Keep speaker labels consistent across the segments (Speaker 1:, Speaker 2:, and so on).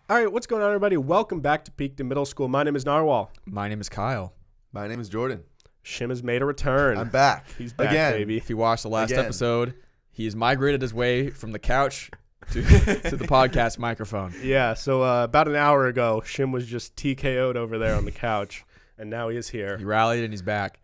Speaker 1: All right, what's going on, everybody? Welcome back to Peaked in Middle School. My name is Narwhal.
Speaker 2: My name is Kyle.
Speaker 3: My name is Jordan.
Speaker 1: Shim has made a return.
Speaker 3: I'm back.
Speaker 1: He's back,
Speaker 3: again,
Speaker 1: baby.
Speaker 2: If you watched the last episode, he has migrated his way from the couch to the podcast microphone.
Speaker 1: Yeah, so about an hour ago, Shim was just TKO'd over there on the couch, and now he is here.
Speaker 2: He rallied and he's back.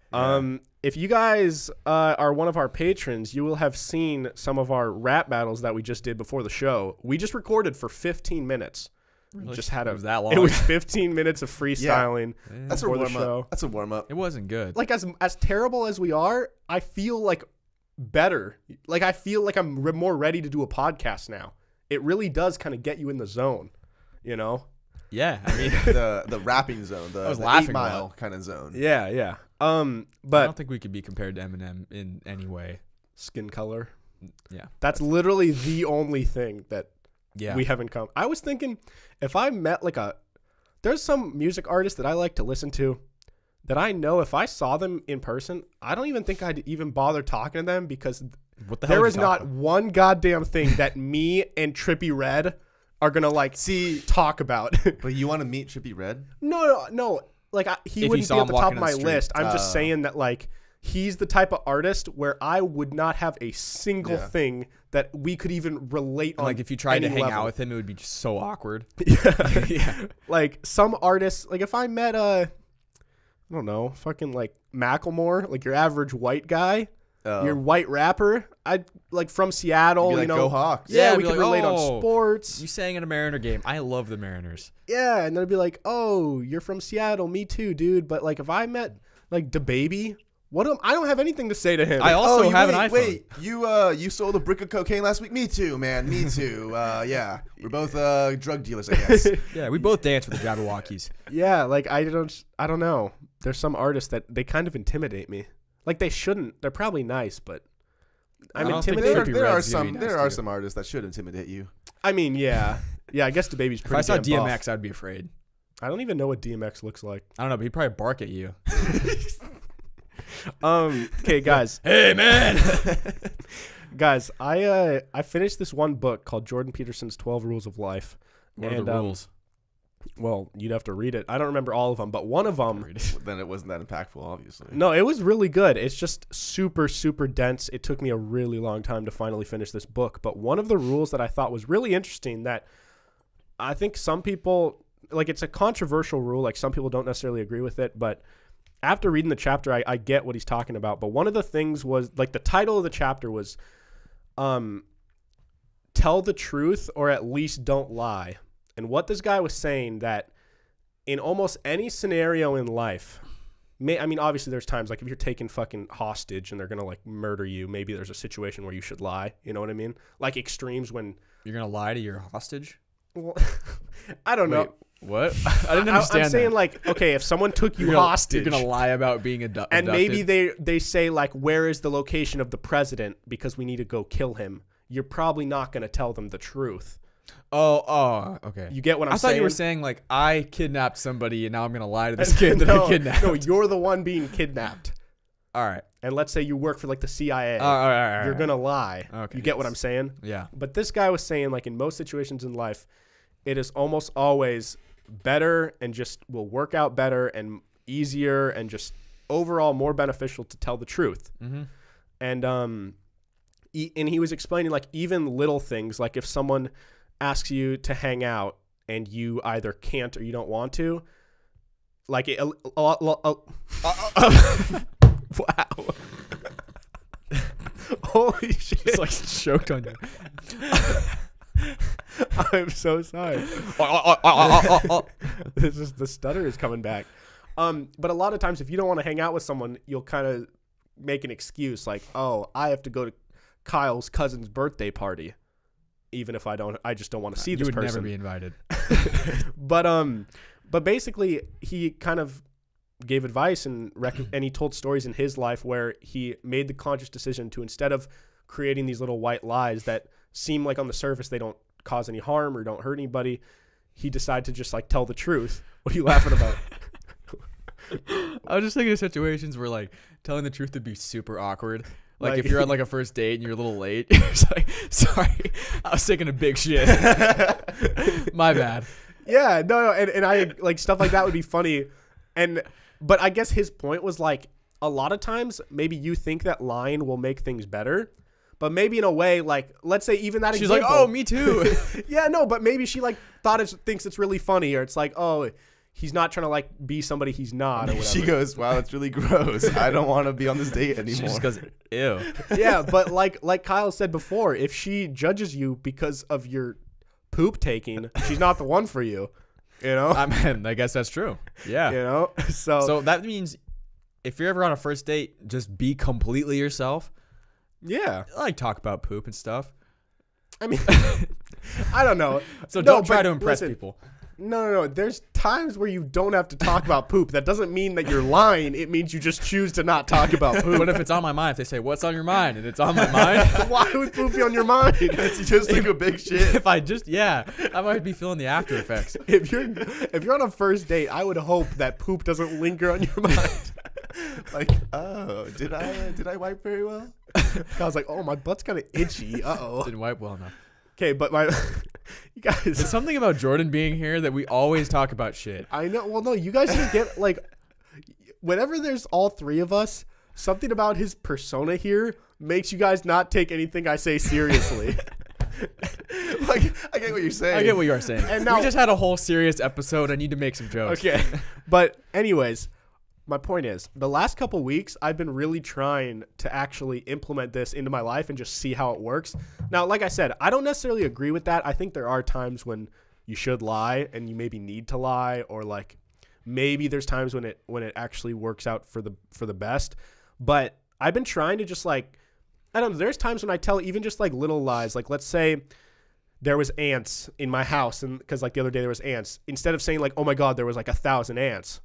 Speaker 1: If you guys are one of our patrons, you will have seen some of our rap battles that we just did before the show. We just recorded for 15 minutes.
Speaker 2: Really?
Speaker 1: Just had
Speaker 2: It was that long?
Speaker 1: It was 15 minutes of freestyling.
Speaker 2: Yeah.
Speaker 3: That's a
Speaker 1: before the
Speaker 3: warm
Speaker 1: show.
Speaker 3: up. That's a warm up.
Speaker 2: It wasn't good.
Speaker 1: Like as terrible as we are, I feel like better. Like I feel like I'm more ready to do a podcast now. It really does kind of get you in the zone, you know?
Speaker 2: Yeah, I mean,
Speaker 3: the rapping zone,
Speaker 2: I was
Speaker 3: the
Speaker 2: laughing
Speaker 3: 8
Speaker 2: a
Speaker 3: Mile
Speaker 2: lot.
Speaker 3: kind of zone.
Speaker 1: Yeah, yeah.
Speaker 2: I
Speaker 1: But
Speaker 2: don't think we could be compared to Eminem in any way.
Speaker 1: skin color.
Speaker 2: Yeah.
Speaker 1: That's literally the only thing that
Speaker 2: Yeah.
Speaker 1: we haven't come. I was thinking if I met there's some music artists that I like to listen to that I know if I saw them in person, I don't even think I'd even bother talking to them because
Speaker 2: What the hell
Speaker 1: there
Speaker 2: are
Speaker 1: is
Speaker 2: you
Speaker 1: not
Speaker 2: talking
Speaker 1: one goddamn thing that me and Trippy Red are going to talk about.
Speaker 3: But you want to meet Trippy Red?
Speaker 1: No. Like he
Speaker 2: you
Speaker 1: wouldn't
Speaker 2: saw
Speaker 1: be
Speaker 2: him
Speaker 1: at the top
Speaker 2: walking
Speaker 1: of
Speaker 2: on
Speaker 1: my
Speaker 2: the street.
Speaker 1: list. I'm just saying that like he's the type of artist where I would not have a single
Speaker 3: Yeah.
Speaker 1: thing that we could even relate on.
Speaker 2: Like if you tried to
Speaker 1: any
Speaker 2: hang
Speaker 1: level.
Speaker 2: out with him, it would be just so awkward.
Speaker 1: Yeah.
Speaker 2: Yeah.
Speaker 1: Like some artists, like if I met I don't know, fucking like Macklemore, like your average white guy, your white rapper, I'd like from Seattle,
Speaker 3: You'd be like,
Speaker 1: you know.
Speaker 3: go Hawks.
Speaker 1: Yeah,
Speaker 2: Yeah,
Speaker 1: we
Speaker 2: be
Speaker 1: could
Speaker 2: like,
Speaker 1: relate
Speaker 2: oh,
Speaker 1: on sports.
Speaker 2: You sang in a Mariner game. I love the Mariners.
Speaker 1: Yeah, and then I'd be like, "Oh, you're from Seattle, me too, dude." But like if I met like DaBaby, I don't have anything to say to him.
Speaker 2: I also have an iPhone.
Speaker 3: Wait, you sold a brick of cocaine last week? Me too, man. Me too. Yeah, we're both drug dealers, I guess.
Speaker 2: Yeah, we both dance with the Jabberwockies.
Speaker 1: Yeah, like I don't know. There's some artists that they kind of intimidate me. Like they shouldn't. They're probably nice, but I'm
Speaker 2: I don't think
Speaker 1: intimidated.
Speaker 2: Trippy
Speaker 3: there are
Speaker 2: Red's gonna be
Speaker 3: some
Speaker 2: nice
Speaker 3: there
Speaker 2: to
Speaker 3: are
Speaker 2: you.
Speaker 3: some artists that should intimidate you.
Speaker 1: I mean, yeah. I guess DaBaby's
Speaker 2: If
Speaker 1: pretty.
Speaker 2: I saw
Speaker 1: damn buff.
Speaker 2: DMX, I'd be afraid.
Speaker 1: I don't even know what DMX looks like.
Speaker 2: I don't know, but he'd probably bark at you.
Speaker 1: Okay, guys.
Speaker 2: Hey, man.
Speaker 1: Guys, I finished this one book called Jordan Peterson's 12 Rules of Life.
Speaker 2: What are the rules?
Speaker 1: Well, you'd have to read it. I don't remember all of them, but one of them.
Speaker 3: Then it wasn't that impactful, obviously.
Speaker 1: No, it was really good. It's just super, super dense. It took me a really long time to finally finish this book. But one of the rules that I thought was really interesting that I think some people, like it's a controversial rule. Like some people don't necessarily agree with it. But after reading the chapter, I get what he's talking about. But one of the things was, like the title of the chapter was Tell the Truth or at least Don't Lie. And what this guy was saying that in almost any scenario in life, I mean, obviously there's times like if you're taken fucking hostage and they're going to like murder you, maybe there's a situation where you should lie. You know what I mean? Like extremes when.
Speaker 2: You're going to lie to your hostage?
Speaker 1: Well, I don't know.
Speaker 2: What? I didn't understand
Speaker 1: I'm saying
Speaker 2: that.
Speaker 1: like, okay, if someone took you
Speaker 2: You're
Speaker 1: hostage.
Speaker 2: You're going to lie about being abducted.
Speaker 1: And maybe they say like, where is the location of the president because we need to go kill him. You're probably not going to tell them the truth.
Speaker 2: Oh, okay.
Speaker 1: You get what I'm
Speaker 2: I
Speaker 1: saying?
Speaker 2: thought you were saying like I kidnapped somebody and now I'm going to lie to this kid that I kidnapped.
Speaker 1: No, you're the one being kidnapped.
Speaker 2: All right.
Speaker 1: And let's say you work for like the CIA.
Speaker 2: All right.
Speaker 1: You're going to lie.
Speaker 2: Okay.
Speaker 1: You get what I'm saying?
Speaker 2: Yeah.
Speaker 1: But this guy was saying like in most situations in life, it is almost always better and just will work out better and easier and just overall more beneficial to tell the truth.
Speaker 2: Mm-hmm.
Speaker 1: And he was explaining like even little things, like if someone asks you to hang out and you either can't or you don't want to, like wow. Holy shit.
Speaker 2: It's like choked on you.
Speaker 1: I'm so sorry. The stutter is coming back. But a lot of times if you don't want to hang out with someone, you'll kind of make an excuse like, oh, I have to go to Kyle's cousin's birthday party. Even if I just don't want to see this person.
Speaker 2: You would never be invited.
Speaker 1: But basically he kind of gave advice and he told stories in his life where he made the conscious decision to, instead of creating these little white lies that seem like on the surface they don't cause any harm or don't hurt anybody, he decided to just like tell the truth. What are you laughing about?
Speaker 2: I was just thinking of situations where like telling the truth would be super awkward. Like if you're on like a first date and you're a little late, you're just like, sorry, I was taking a big shit. My bad.
Speaker 1: Yeah, no, and I like stuff like that would be funny, but I guess his point was like a lot of times maybe you think that lying will make things better, but maybe in a way like let's say even that
Speaker 2: She's
Speaker 1: example,
Speaker 2: like, oh, me too.
Speaker 1: yeah, no, but maybe she like thinks it's really funny, or it's like, oh, he's not trying to like be somebody he's not, or whatever.
Speaker 3: She goes, wow, that's really gross. I don't want to be on this date
Speaker 2: She
Speaker 3: anymore.
Speaker 2: just goes, ew.
Speaker 1: Yeah, but like Kyle said before, if she judges you because of your poop taking, she's not the one for you. You know?
Speaker 2: I mean, I guess that's true. Yeah.
Speaker 1: You know? So
Speaker 2: that means if you're ever on a first date, just be completely yourself.
Speaker 1: yeah.
Speaker 2: Like talk about poop and stuff.
Speaker 1: I mean, I don't know.
Speaker 2: So
Speaker 1: No,
Speaker 2: don't try
Speaker 1: but
Speaker 2: to impress
Speaker 1: listen,
Speaker 2: people.
Speaker 1: No. There's times where you don't have to talk about poop. That doesn't mean that you're lying. It means you just choose to not talk about poop.
Speaker 2: What if it's on my mind? If they say, what's on your mind? And it's on my mind.
Speaker 1: Why would poop be on your mind?
Speaker 3: It's just like a big shit.
Speaker 2: If I just, I might be feeling the after effects.
Speaker 1: If you're on a first date, I would hope that poop doesn't linger on your mind.
Speaker 3: Like, oh, did I wipe very well?
Speaker 1: I was like, oh, my butt's kind of itchy. Uh-oh.
Speaker 2: Didn't wipe well enough.
Speaker 1: Okay, but you guys.
Speaker 2: There's something about Jordan being here that we always talk about shit.
Speaker 1: I know. Well, no, you guys just get like, whenever there's all three of us, something about his persona here makes you guys not take anything I say seriously.
Speaker 3: Like, I get what you're saying.
Speaker 2: I get what you are saying.
Speaker 1: And now-
Speaker 2: we just had a whole serious episode. I need to make some jokes.
Speaker 1: Okay. But anyways, my point is, the last couple weeks, I've been really trying to actually implement this into my life and just see how it works. Now, like I said, I don't necessarily agree with that. I think there are times when you should lie and you maybe need to lie, or like maybe there's times when it actually works out for the best. But I've been trying to just like, I don't know, there's times when I tell even just like little lies. Like let's say there was ants in my house, and because like the other day there was ants. Instead of saying like, oh my God, there was like 1,000 ants.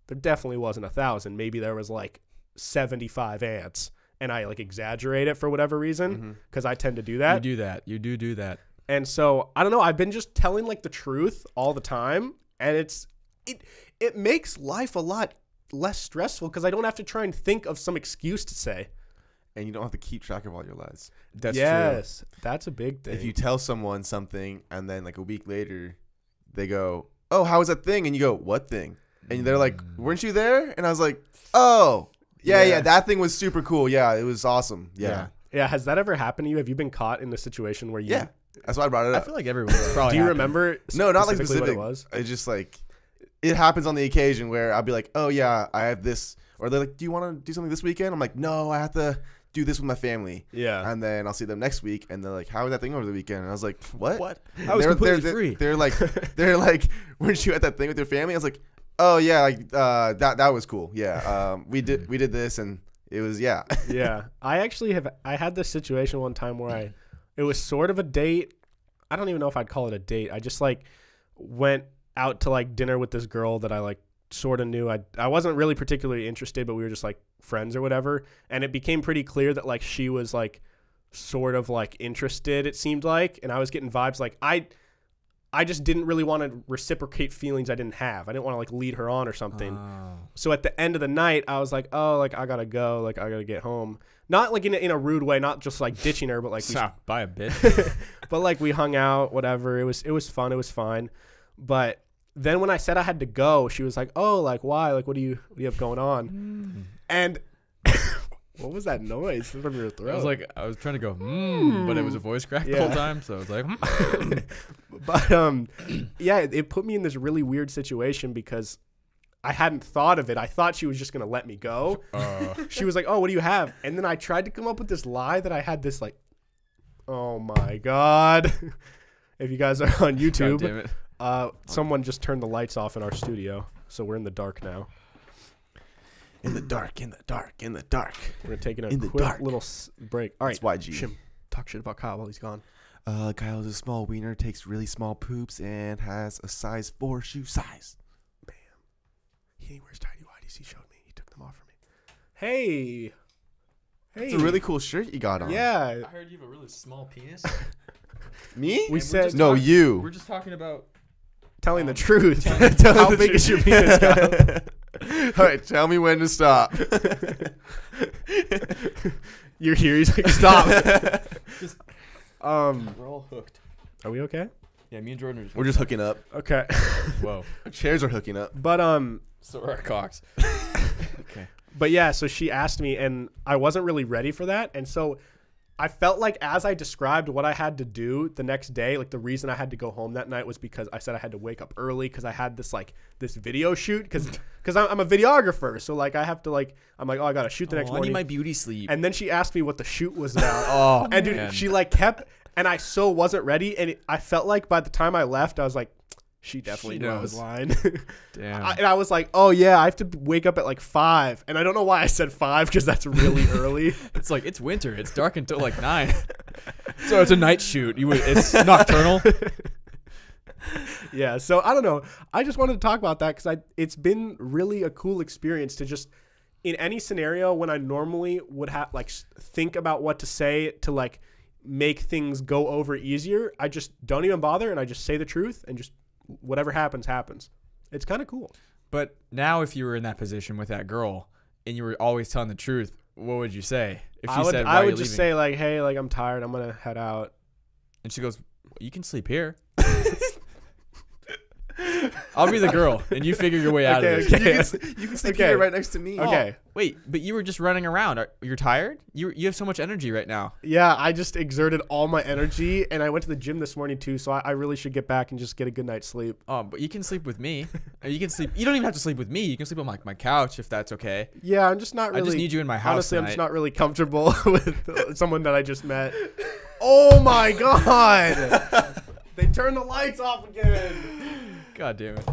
Speaker 1: There definitely wasn't 1,000. Maybe there was like 75 ants, and I like exaggerate it for whatever reason because I tend to do that.
Speaker 2: You do that. You do that.
Speaker 1: And so I don't know. I've been just telling like the truth all the time, and it makes life a lot less stressful because I don't have to try and think of some excuse to say.
Speaker 3: And you don't have to keep track of all your lies.
Speaker 2: That's
Speaker 1: Yes, that's a big thing.
Speaker 3: If you tell someone something and then like a week later, they go, oh, how was that thing? And you go, what thing? And they're like, weren't you there? And I was like, oh, yeah, that thing was super cool. Yeah, it was awesome. Yeah.
Speaker 1: Has that ever happened to you? Have you been caught in a situation where you?
Speaker 3: Yeah. That's why I brought it
Speaker 2: I
Speaker 3: up.
Speaker 2: feel like everyone probably.
Speaker 1: Do you
Speaker 2: happened.
Speaker 1: remember?
Speaker 3: No, not like
Speaker 1: specifically
Speaker 3: specific.
Speaker 1: what it was.
Speaker 3: It's just like, it happens on the occasion where I'll be like, oh, yeah, I have this. Or they're like, do you want to do something this weekend? I'm like, no, I have to do this with my family.
Speaker 1: Yeah.
Speaker 3: And then I'll see them next week, and they're like, how was that thing over the weekend? And I was like, what?
Speaker 2: I was completely free.
Speaker 3: They're like, weren't you at that thing with your family? I was like, oh yeah, like that was cool. Yeah, we did this, and it was yeah.
Speaker 1: Yeah, I had this situation one time where it was sort of a date. I don't even know if I'd call it a date. I just like went out to like dinner with this girl that I like sort of knew. I wasn't really particularly interested, but we were just like friends or whatever. And it became pretty clear that like she was like sort of like interested, it seemed like, and I was getting vibes like I just didn't really want to reciprocate feelings I didn't have. I didn't want to like lead her on or something.
Speaker 2: Oh.
Speaker 1: So at the end of the night, I was like, oh, like I gotta go, like I gotta get home. Not like in a rude way, not just like ditching her, but like
Speaker 2: Stop by a bitch.
Speaker 1: but like we hung out, whatever. It was fun. It was fine. But then when I said I had to go, she was like, oh, like why? Like what do you have going on? And what was that noise from your throat?
Speaker 2: I was trying to go, but it was a voice crack the whole time. So I was like,
Speaker 1: But yeah, it put me in this really weird situation because I hadn't thought of it. I thought she was just gonna let me go. She was like, "Oh, what do you have?" And then I tried to come up with this lie that I had this like, oh my God! If you guys are on YouTube,
Speaker 2: God damn it.
Speaker 1: Someone just turned the lights off in our studio, so we're in the dark now.
Speaker 3: In the dark, in the dark, in the dark.
Speaker 1: We're taking a
Speaker 3: In the
Speaker 1: quick
Speaker 3: dark.
Speaker 1: little break. All right,
Speaker 3: It's YG.
Speaker 1: Shim, talk shit about Kyle while he's gone.
Speaker 3: Kyle's a small wiener, takes really small poops, and has a size 4 shoe size.
Speaker 1: Bam. He wears tidy whities. He showed me. He took them off for me. Hey.
Speaker 3: It's a really cool shirt you got on.
Speaker 1: Yeah.
Speaker 2: I heard you have a really small penis.
Speaker 3: Me?
Speaker 1: We said
Speaker 3: No, you.
Speaker 2: We're just talking about
Speaker 1: telling the truth.
Speaker 3: Tell
Speaker 1: How
Speaker 3: the
Speaker 1: big is
Speaker 3: truth.
Speaker 1: your penis, Kyle?
Speaker 3: All right, tell me when to stop.
Speaker 1: You're here. He's like, stop.
Speaker 2: Just-
Speaker 1: We're
Speaker 2: all hooked.
Speaker 1: Are we okay?
Speaker 2: Yeah, me and Jordan
Speaker 3: We're just hooking up.
Speaker 1: Okay.
Speaker 2: Whoa.
Speaker 3: Our chairs are hooking up.
Speaker 1: But
Speaker 2: So are our cocks. Okay.
Speaker 1: But yeah, so she asked me, and I wasn't really ready for that. And so I felt like as I described what I had to do the next day, like the reason I had to go home that night was because I said I had to wake up early because I had this video shoot because I'm a videographer. So like I have to I'm like, oh, I got to shoot the next
Speaker 2: I
Speaker 1: morning.
Speaker 2: need my beauty sleep.
Speaker 1: And then she asked me what the shoot was about.
Speaker 2: Oh,
Speaker 1: and dude,
Speaker 2: man.
Speaker 1: she kept, and I so wasn't ready. And I felt like by the time I left, I was like, she definitely knew I was lying.
Speaker 2: Damn.
Speaker 1: And I was like, oh yeah, I have to wake up at 5. And I don't know why I said 5 because that's really early.
Speaker 2: It's like, it's winter. It's dark until 9. So it's a night shoot. It's nocturnal.
Speaker 1: Yeah, so I don't know. I just wanted to talk about that because it's been really a cool experience to just, in any scenario when I normally would have think about what to say to make things go over easier, I just don't even bother and I just say the truth and just whatever happens, happens. It's kind of cool.
Speaker 2: But now if you were in that position with that girl and you were always telling the truth, what would you say? If she said,
Speaker 1: I would just say hey, I'm tired. I'm going to head out.
Speaker 2: And she goes, you can sleep here. I'll be the girl, and you figure your way out of this.
Speaker 1: Okay.
Speaker 3: You can sleep here right next to me.
Speaker 1: Okay.
Speaker 2: Wait, but you were just running around. You're tired? You have so much energy right now.
Speaker 1: Yeah, I just exerted all my energy, and I went to the gym this morning too, so I really should get back and just get a good night's sleep.
Speaker 2: Oh, but you can sleep with me. You can sleep. You don't even have to sleep with me. You can sleep on my couch if that's okay.
Speaker 1: Yeah, I'm just not really.
Speaker 2: I just need you in my house
Speaker 1: Honestly,
Speaker 2: tonight.
Speaker 1: I'm just not really comfortable with someone that I just met. Oh my god! They turned the lights off again.
Speaker 2: God damn it.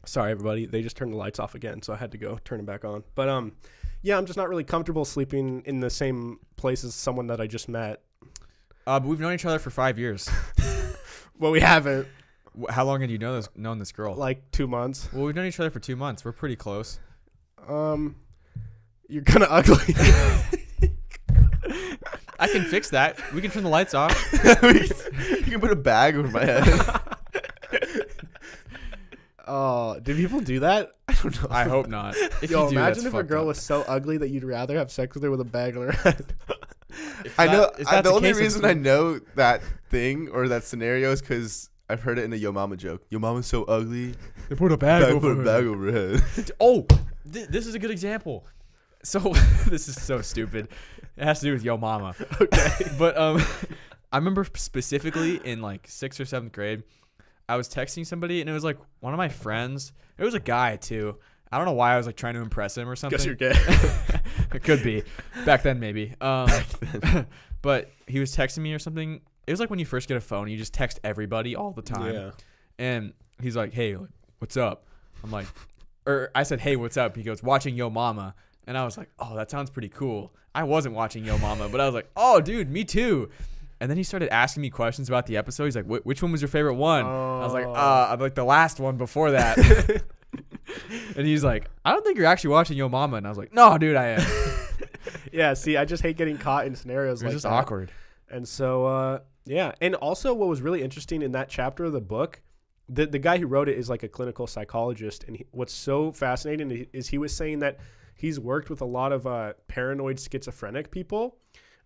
Speaker 1: Sorry, everybody. They just turned the lights off again, so I had to go turn them back on. But yeah, I'm just not really comfortable sleeping in the same place as someone that I just met.
Speaker 2: But we've known each other for 5 years.
Speaker 1: Well, we haven't.
Speaker 2: How long have you known this girl?
Speaker 1: 2 months.
Speaker 2: Well, we've known each other for 2 months. We're pretty close.
Speaker 1: You're kind of ugly.
Speaker 2: I can fix that. We can turn the lights off.
Speaker 3: You can put a bag over my head.
Speaker 1: Oh, do people do that?
Speaker 3: I don't know.
Speaker 2: I hope not. If
Speaker 1: Yo,
Speaker 2: you do,
Speaker 1: imagine
Speaker 2: that's
Speaker 1: if a
Speaker 2: fucked
Speaker 1: girl
Speaker 2: up.
Speaker 1: was so ugly that you'd rather have sex with her with a bag on her head.
Speaker 2: If
Speaker 3: I know.
Speaker 2: if that's
Speaker 3: The only
Speaker 2: case,
Speaker 3: reason I know that thing or that scenario is because I've heard it in a Yo Mama joke. Yo Mama's so ugly.
Speaker 2: they put a bag
Speaker 3: I put a bag over her head.
Speaker 2: Oh, this is a good example. So this is so stupid. It has to do with Yo Mama.
Speaker 1: Okay.
Speaker 2: But I remember specifically in 6th or 7th grade, I was texting somebody and it was one of my friends. It was a guy too. I don't know why I was trying to impress him or something.
Speaker 1: Guess you're gay.
Speaker 2: It could be. Back then maybe. But he was texting me or something. It was when you first get a phone, you just text everybody all the time.
Speaker 1: Yeah.
Speaker 2: And he's like, "Hey, what's up?" I'm like, or I said, "Hey, what's up?" He goes, "Watching Yo Mama." And I was like, "Oh, that sounds pretty cool." I wasn't watching Yo Mama, but I was like, "Oh, dude, me too." And then he started asking me questions about the episode. He's like, "Which one was your favorite one?" I was like, the last one before that." And he's like, "I don't think you're actually watching Yo Mama." And I was like, "No, dude, I am."
Speaker 1: Yeah, see, I just hate getting caught in scenarios
Speaker 2: It's
Speaker 1: like
Speaker 2: just
Speaker 1: that.
Speaker 2: awkward.
Speaker 1: And so, yeah. And also what was really interesting in that chapter of the book, the guy who wrote it is a clinical psychologist. And what's so fascinating is he was saying that he's worked with a lot of paranoid schizophrenic people.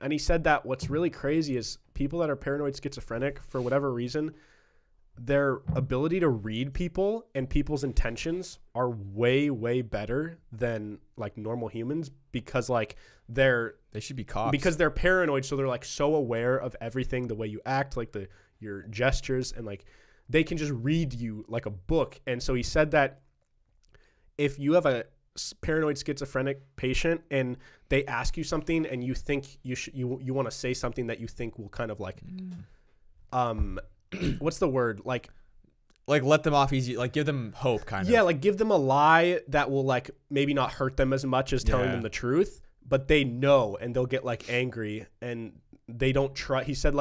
Speaker 1: And he said that what's really crazy is people that are paranoid schizophrenic, for whatever reason, their ability to read people and people's intentions are way, way better than normal humans because
Speaker 2: They should be cops.
Speaker 1: because they're paranoid. So they're so aware of everything, the way you act, your gestures, and they can just read you like a book. And so he said that if you have a paranoid schizophrenic patient and they ask you something and you think you want to say something that you think will kind of what's the word,
Speaker 2: let them off easy, give them hope, kind of.
Speaker 1: yeah, give them a lie that will maybe not hurt them as much as telling them the truth, but they know and they'll get angry and they don't trust. He said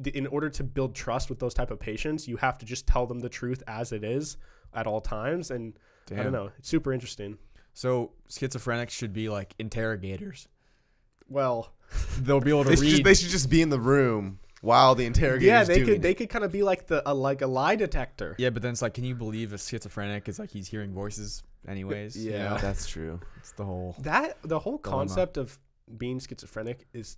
Speaker 1: in order to build trust with those type of patients, you have to just tell them the truth as it is at all times. And
Speaker 2: Damn.
Speaker 1: I don't know, it's super interesting.
Speaker 2: So schizophrenics should be interrogators.
Speaker 1: Well,
Speaker 2: They'll be able to read.
Speaker 3: They should just be in the room while the interrogator's
Speaker 1: yeah,
Speaker 3: doing
Speaker 1: they
Speaker 3: it.
Speaker 1: could kind of be like a lie detector.
Speaker 2: Yeah, but then it's can you believe a schizophrenic is he's hearing voices anyways? you
Speaker 1: Yeah.
Speaker 2: know?
Speaker 3: That's true.
Speaker 2: It's the whole.
Speaker 1: The whole
Speaker 2: Dilemma.
Speaker 1: concept of being schizophrenic is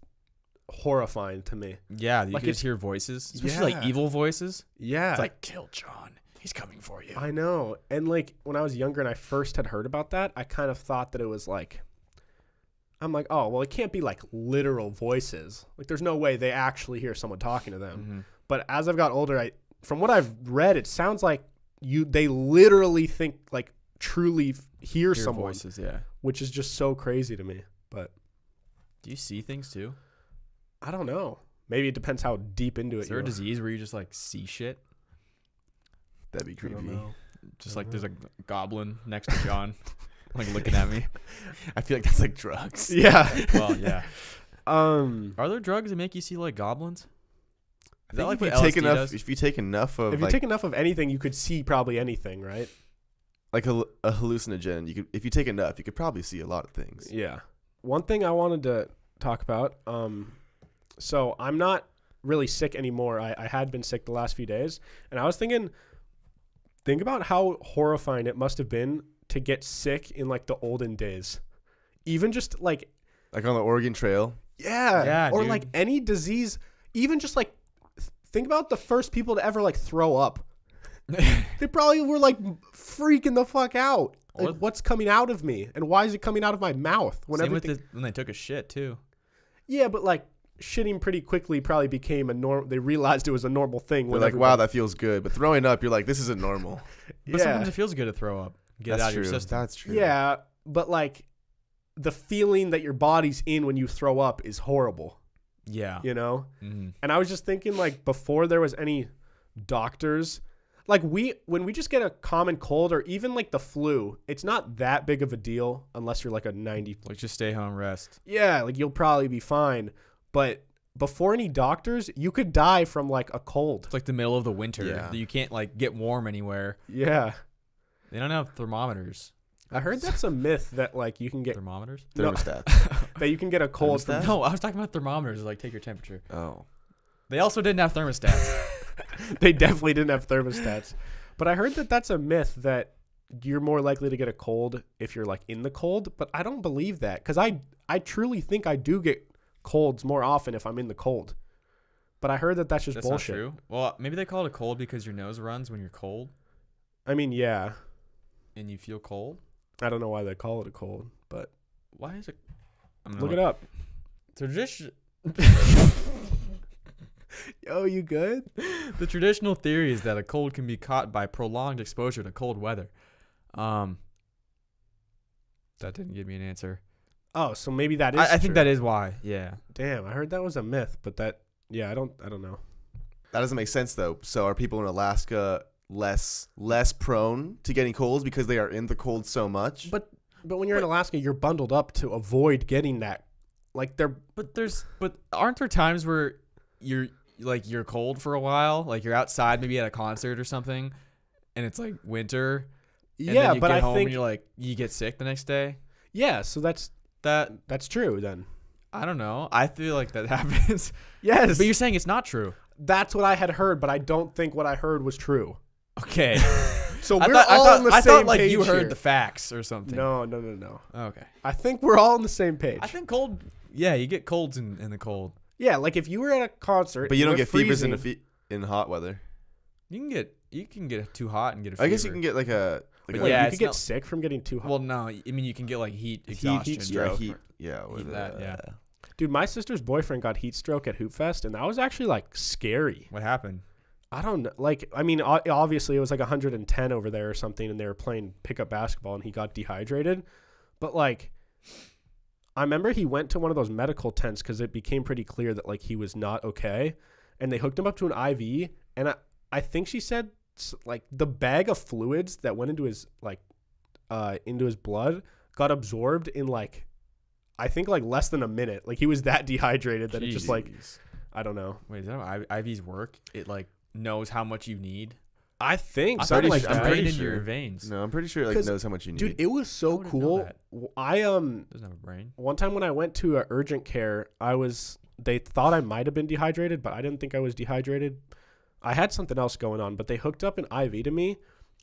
Speaker 1: horrifying to me.
Speaker 2: Yeah, you
Speaker 1: Like,
Speaker 2: can
Speaker 1: it's-
Speaker 2: just hear voices, especially like
Speaker 1: Yeah.
Speaker 2: evil voices.
Speaker 1: Yeah.
Speaker 2: It's like, kill John. He's coming for you.
Speaker 1: I know. And like when I was younger and I first had heard about that, I kind of thought that it was like, I'm like, oh, well, it can't be like literal voices. Like there's no way they actually hear someone talking to them.
Speaker 2: Mhm.
Speaker 1: But as I've got older, from what I've read, it sounds like they literally think like truly hear
Speaker 2: Hear
Speaker 1: someone,
Speaker 2: voices, yeah.
Speaker 1: which is just so crazy to me. But
Speaker 2: Do you see things too?
Speaker 1: I don't know. Maybe it depends how deep into it
Speaker 2: Is there
Speaker 1: you
Speaker 2: a
Speaker 1: are.
Speaker 2: disease where you just like see shit?
Speaker 3: That'd be
Speaker 1: I
Speaker 3: creepy.
Speaker 1: don't know.
Speaker 2: Just like there's a goblin next to John, like looking at me.
Speaker 3: I feel like that's like drugs.
Speaker 1: Yeah.
Speaker 2: Well, yeah.
Speaker 1: Um,
Speaker 2: Are there drugs that make you see like goblins?
Speaker 3: I
Speaker 2: Is that
Speaker 3: think
Speaker 2: like
Speaker 3: if you
Speaker 2: what
Speaker 3: take
Speaker 2: LSD
Speaker 3: enough,
Speaker 2: does?
Speaker 3: if you take enough of
Speaker 1: if you
Speaker 3: like
Speaker 1: take enough of anything, you could see probably anything, right?
Speaker 3: like a hallucinogen, you could if you take enough, you could probably see a lot of things.
Speaker 1: Yeah. One thing I wanted to talk about. So I'm not really sick anymore. I had been sick the last few days, and I was thinking, think about how horrifying it must have been to get sick in like the olden days. Even just like,
Speaker 3: Like on the Oregon Trail.
Speaker 2: Yeah,
Speaker 1: or
Speaker 2: dude.
Speaker 1: like any disease. Even just like, think about the first people to ever like throw up. They probably were like freaking the fuck out. Like,
Speaker 2: Or-
Speaker 1: what's coming out of me, and why is it coming out of my mouth? When
Speaker 2: Same with
Speaker 1: everything,
Speaker 2: when they took a shit too.
Speaker 1: yeah, but like shitting pretty quickly probably became a norm. They realized it was a normal thing.
Speaker 3: We're
Speaker 1: When
Speaker 3: like, wow,
Speaker 1: everybody-
Speaker 3: that feels good. But throwing up, you're like, this isn't normal.
Speaker 2: But sometimes it feels good to throw up. Get
Speaker 3: That's
Speaker 2: it out
Speaker 3: true.
Speaker 2: of your system.
Speaker 3: That's true.
Speaker 1: yeah, but like the feeling that your body's in when you throw up is horrible,
Speaker 2: Yeah.
Speaker 1: you know?
Speaker 2: Mm-hmm.
Speaker 1: And I was just thinking, like, before there was any doctors, like when we just get a common cold or even like the flu, it's not that big of a deal unless you're like a 90.
Speaker 2: Like just stay home, rest.
Speaker 1: Yeah, like you'll probably be fine. But before any doctors, you could die from like a cold.
Speaker 2: It's like the middle of the winter.
Speaker 3: Yeah.
Speaker 2: You can't like get warm anywhere.
Speaker 1: Yeah.
Speaker 2: They don't have thermometers.
Speaker 1: I heard that's a myth that like you can get
Speaker 2: Thermometers?
Speaker 1: No.
Speaker 3: Thermostats.
Speaker 1: that you can get a cold from
Speaker 3: Thermostat?
Speaker 2: No, I was talking about thermometers. Like take your temperature.
Speaker 3: Oh.
Speaker 2: They also didn't have thermostats.
Speaker 1: They definitely didn't have thermostats. But I heard that that's a myth that you're more likely to get a cold if you're like in the cold, but I don't believe that cuz I truly think I do get colds more often if I'm in the cold. But I heard that that's just
Speaker 2: That's
Speaker 1: bullshit.
Speaker 2: not true. Well, maybe they call it a cold because your nose runs when you're cold
Speaker 1: I mean, yeah.
Speaker 2: and you feel cold.
Speaker 1: I don't know why they call it a cold, but
Speaker 2: Why is it?
Speaker 1: look it up.
Speaker 2: Tradition.
Speaker 1: Yo, you good?
Speaker 2: The traditional theory is that a cold can be caught by prolonged exposure to cold weather. That didn't give me an answer.
Speaker 1: Oh, so maybe that is
Speaker 2: I think
Speaker 1: true.
Speaker 2: that is why. Yeah.
Speaker 1: Damn, I heard that was a myth, but that yeah, I don't know.
Speaker 3: That doesn't make sense though. So are people in Alaska less prone to getting colds because they are in the cold so much?
Speaker 1: But when you're in Alaska, you're bundled up to avoid getting that. Like they're
Speaker 2: But aren't there times where you're cold for a while? Like you're outside maybe at a concert or something and it's like winter. And
Speaker 1: yeah,
Speaker 2: then you
Speaker 1: but
Speaker 2: get
Speaker 1: I
Speaker 2: home
Speaker 1: think
Speaker 2: and you're like you get sick the next day.
Speaker 1: yeah, so that's true then.
Speaker 2: I don't know. I feel like that happens.
Speaker 1: Yes.
Speaker 2: But you're saying it's not true.
Speaker 1: That's what I had heard, but I don't think what I heard was true.
Speaker 2: Okay.
Speaker 1: So
Speaker 2: I
Speaker 1: we're
Speaker 2: thought,
Speaker 1: all on the
Speaker 2: I
Speaker 1: same
Speaker 2: thought like
Speaker 1: page
Speaker 2: you heard
Speaker 1: here.
Speaker 2: the facts or something.
Speaker 1: No.
Speaker 2: Okay.
Speaker 1: I think we're all on the same page.
Speaker 2: I think cold. Yeah, you get colds in the cold.
Speaker 1: yeah, like if you were at a concert,
Speaker 3: But you don't
Speaker 1: were
Speaker 3: get fevers
Speaker 1: freezing-
Speaker 3: in hot weather.
Speaker 2: You can get too hot and get a fever.
Speaker 3: I guess you can get like a
Speaker 2: But
Speaker 1: Wait,
Speaker 2: yeah,
Speaker 1: you
Speaker 2: it's
Speaker 1: could get
Speaker 2: not-
Speaker 1: sick from getting too hot.
Speaker 2: Well, no. I mean, you can get like heat exhaustion.
Speaker 1: stroke.
Speaker 3: With
Speaker 2: that, yeah.
Speaker 1: Dude, my sister's boyfriend got heat stroke at Hoop Fest, and that was actually like scary.
Speaker 2: What happened?
Speaker 1: I don't know. Like, I mean, obviously it was like 110 over there or something, and they were playing pickup basketball, and he got dehydrated. But like, I remember he went to one of those medical tents because it became pretty clear that like he was not okay, and they hooked him up to an IV, and I think she said like the bag of fluids that went into his blood got absorbed in like, I think like less than a minute. Like he was that dehydrated that it just like, I don't know.
Speaker 2: Wait, is that how IVs work? It like knows how much you need.
Speaker 1: I think
Speaker 2: I
Speaker 1: something
Speaker 2: thought
Speaker 1: like
Speaker 2: it's
Speaker 1: that.
Speaker 2: straight
Speaker 3: pretty
Speaker 2: into your
Speaker 3: sure.
Speaker 2: veins.
Speaker 3: No, I'm pretty sure it like
Speaker 1: 'Cause,
Speaker 3: knows how much you need.
Speaker 1: Dude, it was so
Speaker 2: I wouldn't know
Speaker 1: cool.
Speaker 2: that.
Speaker 1: I
Speaker 2: Doesn't have a brain.
Speaker 1: one time when I went to urgent care, they thought I might have been dehydrated, but I didn't think I was dehydrated. I had something else going on, but they hooked up an IV to me,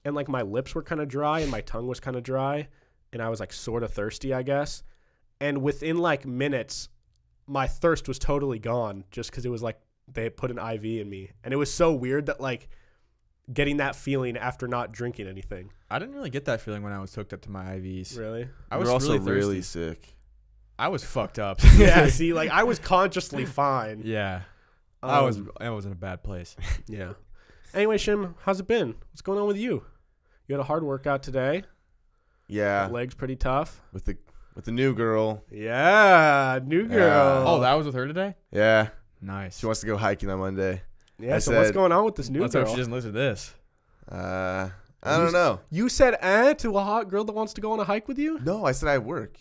Speaker 1: and like my lips were kind of dry and my tongue was kind of dry, and I was like sort of thirsty, I guess. And within like minutes, my thirst was totally gone just because it was like they put an IV in me. And it was so weird that like getting that feeling after not drinking anything.
Speaker 2: I didn't really get that feeling when I was hooked up to my IVs.
Speaker 1: Really?
Speaker 2: I was
Speaker 3: You're also
Speaker 2: really thirsty.
Speaker 3: sick.
Speaker 2: I was fucked up.
Speaker 1: Yeah, see, like I was consciously fine.
Speaker 2: Yeah. I was in a bad place.
Speaker 1: Yeah. Anyway, Shim, how's it been? What's going on with you? You had a hard workout today.
Speaker 3: Yeah.
Speaker 1: Legs pretty tough.
Speaker 3: With the new girl.
Speaker 1: Yeah, new girl.
Speaker 3: Yeah.
Speaker 2: Oh, that was with her today?
Speaker 3: Yeah.
Speaker 2: Nice.
Speaker 3: She wants to go hiking on Monday.
Speaker 1: Yeah,
Speaker 3: I
Speaker 1: so what's
Speaker 3: said-
Speaker 1: going on with this new
Speaker 2: Let's
Speaker 1: girl?
Speaker 2: hope she doesn't listen to this.
Speaker 3: I don't know.
Speaker 1: You said to a hot girl that wants to go on a hike with you?
Speaker 3: No, I said I work.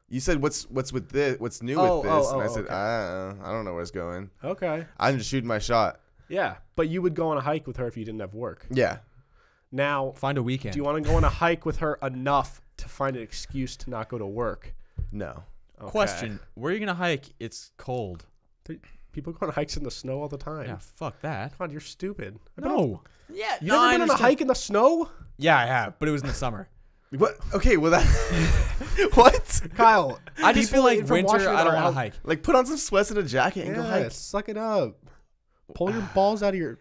Speaker 3: You said what's with this? What's new with this? And I said
Speaker 1: okay.
Speaker 3: I don't know where it's going.
Speaker 1: Okay.
Speaker 3: I'm just shooting my shot.
Speaker 1: Yeah, but you would go on a hike with her if you didn't have work.
Speaker 3: Yeah.
Speaker 1: Now,
Speaker 2: Find a weekend.
Speaker 1: do you want to go on a hike with her enough to find an excuse to not go to work?
Speaker 3: No.
Speaker 1: Okay.
Speaker 2: Question: where are you gonna hike? It's cold.
Speaker 1: People go on hikes in the snow all the time.
Speaker 2: Yeah, fuck that.
Speaker 1: God, you're stupid.
Speaker 2: No. Yeah.
Speaker 1: You never been on a hike in the snow?
Speaker 2: Yeah, I have, but it was in the summer.
Speaker 3: What? Okay. Well, that. What?
Speaker 1: Kyle,
Speaker 2: I just feel
Speaker 1: people
Speaker 2: like
Speaker 1: from
Speaker 2: winter.
Speaker 1: Washington
Speaker 2: I don't
Speaker 1: are
Speaker 2: want
Speaker 1: out-
Speaker 2: to hike.
Speaker 3: Like put on some sweats and a jacket and go
Speaker 1: Yeah,
Speaker 3: hike.
Speaker 1: suck it up. Pull your balls out of your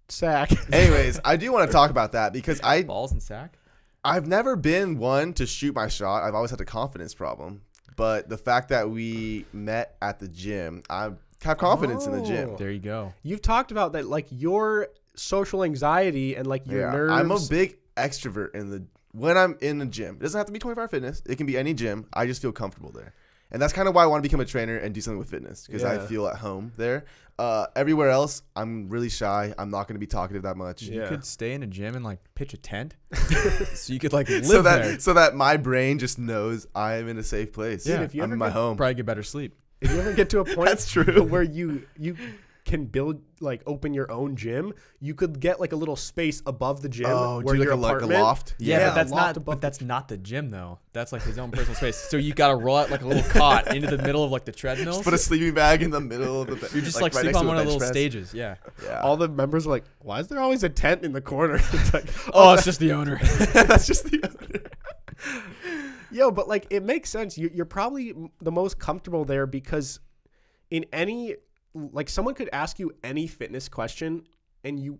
Speaker 1: sack.
Speaker 3: Anyways, I do want to talk about that because
Speaker 2: Balls and sack.
Speaker 3: I've never been one to shoot my shot. I've always had a confidence problem. But the fact that we met at the gym, I have confidence in the gym.
Speaker 1: Oh.
Speaker 2: There you go.
Speaker 1: You've talked about that, like your social anxiety and like your nerves.
Speaker 3: I'm a big extrovert when I'm in the gym. It doesn't have to be 24-hour fitness. It can be any gym. I just feel comfortable there. And that's kind of why I want to become a trainer and do something with fitness because I
Speaker 1: Yeah.
Speaker 3: feel at home there. Everywhere else, I'm really shy. I'm not going to be talkative that much.
Speaker 1: Yeah.
Speaker 2: You could stay in a gym and like pitch a tent, so you could like live there.
Speaker 3: So that my brain just knows I am in a safe place.
Speaker 2: Yeah.
Speaker 1: if you
Speaker 3: I'm
Speaker 1: ever
Speaker 3: in my
Speaker 1: get-
Speaker 3: home.
Speaker 2: Probably get better sleep.
Speaker 1: If you ever get to a point
Speaker 3: That's true.
Speaker 1: where you can build like open your own gym, you could get like a little space above the gym where
Speaker 3: do
Speaker 1: your
Speaker 3: like a
Speaker 1: apartment.
Speaker 3: loft.
Speaker 2: Yeah, but that's
Speaker 1: loft
Speaker 2: not.
Speaker 1: above
Speaker 2: But that's not the gym though. That's like his own personal space. So you gotta roll out like a little cot into the middle of like the treadmills.
Speaker 3: Just put a sleeping bag in the middle of the bed.
Speaker 2: You're just like
Speaker 3: right
Speaker 2: sleep
Speaker 3: next
Speaker 2: on
Speaker 3: to
Speaker 2: one of the
Speaker 3: bench
Speaker 2: little
Speaker 3: press.
Speaker 2: stages. Yeah.
Speaker 3: Yeah.
Speaker 1: All the members are like, why is there always a tent in the corner? It's like,
Speaker 2: Oh, it's just the owner.
Speaker 3: That's just the other.
Speaker 1: yo, but like it makes sense. You're probably the most comfortable there because in any like someone could ask you any fitness question and you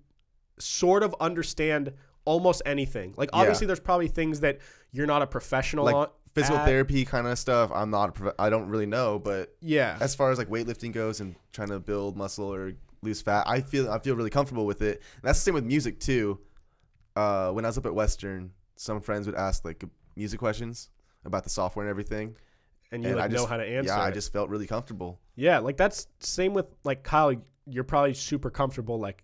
Speaker 1: sort of understand almost anything. Like obviously there's probably things that you're not a professional
Speaker 3: Like
Speaker 1: on.
Speaker 3: physical
Speaker 1: at.
Speaker 3: therapy kind of stuff. I don't really know, but
Speaker 1: Yeah.
Speaker 3: as far as like weightlifting goes and trying to build muscle or lose fat, I feel really comfortable with it. And that's the same with music too. When I was up at Western, some friends would ask like music questions about the software and everything.
Speaker 1: And you
Speaker 3: And
Speaker 1: like
Speaker 3: I just
Speaker 1: know how to answer.
Speaker 3: Yeah, I
Speaker 1: it.
Speaker 3: just felt really comfortable.
Speaker 1: Yeah, like that's same with like Kyle. You're probably super comfortable, like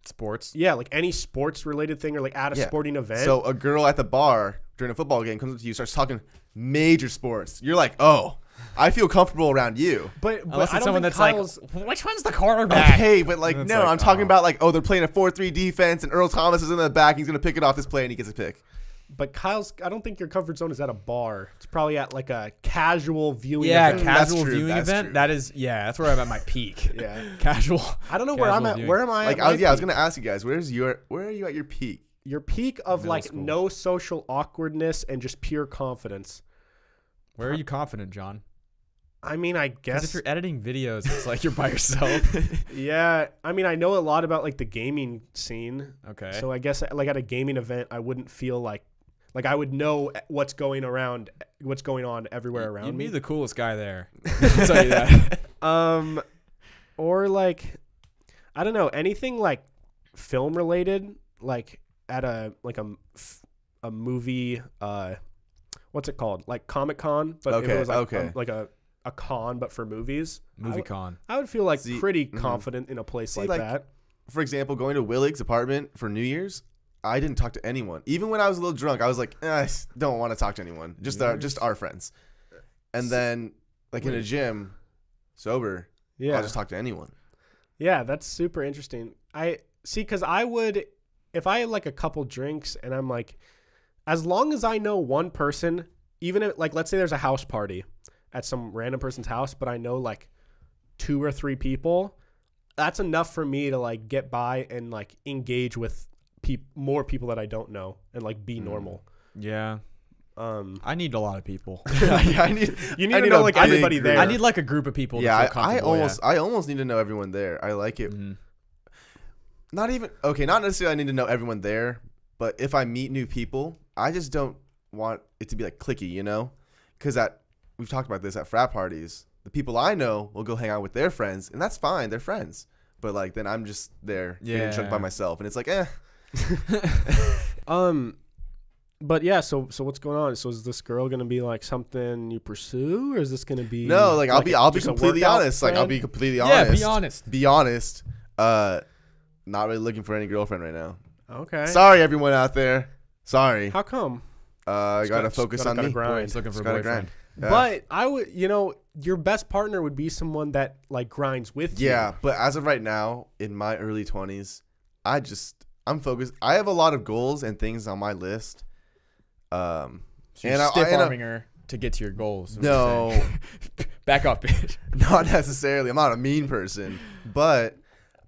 Speaker 2: Sports.
Speaker 1: yeah, like any sports related thing or like at a
Speaker 3: Yeah.
Speaker 1: sporting event.
Speaker 3: So a girl at the bar during a football game comes up to you, starts talking major sports. You're like, oh, I feel comfortable around you.
Speaker 1: but
Speaker 2: Unless
Speaker 1: I
Speaker 2: it's
Speaker 1: don't
Speaker 2: someone
Speaker 1: think
Speaker 2: that's
Speaker 1: Kyle's,
Speaker 2: like, which one's the quarterback?
Speaker 3: Okay, but like,
Speaker 2: And it's
Speaker 3: no,
Speaker 2: like,
Speaker 3: I'm talking
Speaker 2: oh.
Speaker 3: about like, oh, they're playing a 4-3 defense and Earl Thomas is in the back. He's going to pick it off this play and he gets a pick.
Speaker 1: but Kyle's. I don't think your comfort zone is at a bar. It's probably at like a casual viewing.
Speaker 2: Yeah,
Speaker 1: event.
Speaker 3: That's
Speaker 2: casual
Speaker 3: true,
Speaker 2: viewing
Speaker 3: that's
Speaker 2: event.
Speaker 3: true.
Speaker 2: That is, yeah, that's where I'm at my peak.
Speaker 1: Yeah.
Speaker 2: Casual.
Speaker 1: I don't know where I'm
Speaker 2: Casual
Speaker 1: at.
Speaker 2: viewing.
Speaker 1: Where am I?
Speaker 3: Like,
Speaker 1: at
Speaker 3: I was
Speaker 1: my
Speaker 3: going
Speaker 1: peak?
Speaker 3: to ask you guys, where are you at your peak?
Speaker 1: Your peak of
Speaker 2: Middle
Speaker 1: like
Speaker 2: school.
Speaker 1: no social awkwardness and just pure confidence.
Speaker 2: Where are you confident, John?
Speaker 1: I mean, I
Speaker 2: Because
Speaker 1: guess.
Speaker 2: if you're editing videos, it's like you're by yourself.
Speaker 1: Yeah, I mean, I know a lot about like the gaming scene.
Speaker 2: Okay.
Speaker 1: So I guess like at a gaming event, I wouldn't feel like I would know what's going on everywhere around
Speaker 2: You'd
Speaker 1: me.
Speaker 2: be the coolest guy there. I'll tell you that.
Speaker 1: Or like, I don't know, anything like film related, like at a movie, what's it called? Like Comic-Con, but if
Speaker 3: Okay,
Speaker 1: it was like,
Speaker 3: okay.
Speaker 1: like a con, but for movies.
Speaker 2: Movie con.
Speaker 1: I would feel like
Speaker 3: See,
Speaker 1: pretty
Speaker 3: mhm.
Speaker 1: confident in a place
Speaker 3: See,
Speaker 1: like
Speaker 3: like,
Speaker 1: that.
Speaker 3: For example, going to Willig's apartment for New Year's, I didn't talk to anyone. Even when I was a little drunk, I was like, I don't want to talk to anyone. Just our friends. And then, like in a gym, sober,
Speaker 1: Yeah.
Speaker 3: I'll just talk to anyone.
Speaker 1: Yeah, that's super interesting. I see, because I would, if I had like a couple drinks and I'm like, as long as I know one person, even if like, let's say there's a house party at some random person's house, but I know like 2 or 3 people, that's enough for me to like get by and like engage with more people that I don't know and like be normal.
Speaker 2: Yeah. I need a lot of people.
Speaker 3: Yeah, I need.
Speaker 1: You need
Speaker 3: I
Speaker 1: to
Speaker 3: need
Speaker 1: know
Speaker 3: a
Speaker 1: like
Speaker 3: big
Speaker 1: everybody
Speaker 3: group.
Speaker 1: there.
Speaker 2: I need like a group of people.
Speaker 3: Yeah,
Speaker 2: to feel comfortable,
Speaker 3: I almost need to know everyone there. I like it.
Speaker 2: Mhm.
Speaker 3: Not even okay. Not necessarily. I need to know everyone there, but if I meet new people, I just don't want it to be like cliquey, you know? Because we've talked about this at frat parties. The people I know will go hang out with their friends, and that's fine. They're friends. But like then I'm just there getting drunk by
Speaker 2: Yeah.
Speaker 3: myself, and it's like,
Speaker 1: But yeah, so what's going on? So is this girl gonna be like something you pursue, or is this gonna be
Speaker 3: No, like I'll be
Speaker 1: just a
Speaker 3: completely
Speaker 1: workout
Speaker 3: honest. Like I'll
Speaker 1: friend?
Speaker 3: be completely
Speaker 2: Yeah,
Speaker 3: honest.
Speaker 2: be honest.
Speaker 3: Be honest. Not really looking for any girlfriend right now.
Speaker 1: Okay.
Speaker 3: Sorry, everyone out there. Sorry.
Speaker 1: How come?
Speaker 3: I gotta focus on
Speaker 1: gotta
Speaker 3: me.
Speaker 1: grind.
Speaker 2: He's looking for a
Speaker 3: Gotta
Speaker 2: boyfriend.
Speaker 3: grind. Yeah.
Speaker 1: But I would, your best partner would be someone that like grinds with you.
Speaker 3: Yeah, but as of right now, in my early 20s, I'm focused. I have a lot of goals and things on my list.
Speaker 2: So you're
Speaker 3: And
Speaker 2: stiff arming her to get to your goals. is what you're
Speaker 3: No,
Speaker 2: saying. Back off, bitch.
Speaker 3: not necessarily. I'm not a mean person, but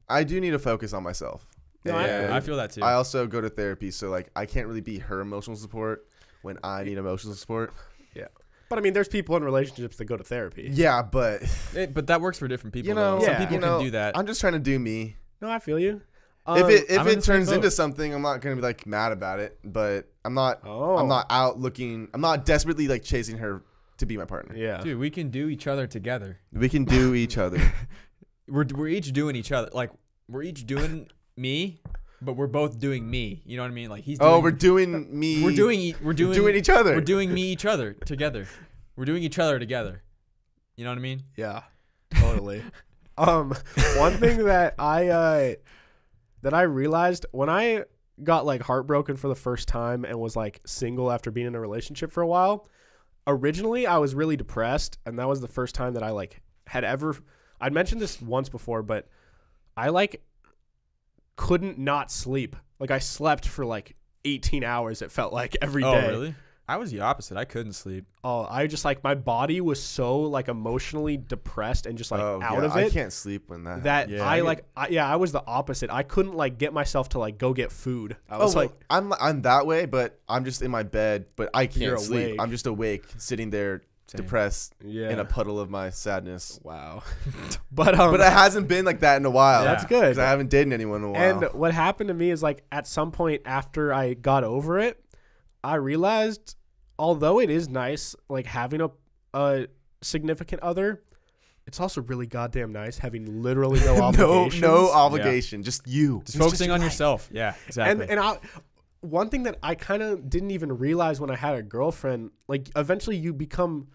Speaker 3: I do need to focus on myself.
Speaker 1: No,
Speaker 3: And
Speaker 2: I feel that too.
Speaker 3: I also go to therapy, so like I can't really be her emotional support when I need emotional support.
Speaker 1: But I mean, there's people in relationships that go to therapy.
Speaker 3: Yeah, but
Speaker 2: But that works for different people.
Speaker 3: you know,
Speaker 2: though.
Speaker 1: Yeah.
Speaker 2: Some people
Speaker 3: you know,
Speaker 2: can do that.
Speaker 3: I'm just trying to do me.
Speaker 1: No, I feel you.
Speaker 3: If
Speaker 2: I'm
Speaker 3: it
Speaker 2: in the same
Speaker 3: turns
Speaker 2: boat.
Speaker 3: into something, I'm not gonna be like mad about it. But I'm not.
Speaker 1: Oh.
Speaker 3: I'm not out looking. I'm not desperately like chasing her to be my partner.
Speaker 1: Yeah.
Speaker 2: Dude, we can do each other together.
Speaker 3: We can do each other.
Speaker 2: We're each doing each other. Like we're each doing me, but we're both doing me. You know what I mean? Like he's. Doing,
Speaker 3: Oh, we're doing me.
Speaker 2: We're doing each other.
Speaker 3: We're
Speaker 2: doing me each other together. We're doing each other together. You know what I mean?
Speaker 1: Yeah. Totally. One thing that I realized when I got like heartbroken for the first time and was like single after being in a relationship for a while, originally I was really depressed, and that was the first time that I like had ever. I'd mentioned this once before, but I like couldn't not sleep. Like I slept for like 18 hours. It felt like every day.
Speaker 2: Oh, really? I was the opposite. I couldn't sleep.
Speaker 1: Oh, I just like my body was so like emotionally depressed and just like out
Speaker 3: yeah,
Speaker 1: of it.
Speaker 3: I can't sleep when that.
Speaker 1: That
Speaker 2: Yeah,
Speaker 1: I was the opposite. I couldn't like get myself to like go get food. I was like,
Speaker 3: I'm that way, but I'm just in my bed, but I
Speaker 1: You're
Speaker 3: can't sleep.
Speaker 1: awake.
Speaker 3: I'm just awake, sitting there,
Speaker 2: Same.
Speaker 3: depressed,
Speaker 1: yeah,
Speaker 3: in a puddle of my sadness.
Speaker 1: wow. but
Speaker 3: But it hasn't been like that in a while.
Speaker 1: that's
Speaker 2: Yeah.
Speaker 1: good.
Speaker 3: 'Cause I haven't dated anyone in a while.
Speaker 1: And what happened to me is like at some point after I got over it, I realized although it is nice like having a significant other, it's also really goddamn nice having literally no obligations.
Speaker 3: no obligation, just you.
Speaker 2: Just focusing on yourself. Yeah, exactly.
Speaker 1: And one thing that I kind of didn't even realize when I had a girlfriend, like eventually you become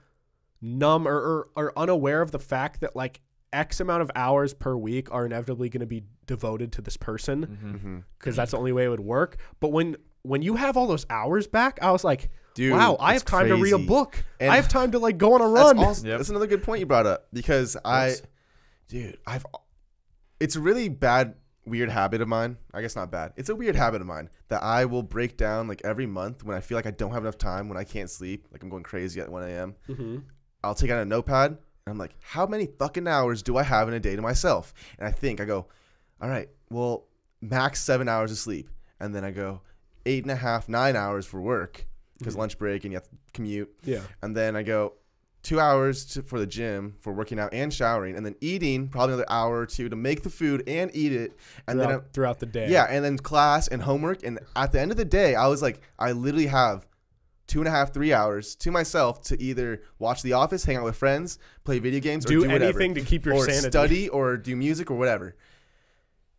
Speaker 1: numb or unaware of the fact that like X amount of hours per week are inevitably going to be devoted to this person because that's the only way it would work. But when you have all those hours back, I was like,
Speaker 3: Dude,
Speaker 1: wow, I have
Speaker 3: it's
Speaker 1: time to read a
Speaker 3: crazy.
Speaker 1: book.
Speaker 3: And
Speaker 1: I have time to like go on a run.
Speaker 3: That's another good point you brought up because it's a really bad, weird habit of mine. I guess not bad. It's a weird habit of mine that I will break down like every month when I feel like I don't have enough time, when I can't sleep, like I'm going crazy at 1 a.m.
Speaker 1: Mm-hmm.
Speaker 3: I'll take out a notepad and I'm like, how many fucking hours do I have in a day to myself? And I go, all right, well, max 7 hours of sleep. And then I go 8.5, 9 hours for work because lunch break and you have to commute.
Speaker 1: Yeah.
Speaker 3: And then I go 2 hours for the gym for working out and showering, and then eating probably another hour or two to make the food and eat it. And then
Speaker 1: throughout the day.
Speaker 3: yeah, and then class and homework. And at the end of the day, I was like, I literally have 2.5, 3 hours to myself to either watch The Office, hang out with friends, play video games, or do whatever.
Speaker 1: anything to keep your
Speaker 3: or
Speaker 1: sanity.
Speaker 3: study or do music or whatever.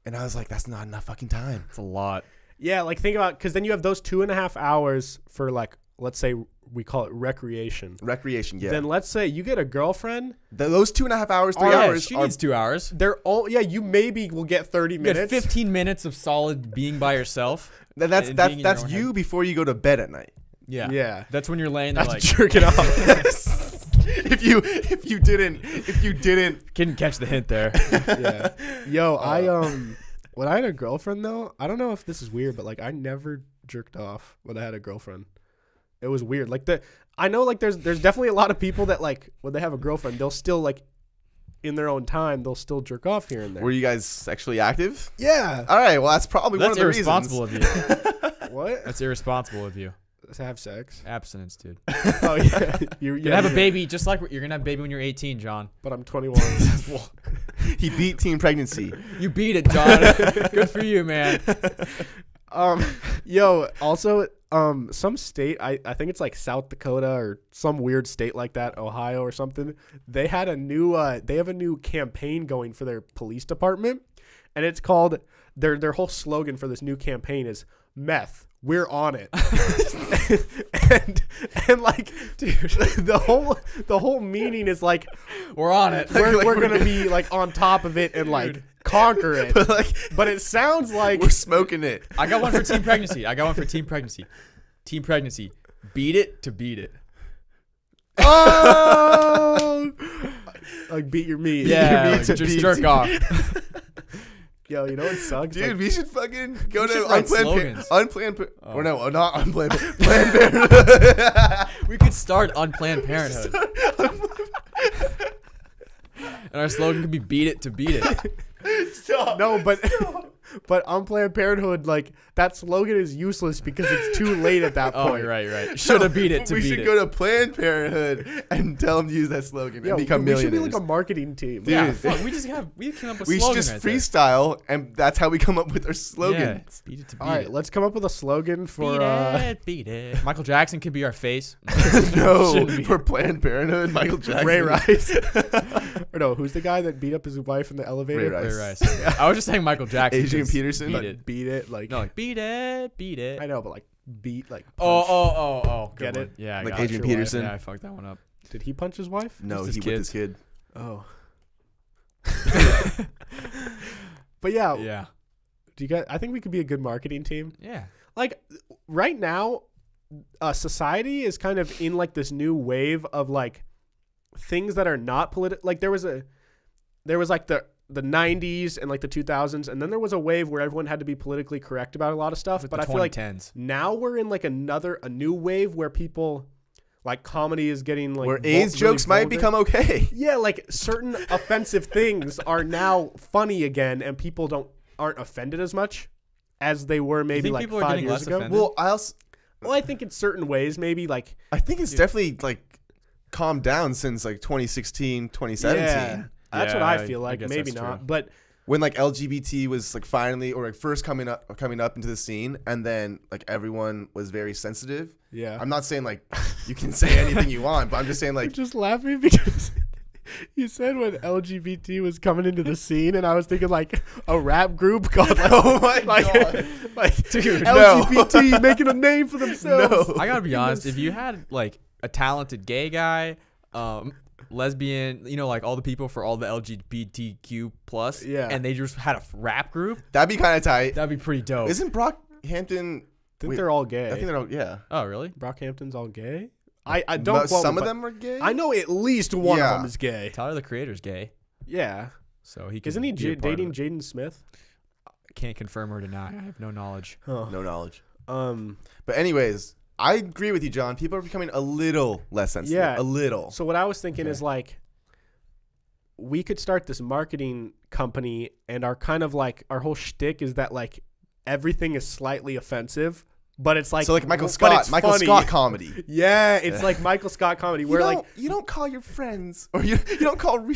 Speaker 3: And I was like, that's not enough fucking time.
Speaker 2: It's a lot.
Speaker 1: Yeah, like think about, because then you have those 2.5 hours for like, let's say we call it recreation.
Speaker 3: Recreation, yeah.
Speaker 1: Then let's say you get a girlfriend.
Speaker 3: Those 2.5 hours, 3
Speaker 2: Yeah,
Speaker 3: hours
Speaker 2: she
Speaker 3: are
Speaker 2: needs 2 hours.
Speaker 1: They're all you maybe will get 30
Speaker 2: You get
Speaker 1: minutes.
Speaker 2: 15 minutes of solid being by yourself.
Speaker 3: that's
Speaker 2: and being in your own
Speaker 3: you
Speaker 2: head.
Speaker 3: before you go to bed at night.
Speaker 2: Yeah.
Speaker 1: Yeah.
Speaker 2: That's when you're laying there
Speaker 1: That's
Speaker 2: like,
Speaker 1: jerking off.
Speaker 3: if you didn't
Speaker 2: couldn't catch the hint there.
Speaker 1: Yeah. Yo, when I had a girlfriend though, I don't know if this is weird, but like I never jerked off when I had a girlfriend. It was weird. Like I know like there's definitely a lot of people that like when they have a girlfriend, they'll still like in their own time, they'll still jerk off here and there.
Speaker 3: Were you guys sexually active?
Speaker 1: Yeah.
Speaker 3: All right, well that's probably
Speaker 2: That's
Speaker 3: one of the
Speaker 2: irresponsible
Speaker 3: reasons.
Speaker 2: of you.
Speaker 1: What?
Speaker 2: That's irresponsible of you.
Speaker 1: have sex.
Speaker 2: Abstinence, dude.
Speaker 1: Oh yeah,
Speaker 2: You're gonna have a baby just like you're gonna have a baby when you're 18, John.
Speaker 1: But I'm 21.
Speaker 3: He beat teen pregnancy.
Speaker 2: You beat it, John. Good for you, man.
Speaker 1: Yo, also, some state, I think it's like South Dakota or some weird state like that, Ohio or something. They have a new campaign going for their police department, and it's called their whole slogan for this new campaign is meth. We're on it. and like, dude, the whole meaning is like
Speaker 2: We're on it.
Speaker 1: we're gonna be like on top of it and like conquer it. But it sounds like
Speaker 3: We're smoking it.
Speaker 2: I got one for teen pregnancy. Teen pregnancy. Beat it to beat it.
Speaker 1: oh, like beat your meat.
Speaker 2: Yeah,
Speaker 3: beat
Speaker 2: like,
Speaker 3: to
Speaker 2: just
Speaker 3: beat.
Speaker 2: jerk off.
Speaker 1: Yo, you know what sucks?
Speaker 3: Dude,
Speaker 1: Like,
Speaker 3: we should fucking go
Speaker 2: We
Speaker 3: to
Speaker 2: should write slogans.
Speaker 3: or no, not Unplanned Planned Parenthood.
Speaker 2: We could start Unplanned Parenthood. And our slogan could be beat it to beat it.
Speaker 3: Stop.
Speaker 1: no, but Unplanned Parenthood, like that slogan is useless because it's too late at that
Speaker 2: Oh,
Speaker 1: point.
Speaker 2: right. Should have beat it to
Speaker 3: we
Speaker 2: beat
Speaker 3: should
Speaker 2: it.
Speaker 3: go to Planned Parenthood and tell them to use that slogan
Speaker 1: Yo,
Speaker 3: and become
Speaker 1: we should
Speaker 3: millionaires.
Speaker 1: be like a marketing team.
Speaker 3: Dude.
Speaker 2: Yeah, fuck, we came up with
Speaker 3: We should
Speaker 2: slogans
Speaker 3: just
Speaker 2: right there.
Speaker 3: freestyle, and that's how we come up with our
Speaker 2: Yeah,
Speaker 3: slogans.
Speaker 2: beat it to beat
Speaker 1: All right,
Speaker 2: it.
Speaker 1: let's come up with a slogan for.
Speaker 2: Beat it. Michael Jackson could be our face.
Speaker 3: No,
Speaker 2: Shouldn't be.
Speaker 3: for Planned Parenthood, Michael Jackson.
Speaker 1: Ray Rice. Or no, who's the guy that beat up his wife in the elevator?
Speaker 3: Ray Rice.
Speaker 2: Ray Rice. I was just saying Michael Jackson.
Speaker 3: Adrian
Speaker 2: just
Speaker 3: Peterson.
Speaker 2: Beat it.
Speaker 1: Beat it, like
Speaker 2: No, like beat it.
Speaker 1: I know, but like beat, like punch.
Speaker 2: Oh. Good
Speaker 1: Get
Speaker 2: one.
Speaker 1: it?
Speaker 2: Yeah, I
Speaker 3: Like
Speaker 2: got
Speaker 3: Adrian
Speaker 2: it.
Speaker 3: Peterson.
Speaker 2: Yeah, I fucked that one up.
Speaker 1: Did he punch his wife?
Speaker 3: No,
Speaker 2: Just
Speaker 3: he
Speaker 2: his
Speaker 3: with his kid.
Speaker 1: Oh. But yeah,
Speaker 2: Yeah.
Speaker 1: do you guys? I think we could be a good marketing team.
Speaker 2: Yeah.
Speaker 1: Like right now, society is kind of in like this new wave of like things that are not political. Like there was like the 90s and like the 2000s, and then there was a wave where everyone had to be politically correct about a lot of stuff.
Speaker 2: With
Speaker 1: But
Speaker 2: the
Speaker 1: I feel like
Speaker 2: 2010s.
Speaker 1: now we're in like a new wave where people like comedy is getting like
Speaker 3: Where AIDS
Speaker 1: really
Speaker 3: jokes might
Speaker 1: vulgar.
Speaker 3: become okay.
Speaker 1: Yeah, like certain offensive things are now funny again, and people aren't offended as much as they were maybe
Speaker 2: think
Speaker 1: like
Speaker 2: people are
Speaker 1: 5
Speaker 2: getting
Speaker 1: years
Speaker 2: less
Speaker 1: ago.
Speaker 2: offended?
Speaker 3: Well,
Speaker 1: Well, I think in certain ways, maybe like
Speaker 3: I think it's definitely like calmed down since like 2016, 2017.
Speaker 1: yeah, that's what
Speaker 2: Yeah,
Speaker 1: I feel
Speaker 2: I
Speaker 1: like.
Speaker 2: guess
Speaker 1: Maybe
Speaker 2: that's
Speaker 1: not,
Speaker 2: true.
Speaker 1: but
Speaker 3: When like LGBT was like finally or like first coming up into the scene, and then like everyone was very sensitive.
Speaker 1: yeah,
Speaker 3: I'm not saying like you can say anything you want, but I'm just saying
Speaker 1: I'm
Speaker 3: like
Speaker 1: just laughing because you said when LGBT was coming into the scene, and I was thinking like a rap group called like,
Speaker 3: oh my
Speaker 1: like,
Speaker 3: god.
Speaker 1: like
Speaker 2: Dude,
Speaker 1: LGBT making a name for themselves.
Speaker 3: No.
Speaker 2: I gotta be honest. If you had like a talented gay guy, lesbian, like all the people for all the LGBTQ plus,
Speaker 1: Yeah.
Speaker 2: and they just had a rap group,
Speaker 3: That'd be kind of tight.
Speaker 2: that'd be pretty dope.
Speaker 3: Isn't Brockhampton?
Speaker 1: I think
Speaker 3: Wait,
Speaker 1: they're all gay.
Speaker 3: I think they're all
Speaker 2: Oh, really?
Speaker 1: Brockhampton's all gay. I don't. quote
Speaker 3: Some
Speaker 1: me,
Speaker 3: of
Speaker 1: but
Speaker 3: them are gay.
Speaker 1: I know at least one
Speaker 3: Yeah.
Speaker 1: of them is gay.
Speaker 2: Tyler the Creator's gay,
Speaker 1: Yeah,
Speaker 2: so he could
Speaker 1: isn't he
Speaker 2: be a part of
Speaker 1: dating
Speaker 2: it.
Speaker 1: Jaden Smith?
Speaker 2: Can't confirm or deny. I have no knowledge.
Speaker 1: Huh.
Speaker 3: No knowledge.
Speaker 1: Um.
Speaker 3: But anyways, I agree with you, John. People are becoming a little less sensitive.
Speaker 1: Yeah.
Speaker 3: A little.
Speaker 1: So what I was thinking
Speaker 2: Okay.
Speaker 1: is like, we could start this marketing company, and our kind of like our whole shtick is that like everything is slightly offensive, but it's like
Speaker 3: So like Michael
Speaker 1: but
Speaker 3: Scott,
Speaker 1: it's
Speaker 3: Michael
Speaker 1: funny.
Speaker 3: Scott comedy.
Speaker 1: Yeah, it's like Michael Scott comedy where like
Speaker 3: You don't call your friends, or you don't call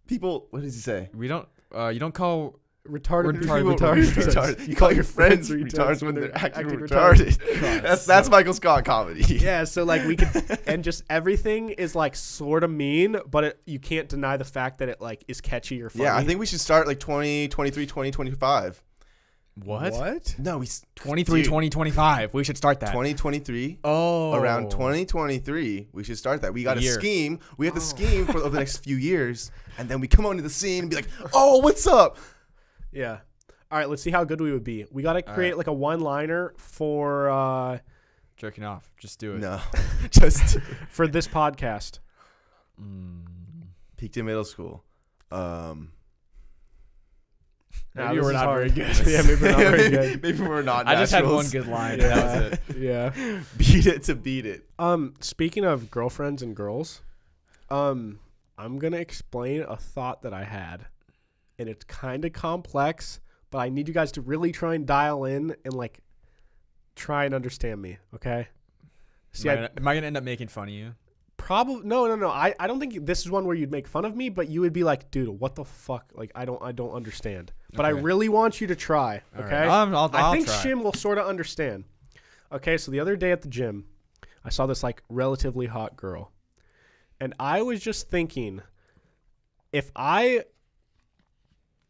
Speaker 3: people. What does he say?
Speaker 2: We don't. You don't call.
Speaker 1: retarded
Speaker 2: Retarded,
Speaker 1: people
Speaker 3: Retarded. You call your friends retards when they're acting retarded. That's Michael Scott comedy.
Speaker 1: Yeah, so like we could, and just everything is like sort of mean, but you can't deny the fact that it like is catchy or funny.
Speaker 3: Yeah, I think we should start like 2023, 2025.
Speaker 2: What?
Speaker 3: No,
Speaker 2: 23, 2025. We should start that.
Speaker 3: 2023.
Speaker 2: Oh.
Speaker 3: Around 2023, we should start that. We got a
Speaker 2: Year.
Speaker 3: scheme. We have to scheme for over the next few years, and then we come onto the scene and be like, "Oh, what's up?"
Speaker 1: Yeah. All right, let's see how good we would be. We got to create like a one-liner for
Speaker 2: Jerking off. Just do it.
Speaker 3: No, just
Speaker 1: for this podcast.
Speaker 3: peaked in middle school.
Speaker 2: Maybe
Speaker 1: Nah,
Speaker 2: we're
Speaker 1: this is
Speaker 2: not
Speaker 1: hard.
Speaker 2: very good.
Speaker 1: Yeah, maybe we're not very good.
Speaker 3: Maybe we're not.
Speaker 2: I just had
Speaker 3: naturals.
Speaker 2: one good line. That was it.
Speaker 1: Yeah.
Speaker 3: Beat it to beat it.
Speaker 1: Speaking of girlfriends and girls, I'm gonna explain a thought that I had, and it's kind of complex, but I need you guys to really try and dial in and like try and understand me, okay? See,
Speaker 2: Am I gonna end up making fun of you?
Speaker 1: probably no. I don't think this is one where you'd make fun of me, but you would be like, dude, what the fuck? Like, I don't understand. But I
Speaker 2: Okay.
Speaker 1: really want you to try,
Speaker 2: All
Speaker 1: okay?
Speaker 2: right. I'll
Speaker 1: I think
Speaker 2: try.
Speaker 1: Shim will sort of understand. Okay, so the other day at the gym, I saw this like relatively hot girl. And I was just thinking, if I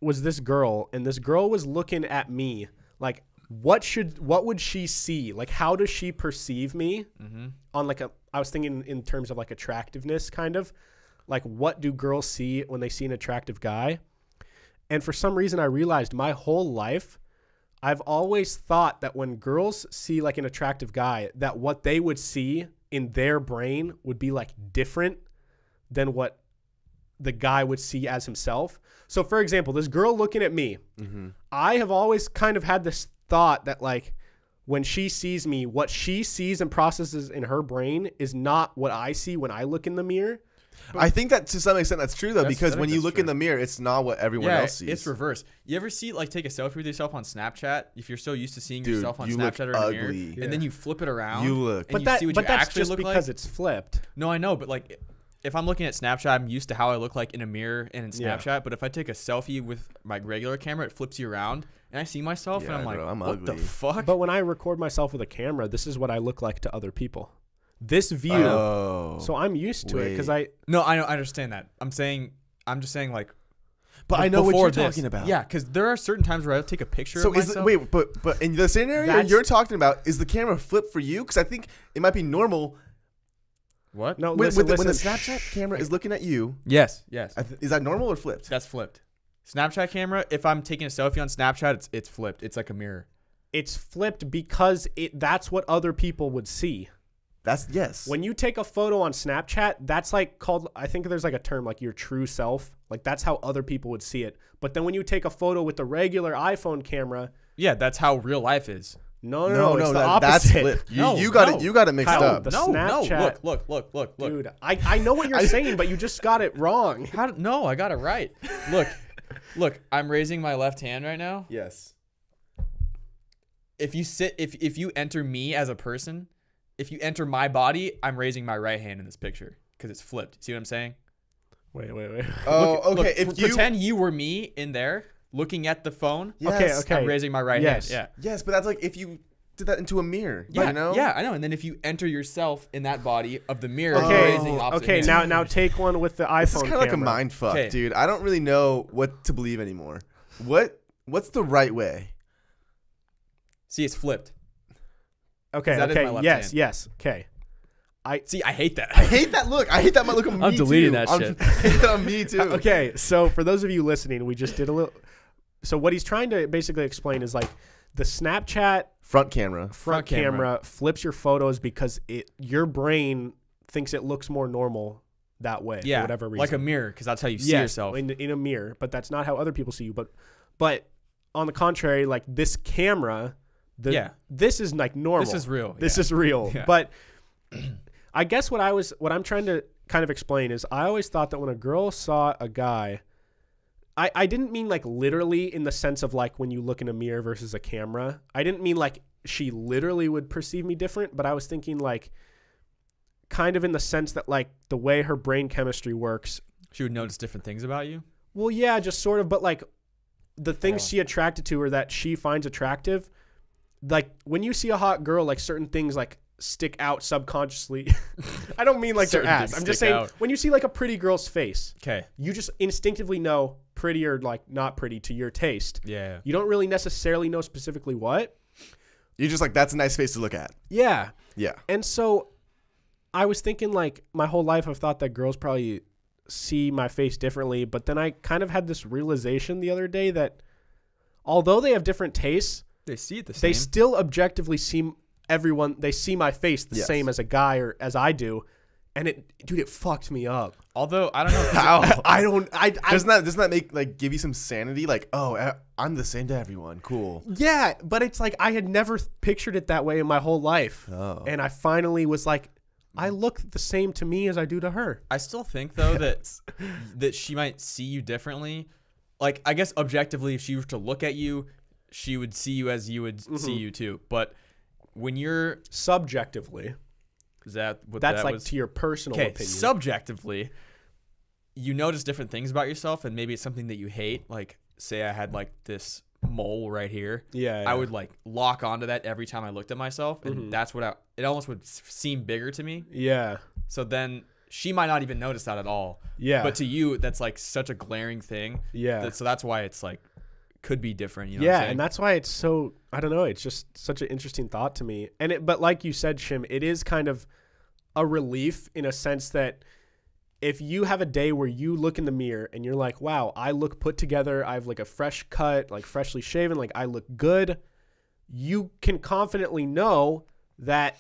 Speaker 1: was this girl and this girl was looking at me, like what would she see? Like how does she perceive me?
Speaker 2: Mm-hmm.
Speaker 1: On like I was thinking in terms of like attractiveness kind of. Like what do girls see when they see an attractive guy? And for some reason I realized my whole life I've always thought that when girls see like an attractive guy, that what they would see in their brain would be like different than what the guy would see as himself. So for example, this girl looking at me, I have always kind of had this thought that like when she sees me, what she sees and processes in her brain is not what I see when I look in the mirror.
Speaker 3: I think that to some extent that's true though, because
Speaker 2: I
Speaker 3: when
Speaker 2: think
Speaker 3: you
Speaker 2: that's
Speaker 3: look
Speaker 2: true.
Speaker 3: in the mirror, it's not what everyone else sees.
Speaker 2: It's reverse. You ever see like take a selfie with yourself on Snapchat? If you're so used to seeing
Speaker 3: Dude,
Speaker 2: yourself on
Speaker 3: you look
Speaker 2: Snapchat or in the mirror,
Speaker 3: ugly.
Speaker 2: and then you flip it around,
Speaker 3: You look-
Speaker 2: and you see what you
Speaker 1: that's
Speaker 2: actually
Speaker 1: just
Speaker 2: look
Speaker 1: because
Speaker 2: like.
Speaker 1: it's flipped.
Speaker 2: No, I know, but like if I'm looking at Snapchat, I'm used to how I look like in a mirror and in
Speaker 1: Yeah.
Speaker 2: Snapchat. But if I take a selfie with my regular camera, it flips you around, and I see myself, and
Speaker 3: Yeah,
Speaker 2: I'm like,
Speaker 3: bro, I'm
Speaker 2: what the
Speaker 3: ugly.
Speaker 2: fuck?
Speaker 1: But when I record myself with a camera, this is what I look like to other people. This view.
Speaker 3: Oh.
Speaker 1: So I'm used to it because
Speaker 3: wait.
Speaker 2: No, I understand that. I'm just saying like.
Speaker 3: But I know what
Speaker 2: before
Speaker 3: you're
Speaker 2: this.
Speaker 3: talking about.
Speaker 2: Yeah, because there are certain times where I take a picture
Speaker 3: So
Speaker 2: of
Speaker 3: is
Speaker 2: myself.
Speaker 3: wait, but in the scenario
Speaker 1: That's-
Speaker 3: you're talking about, is the camera flipped for you? Because I think it might be normal
Speaker 2: What?
Speaker 1: no,
Speaker 3: when,
Speaker 1: listen,
Speaker 3: when the
Speaker 1: listen.
Speaker 3: Snapchat camera is looking at you.
Speaker 2: Yes.
Speaker 3: Is that normal or flipped?
Speaker 2: That's flipped. Snapchat camera, if I'm taking a selfie on Snapchat, it's flipped. It's like a mirror.
Speaker 1: It's flipped because that's what other people would see.
Speaker 3: That's yes.
Speaker 1: When you take a photo on Snapchat, that's like called, I think there's like a term like your true self. Like that's how other people would see it. But then when you take a photo with the regular iPhone camera,
Speaker 2: Yeah, that's how real life is.
Speaker 1: no, it's the
Speaker 3: that's
Speaker 1: opposite.
Speaker 3: flipped.
Speaker 2: No,
Speaker 3: you got
Speaker 2: no.
Speaker 3: it. You got it mixed
Speaker 1: Kyle,
Speaker 3: up.
Speaker 1: the
Speaker 2: No,
Speaker 1: Snapchat-
Speaker 2: no. Look.
Speaker 1: Dude, I know what you're saying, but you just got it wrong.
Speaker 2: No, I got it right. Look. I'm raising my left hand right now.
Speaker 3: Yes.
Speaker 2: If you enter me as a person, if you enter my body, I'm raising my right hand in this picture because it's flipped. See what I'm saying?
Speaker 1: Wait.
Speaker 3: Oh, okay.
Speaker 2: Look, pretend you were me in there looking at the phone.
Speaker 3: Yes.
Speaker 1: Okay.
Speaker 2: I'm raising my right
Speaker 1: Yes.
Speaker 2: hand.
Speaker 3: Yes, but that's like if you did that into a mirror.
Speaker 2: Yeah.
Speaker 3: You know.
Speaker 2: Yeah, I know. And then if you enter yourself in that body of the mirror,
Speaker 1: Okay,
Speaker 2: you're raising the opposite
Speaker 1: Okay,
Speaker 2: hand.
Speaker 1: now take one with the iPhone
Speaker 3: This is kind of like a
Speaker 1: camera.
Speaker 3: mind fuck,
Speaker 2: Okay.
Speaker 3: dude. I don't really know what to believe anymore. What's the right way?
Speaker 2: See, it's flipped.
Speaker 1: Okay,
Speaker 2: That is my left hand.
Speaker 1: yes. Okay.
Speaker 2: See, I hate that.
Speaker 3: I hate that look. I hate that look on me
Speaker 2: I'm deleting
Speaker 3: too.
Speaker 2: that shit.
Speaker 3: I hate that on me too.
Speaker 1: Okay, so for those of you listening, we just did a little. So what he's trying to basically explain is like the Snapchat
Speaker 3: Front camera.
Speaker 1: front camera flips your photos because your brain thinks it looks more normal that way
Speaker 2: Yeah,
Speaker 1: for whatever reason.
Speaker 2: like a mirror, because that's how you see
Speaker 1: Yes,
Speaker 2: yourself.
Speaker 1: in a mirror, but that's not how other people see you. But on the contrary, like this camera, this is like normal.
Speaker 2: This is real.
Speaker 1: This is real.
Speaker 2: Yeah.
Speaker 1: But I guess what I'm trying to kind of explain is I always thought that when a girl saw a guy, I didn't mean like literally in the sense of like when you look in a mirror versus a camera. I didn't mean like she literally would perceive me different, but I was thinking like kind of in the sense that like the way her brain chemistry works.
Speaker 2: She would notice different things about you.
Speaker 1: Well, yeah, just sort of, but like the things she attracted to or that she finds attractive, like when you see a hot girl, like certain things like stick out subconsciously. I don't mean like their
Speaker 2: Certain
Speaker 1: ass.
Speaker 2: things
Speaker 1: I'm just
Speaker 2: stick
Speaker 1: saying
Speaker 2: out.
Speaker 1: when you see like a pretty girl's face,
Speaker 2: Okay.
Speaker 1: you just instinctively know pretty or like not pretty to your taste.
Speaker 2: Yeah.
Speaker 1: You don't really necessarily know specifically what.
Speaker 3: You're just like, that's a nice face to look at.
Speaker 1: Yeah.
Speaker 3: Yeah.
Speaker 1: And so I was thinking like my whole life I've thought that girls probably see my face differently, but then I kind of had this realization the other day that although they have different tastes,
Speaker 2: They see it the same.
Speaker 1: they still objectively see they see my face the
Speaker 3: Yes.
Speaker 1: same as a guy or as I do. And it fucked me up.
Speaker 2: Although I don't know.
Speaker 3: How?
Speaker 1: I
Speaker 3: Doesn't that make like give you some sanity? Like, oh, I'm the same to everyone. Cool.
Speaker 1: yeah, but it's like I had never pictured it that way in my whole life.
Speaker 3: Oh.
Speaker 1: And I finally was like, I look the same to me as I do to her.
Speaker 2: I still think though that she might see you differently. Like I guess objectively, if she were to look at you, she would see you as you would see you too. But when you're
Speaker 1: subjectively.
Speaker 2: is that what
Speaker 1: That's
Speaker 2: that
Speaker 1: like
Speaker 2: was?
Speaker 1: to your personal
Speaker 2: Okay,
Speaker 1: opinion.
Speaker 2: subjectively, you notice different things about yourself, and maybe it's something that you hate. Like, say I had like this mole right here.
Speaker 1: Yeah,
Speaker 2: I would like lock onto that every time I looked at myself, and that's what it almost would seem bigger to me.
Speaker 1: Yeah.
Speaker 2: So then she might not even notice that at all.
Speaker 1: Yeah.
Speaker 2: But to you, that's like such a glaring thing.
Speaker 1: Yeah.
Speaker 2: So that's why it's like could be different. You know what I'm
Speaker 1: Yeah,
Speaker 2: saying?
Speaker 1: and that's why it's so, I don't know, it's just such an interesting thought to me. But like you said, Shim, it is kind of a relief in a sense that if you have a day where you look in the mirror and you're like, wow, I look put together, I have like a fresh cut, like freshly shaven, like I look good, you can confidently know that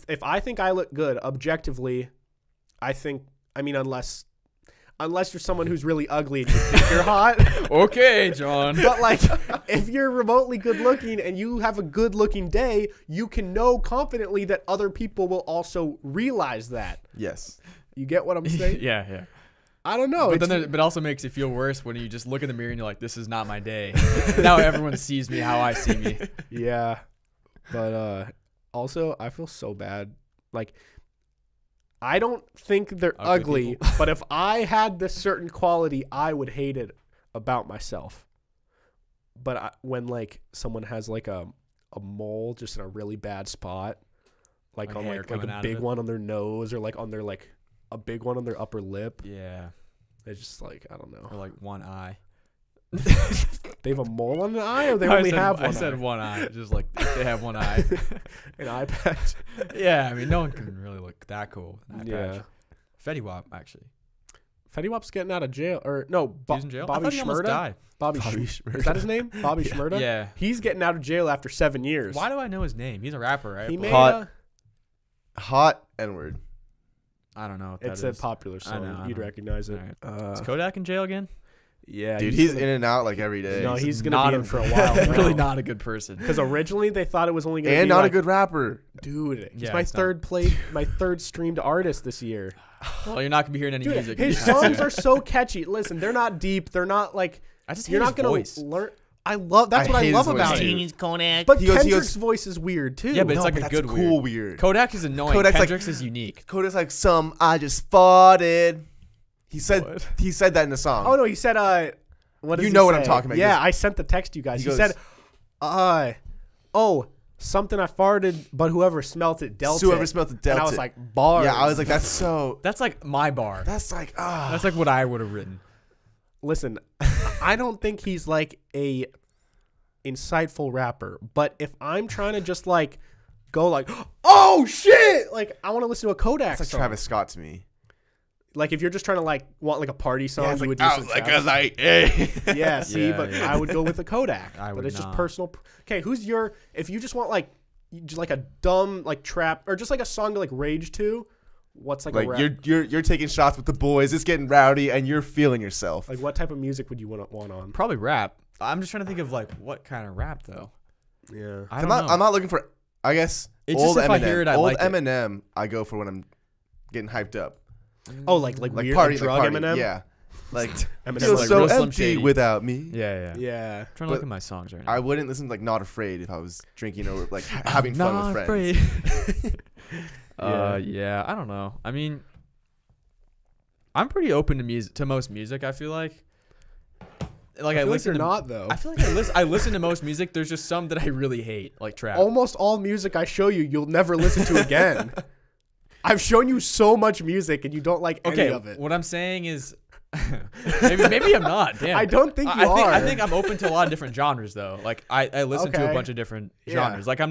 Speaker 1: if I think I look good objectively, unless you're someone who's really ugly and you think you're hot.
Speaker 2: Okay, John.
Speaker 1: But like, if you're remotely good looking and you have a good looking day, you can know confidently that other people will also realize that.
Speaker 3: Yes.
Speaker 1: You get what I'm saying?
Speaker 2: Yeah.
Speaker 1: I don't know.
Speaker 2: But then it also makes you feel worse when you just look in the mirror and you're like, this is not my day. Now everyone sees me how I see me.
Speaker 1: Yeah. But also, I feel so bad. Like, I don't think they're ugly, but if I had this certain quality, I would hate it about myself. But when like someone has like a mole just in a really bad spot, like on like a big one on their nose, or like on their like a big one on their upper lip,
Speaker 2: Yeah.
Speaker 1: it's just like, I don't know.
Speaker 2: Or like one eye.
Speaker 1: They have a mole on the eye, or they only have one
Speaker 2: I said
Speaker 1: eye?
Speaker 2: one eye. Just like if they have one eye.
Speaker 1: An eye patch.
Speaker 2: Yeah, I mean, no one can really look that cool with an eye
Speaker 1: Yeah.
Speaker 2: patch. Fetty Wap, actually.
Speaker 1: Fetty Wap's getting out of jail, or no,
Speaker 2: He's in jail? I
Speaker 1: Bobby
Speaker 2: thought he almost
Speaker 1: Shmurda.
Speaker 2: died.
Speaker 1: Bobby Shmurda. Is that his name? Bobby Shmurda?
Speaker 2: Yeah.
Speaker 1: He's getting out of jail after 7 years.
Speaker 2: Why do I know his name? He's a rapper, right?
Speaker 1: He made
Speaker 3: Hot N-word.
Speaker 2: I don't know what
Speaker 1: it's
Speaker 2: that
Speaker 1: a
Speaker 2: is.
Speaker 1: popular
Speaker 2: I
Speaker 1: song.
Speaker 2: know, I
Speaker 1: You'd
Speaker 2: know.
Speaker 1: recognize it.
Speaker 2: Alright. Is Kodak in jail again?
Speaker 1: Yeah,
Speaker 3: Dude, he's in and out like every day.
Speaker 1: No, he's gonna
Speaker 2: not
Speaker 1: be
Speaker 2: a-
Speaker 1: in for a while.
Speaker 2: Really not a good person.
Speaker 1: Because originally they thought it was only gonna
Speaker 3: and
Speaker 1: be
Speaker 3: not
Speaker 1: like,
Speaker 3: a good rapper.
Speaker 1: dude. He's
Speaker 2: Yeah,
Speaker 1: my
Speaker 2: it's not.
Speaker 1: third streamed artist this year.
Speaker 2: Well, you're not gonna be hearing any
Speaker 1: Dude,
Speaker 2: music.
Speaker 1: his songs are so catchy. Listen, they're not deep. They're not like
Speaker 2: I just hate
Speaker 1: you're
Speaker 2: his
Speaker 1: not gonna
Speaker 2: voice.
Speaker 1: learn. That's what I
Speaker 3: hate
Speaker 1: love
Speaker 3: his voice,
Speaker 1: about
Speaker 3: too.
Speaker 1: it.
Speaker 4: Kodak.
Speaker 1: But
Speaker 3: He goes-
Speaker 1: Kendrick's voice is weird too.
Speaker 2: Yeah, but it's
Speaker 3: No,
Speaker 2: like
Speaker 3: but
Speaker 2: a
Speaker 3: that's
Speaker 2: good
Speaker 3: cool weird.
Speaker 2: Kodak is annoying.
Speaker 3: Kodak's like-
Speaker 2: Kendrick's is unique.
Speaker 3: Kodak's like I just farted. He said
Speaker 2: What?
Speaker 3: he said that in the song.
Speaker 1: Oh no, he said what does
Speaker 3: You
Speaker 1: he
Speaker 3: know what I'm
Speaker 1: say?
Speaker 3: talking about. He
Speaker 1: Yeah,
Speaker 3: goes-
Speaker 1: I sent the text to you guys.
Speaker 3: he
Speaker 1: He
Speaker 3: goes-
Speaker 1: said something I farted, but whoever smelt it dealt
Speaker 3: Whoever
Speaker 1: it.
Speaker 3: smelt it dealt
Speaker 1: and I was
Speaker 3: it.
Speaker 1: like, bars.
Speaker 3: Yeah, I was like, that's so.
Speaker 2: That's like my bar.
Speaker 3: That's like
Speaker 2: That's like what I would have written.
Speaker 1: listen, I don't think he's like a insightful rapper, but if I'm trying to just like go like, oh shit, like I want to listen to a Kodak
Speaker 3: That's like
Speaker 1: song.
Speaker 3: Travis Scott to me.
Speaker 1: Like if you're just trying to like want like a party song,
Speaker 3: it's
Speaker 1: you would
Speaker 3: like,
Speaker 1: do some Travis. Yeah, see,
Speaker 2: Yeah,
Speaker 1: but
Speaker 2: yeah.
Speaker 1: I would go with a Kodak.
Speaker 2: I
Speaker 1: but
Speaker 2: would
Speaker 1: it's just
Speaker 2: not.
Speaker 1: personal. Okay, if you just want like just like a dumb like trap or just like a song to like rage to, what's like a
Speaker 3: Like
Speaker 1: rap?
Speaker 3: you're taking shots with the boys. It's getting rowdy, and you're feeling yourself.
Speaker 1: Like what type of music would you want on?
Speaker 2: Probably rap. I'm just trying to think of like what kind of rap though.
Speaker 1: Yeah.
Speaker 2: I
Speaker 3: I'm
Speaker 2: don't know.
Speaker 3: not looking for. I guess
Speaker 2: It's
Speaker 3: old
Speaker 2: just if
Speaker 3: Eminem.
Speaker 2: I hear it, I
Speaker 3: old
Speaker 2: like it.
Speaker 3: Eminem. I go for when I'm getting hyped up.
Speaker 1: Oh, like
Speaker 3: Like
Speaker 1: weird
Speaker 3: party,
Speaker 1: like drug
Speaker 3: like party.
Speaker 1: Eminem.
Speaker 3: Yeah. Like
Speaker 1: Eminem
Speaker 3: feel
Speaker 1: like
Speaker 3: so
Speaker 2: real Slim
Speaker 3: empty
Speaker 2: Shady.
Speaker 3: without me.
Speaker 2: Yeah.
Speaker 1: Yeah.
Speaker 2: I'm trying to look at my songs right now.
Speaker 3: I wouldn't listen to like Not Afraid if I was drinking or like having fun with friends.
Speaker 2: Yeah, I don't know. I mean, I'm pretty open to music, to most music. I feel like
Speaker 1: I feel like
Speaker 2: listen
Speaker 1: you're
Speaker 2: to,
Speaker 1: not though.
Speaker 2: I feel like I listen to most music. There's just some that I really hate, like trap.
Speaker 1: Almost all music I show you, you'll never listen to again. I've shown you so much music and you don't like any of it.
Speaker 2: What I'm saying is, maybe I'm not. Damn.
Speaker 1: I don't think you
Speaker 2: I
Speaker 1: are.
Speaker 2: think I'm open to a lot of different genres though. Like I listen to a
Speaker 1: Okay.
Speaker 2: bunch of different
Speaker 1: Yeah.
Speaker 2: genres. Like I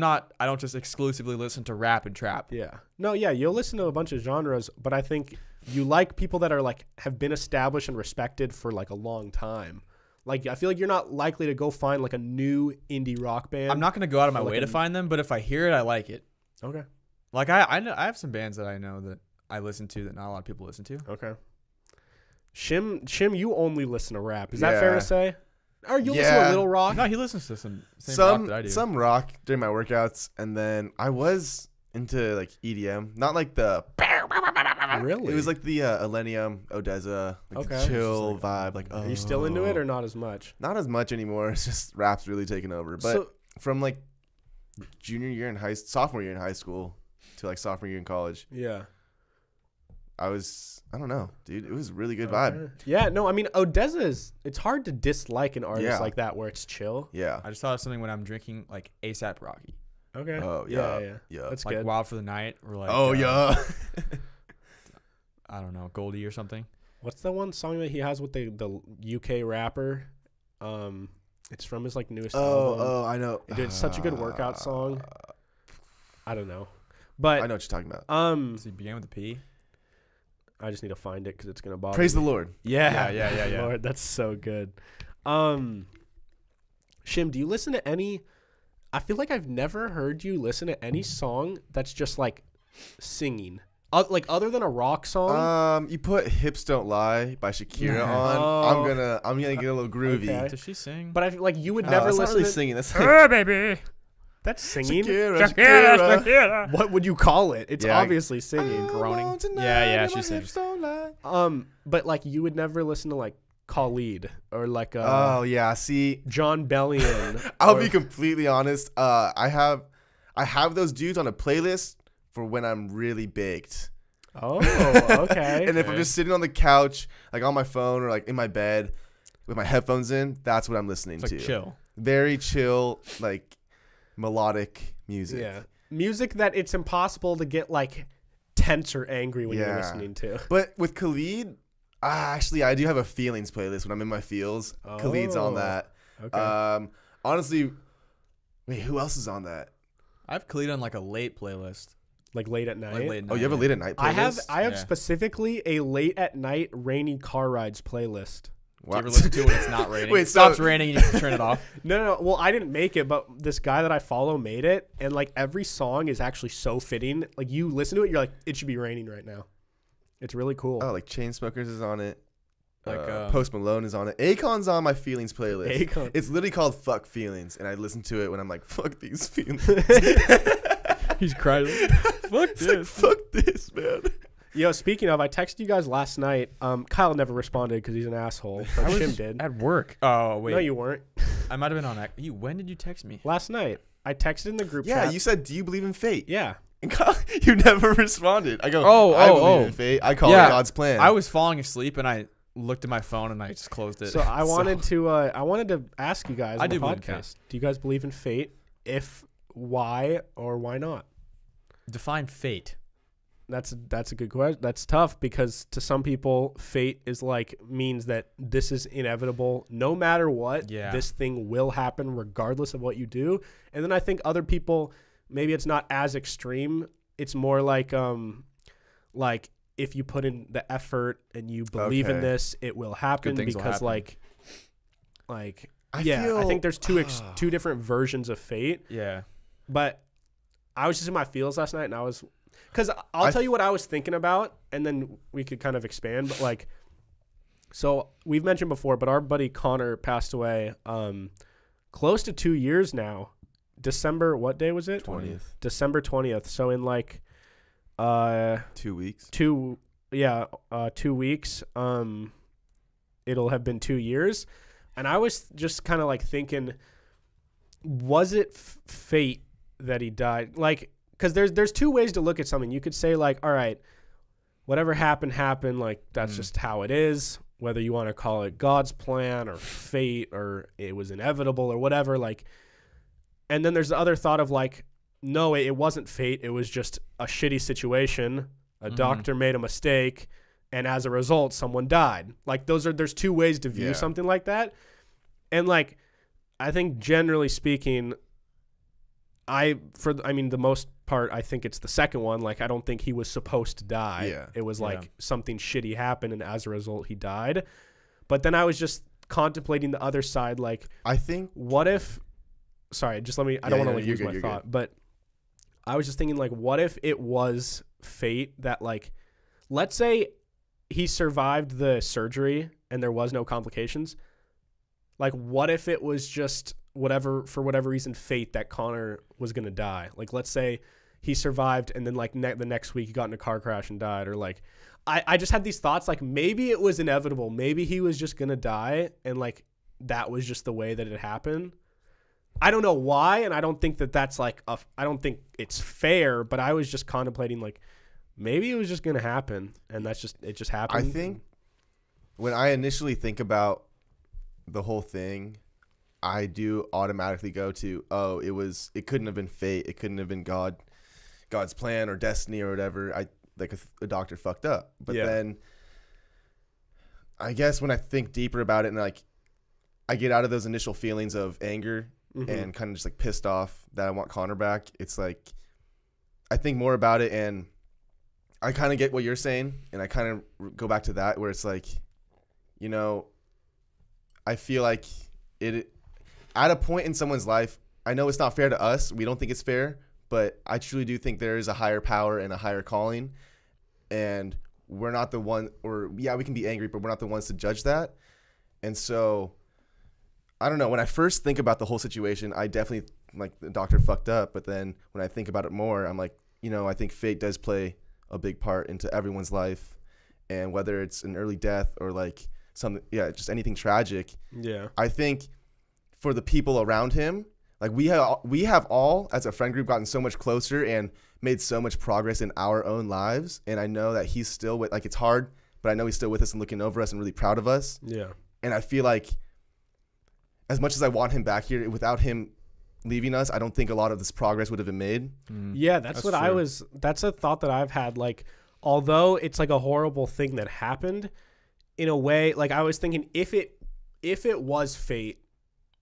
Speaker 2: don't just exclusively listen to rap and trap.
Speaker 1: Yeah. No, yeah, you'll listen to a bunch of genres, but I think you like people that are like have been established and respected for like a long time. Like I feel like you're not likely to go find like a new indie rock band.
Speaker 2: I'm not gonna go out of my
Speaker 1: Or like
Speaker 2: way
Speaker 1: a-
Speaker 2: to find them, but if I hear it, I like it.
Speaker 1: Okay.
Speaker 2: Like I know I have some bands that I know that I listen to that not a lot of people listen to.
Speaker 1: Okay. Shim, you only listen to rap. Is that fair
Speaker 3: Yeah.
Speaker 1: to say? Or you listen to
Speaker 3: Yeah.
Speaker 1: a little rock?
Speaker 2: No, he listens to some same rock that I do.
Speaker 3: Some rock during my workouts, and then I was into like EDM, not like the.
Speaker 1: Really?
Speaker 3: It was like the Illenium, Odessa, like the
Speaker 1: Okay.
Speaker 3: chill vibe. Like,
Speaker 1: Are you still into it or not as much?
Speaker 3: Not as much anymore. It's just rap's really taken over. But
Speaker 1: So-
Speaker 3: from like sophomore year in high school to like sophomore year in college.
Speaker 1: Yeah.
Speaker 3: I don't know, dude. It was a really good vibe.
Speaker 1: Yeah, no, I mean, Odessa it's hard to dislike an artist like that where it's chill.
Speaker 3: Yeah.
Speaker 2: I just thought of something when I'm drinking like ASAP Rocky.
Speaker 1: Okay.
Speaker 3: Oh,
Speaker 1: yeah.
Speaker 3: Yeah.
Speaker 1: That's
Speaker 2: Like
Speaker 1: good.
Speaker 2: Wild for the Night or like
Speaker 3: yeah.
Speaker 2: I don't know, Goldie or something.
Speaker 1: What's the one song that he has with the UK rapper? It's from his like newest album.
Speaker 3: Oh, I know.
Speaker 1: Dude, it's such a good workout song. I don't know. But
Speaker 3: I know what you're talking about.
Speaker 2: Does he begin with a P?
Speaker 1: I just need to find it because it's gonna bother
Speaker 3: Praise
Speaker 1: me.
Speaker 3: the Lord.
Speaker 1: Yeah. Lord, that's so good. Shim, do you listen to any? I feel like I've never heard you listen to any song that's just like singing, like other than a rock song.
Speaker 3: You put "Hips Don't Lie" by Shakira on.
Speaker 1: Oh.
Speaker 3: I'm gonna get a little groovy.
Speaker 1: Okay.
Speaker 2: Does she sing?
Speaker 1: But I feel like you would never
Speaker 3: That's
Speaker 1: listen.
Speaker 3: not really
Speaker 1: to
Speaker 3: singing. That's
Speaker 2: Oh, baby.
Speaker 1: That's singing.
Speaker 3: Shakira.
Speaker 1: What would you call it? It's
Speaker 3: Yeah.
Speaker 1: obviously singing.
Speaker 2: Groaning. Yeah, she sings.
Speaker 1: But like you would never listen to like Khalid or like
Speaker 3: Oh yeah. See,
Speaker 1: John Bellion.
Speaker 3: I'll
Speaker 1: or-
Speaker 3: be completely honest. I have those dudes on a playlist for when I'm really baked.
Speaker 1: Oh, okay.
Speaker 3: And if I'm just sitting on the couch, like on my phone or like in my bed with my headphones in, that's what I'm listening
Speaker 2: It's
Speaker 3: to.
Speaker 2: like chill.
Speaker 3: Very chill, like melodic music.
Speaker 1: Yeah. Music that it's impossible to get like tense or angry when you're
Speaker 3: Yeah.
Speaker 1: listening to.
Speaker 3: But with Khalid, actually, I do have a feelings playlist when I'm in my feels. Khalid's on that.
Speaker 1: Okay.
Speaker 3: Honestly, wait, who else is on that?
Speaker 2: I have Khalid on like a late playlist.
Speaker 1: Like late at night.
Speaker 2: Like late
Speaker 3: Oh, you have a late at night playlist?
Speaker 1: I have
Speaker 2: Yeah.
Speaker 1: specifically a late at night rainy car rides playlist.
Speaker 2: Do you ever listen to it when it's not raining?
Speaker 3: Wait,
Speaker 2: It stops
Speaker 3: so-
Speaker 2: raining and you can turn it off.
Speaker 1: No. Well, I didn't make it, but this guy that I follow made it, and like every song is actually so fitting. Like you listen to it, you're like, it should be raining right now. It's really cool.
Speaker 3: Oh, like Chainsmokers is on it.
Speaker 2: Like,
Speaker 3: Post Malone is on it. Akon's on my feelings playlist.
Speaker 1: Akon.
Speaker 3: It's literally called "Fuck Feelings," and I listen to it when I'm like, "Fuck these feelings."
Speaker 2: He's crying. Fuck
Speaker 3: It's like, fuck this, man.
Speaker 1: Yo, speaking of, I texted you guys last night. Kyle never responded because he's an asshole. But Shim did.
Speaker 2: At work. Oh, wait.
Speaker 1: No, you weren't.
Speaker 2: I might have been on that. When did you text me?
Speaker 1: Last night, I texted in the group
Speaker 3: Yeah,
Speaker 1: chat.
Speaker 3: you said, "Do you believe in fate?"
Speaker 1: Yeah.
Speaker 3: And Kyle, you never responded. I go,
Speaker 2: Oh,
Speaker 3: I
Speaker 2: oh,
Speaker 3: believe
Speaker 2: oh.
Speaker 3: in fate. I call
Speaker 2: Yeah,
Speaker 3: it God's plan."
Speaker 2: I was falling asleep and I looked at my phone and I just closed it.
Speaker 1: So I wanted to ask you guys
Speaker 2: I
Speaker 1: on the
Speaker 2: do believe in
Speaker 1: podcast. Do you guys believe in fate? If, why, or why not?
Speaker 2: Define fate.
Speaker 1: That's a good question. That's tough because to some people, fate is like means that this is inevitable. No matter what,
Speaker 2: Yeah.
Speaker 1: this thing will happen regardless of what you do. And then I think other people, maybe it's not as extreme. It's more like if you put in the effort and you believe in
Speaker 3: Okay.
Speaker 1: this, it will happen
Speaker 2: things will
Speaker 1: because
Speaker 2: happen.
Speaker 1: I think there's two different versions of fate.
Speaker 2: Yeah.
Speaker 1: But I was just in my feels last night, and because I'll tell you what I was thinking about, and then we could kind of expand. But like, so we've mentioned before, but our buddy Connor passed away close to 2 years now. December, what day was it?
Speaker 3: 20th.
Speaker 1: December 20th. So in like
Speaker 3: 2 weeks.
Speaker 1: 2 weeks, it'll have been 2 years. And I was just kind of like thinking, was it fate that he died? Like, because there's two ways to look at something. You could say like, all right, whatever happened, like that's just how it is. Whether you want to call it God's plan or fate or it was inevitable or whatever. Like, and then there's the other thought of like, no, it wasn't fate. It was just a shitty situation. A doctor made a mistake, and as a result, someone died. Like there's two ways to view something like that. And like, I think generally speaking, the most part, I think it's the second one. Like, I don't think he was supposed to die.
Speaker 3: Yeah.
Speaker 1: It was like something shitty happened, and as a result, he died. But then I was just contemplating the other side. Like,
Speaker 3: I think.
Speaker 1: what if? Sorry, just let me. I don't want to lose my
Speaker 3: you're
Speaker 1: thought.
Speaker 3: good.
Speaker 1: But I was just thinking, like, what if it was fate that, like, let's say he survived the surgery and there was no complications. Like, what if it was just for whatever reason, fate that Connor was going to die? Like, let's say he survived and then, like, the next week he got in a car crash and died. Or, like, I just had these thoughts, like, maybe it was inevitable. Maybe he was just going to die and, like, that was just the way that it happened. I don't know why, and I don't think that that's like I don't think it's fair, but I was just contemplating like maybe it was just gonna happen, and it just happened.
Speaker 3: I think when I initially think about the whole thing, I do automatically go to, oh, it couldn't have been fate, it couldn't have been God's plan or destiny or whatever. A doctor fucked up, but then I guess when I think deeper about it and like I get out of those initial feelings of anger and kind of just like pissed off that I want Connor back, it's like I think more about it and I kind of get what you're saying, and I kind of go back to that where it's like, you know, I feel like it at a point in someone's life, I know it's not fair to us. We don't think it's fair, but I truly do think there is a higher power and a higher calling, and we're not the one, or yeah, we can be angry, but we're not the ones to judge that. And so I don't know. When I first think about the whole situation, I definitely like the doctor fucked up. But then when I think about it more, I'm like, you know, I think fate does play a big part into everyone's life. And whether it's an early death or like something, just anything tragic. Yeah. I think for the people around him, like we have all as a friend group gotten so much closer and made so much progress in our own lives. And I know that he's still with, like, it's hard, but I know he's still with us and looking over us and really proud of us. Yeah. And I feel like as much as I want him back here, without him leaving us, I don't think a lot of this progress would have been made.
Speaker 1: Yeah, that's what true. That's a thought that I've had. Like, although it's like a horrible thing that happened, in a way, like I was thinking if it was fate,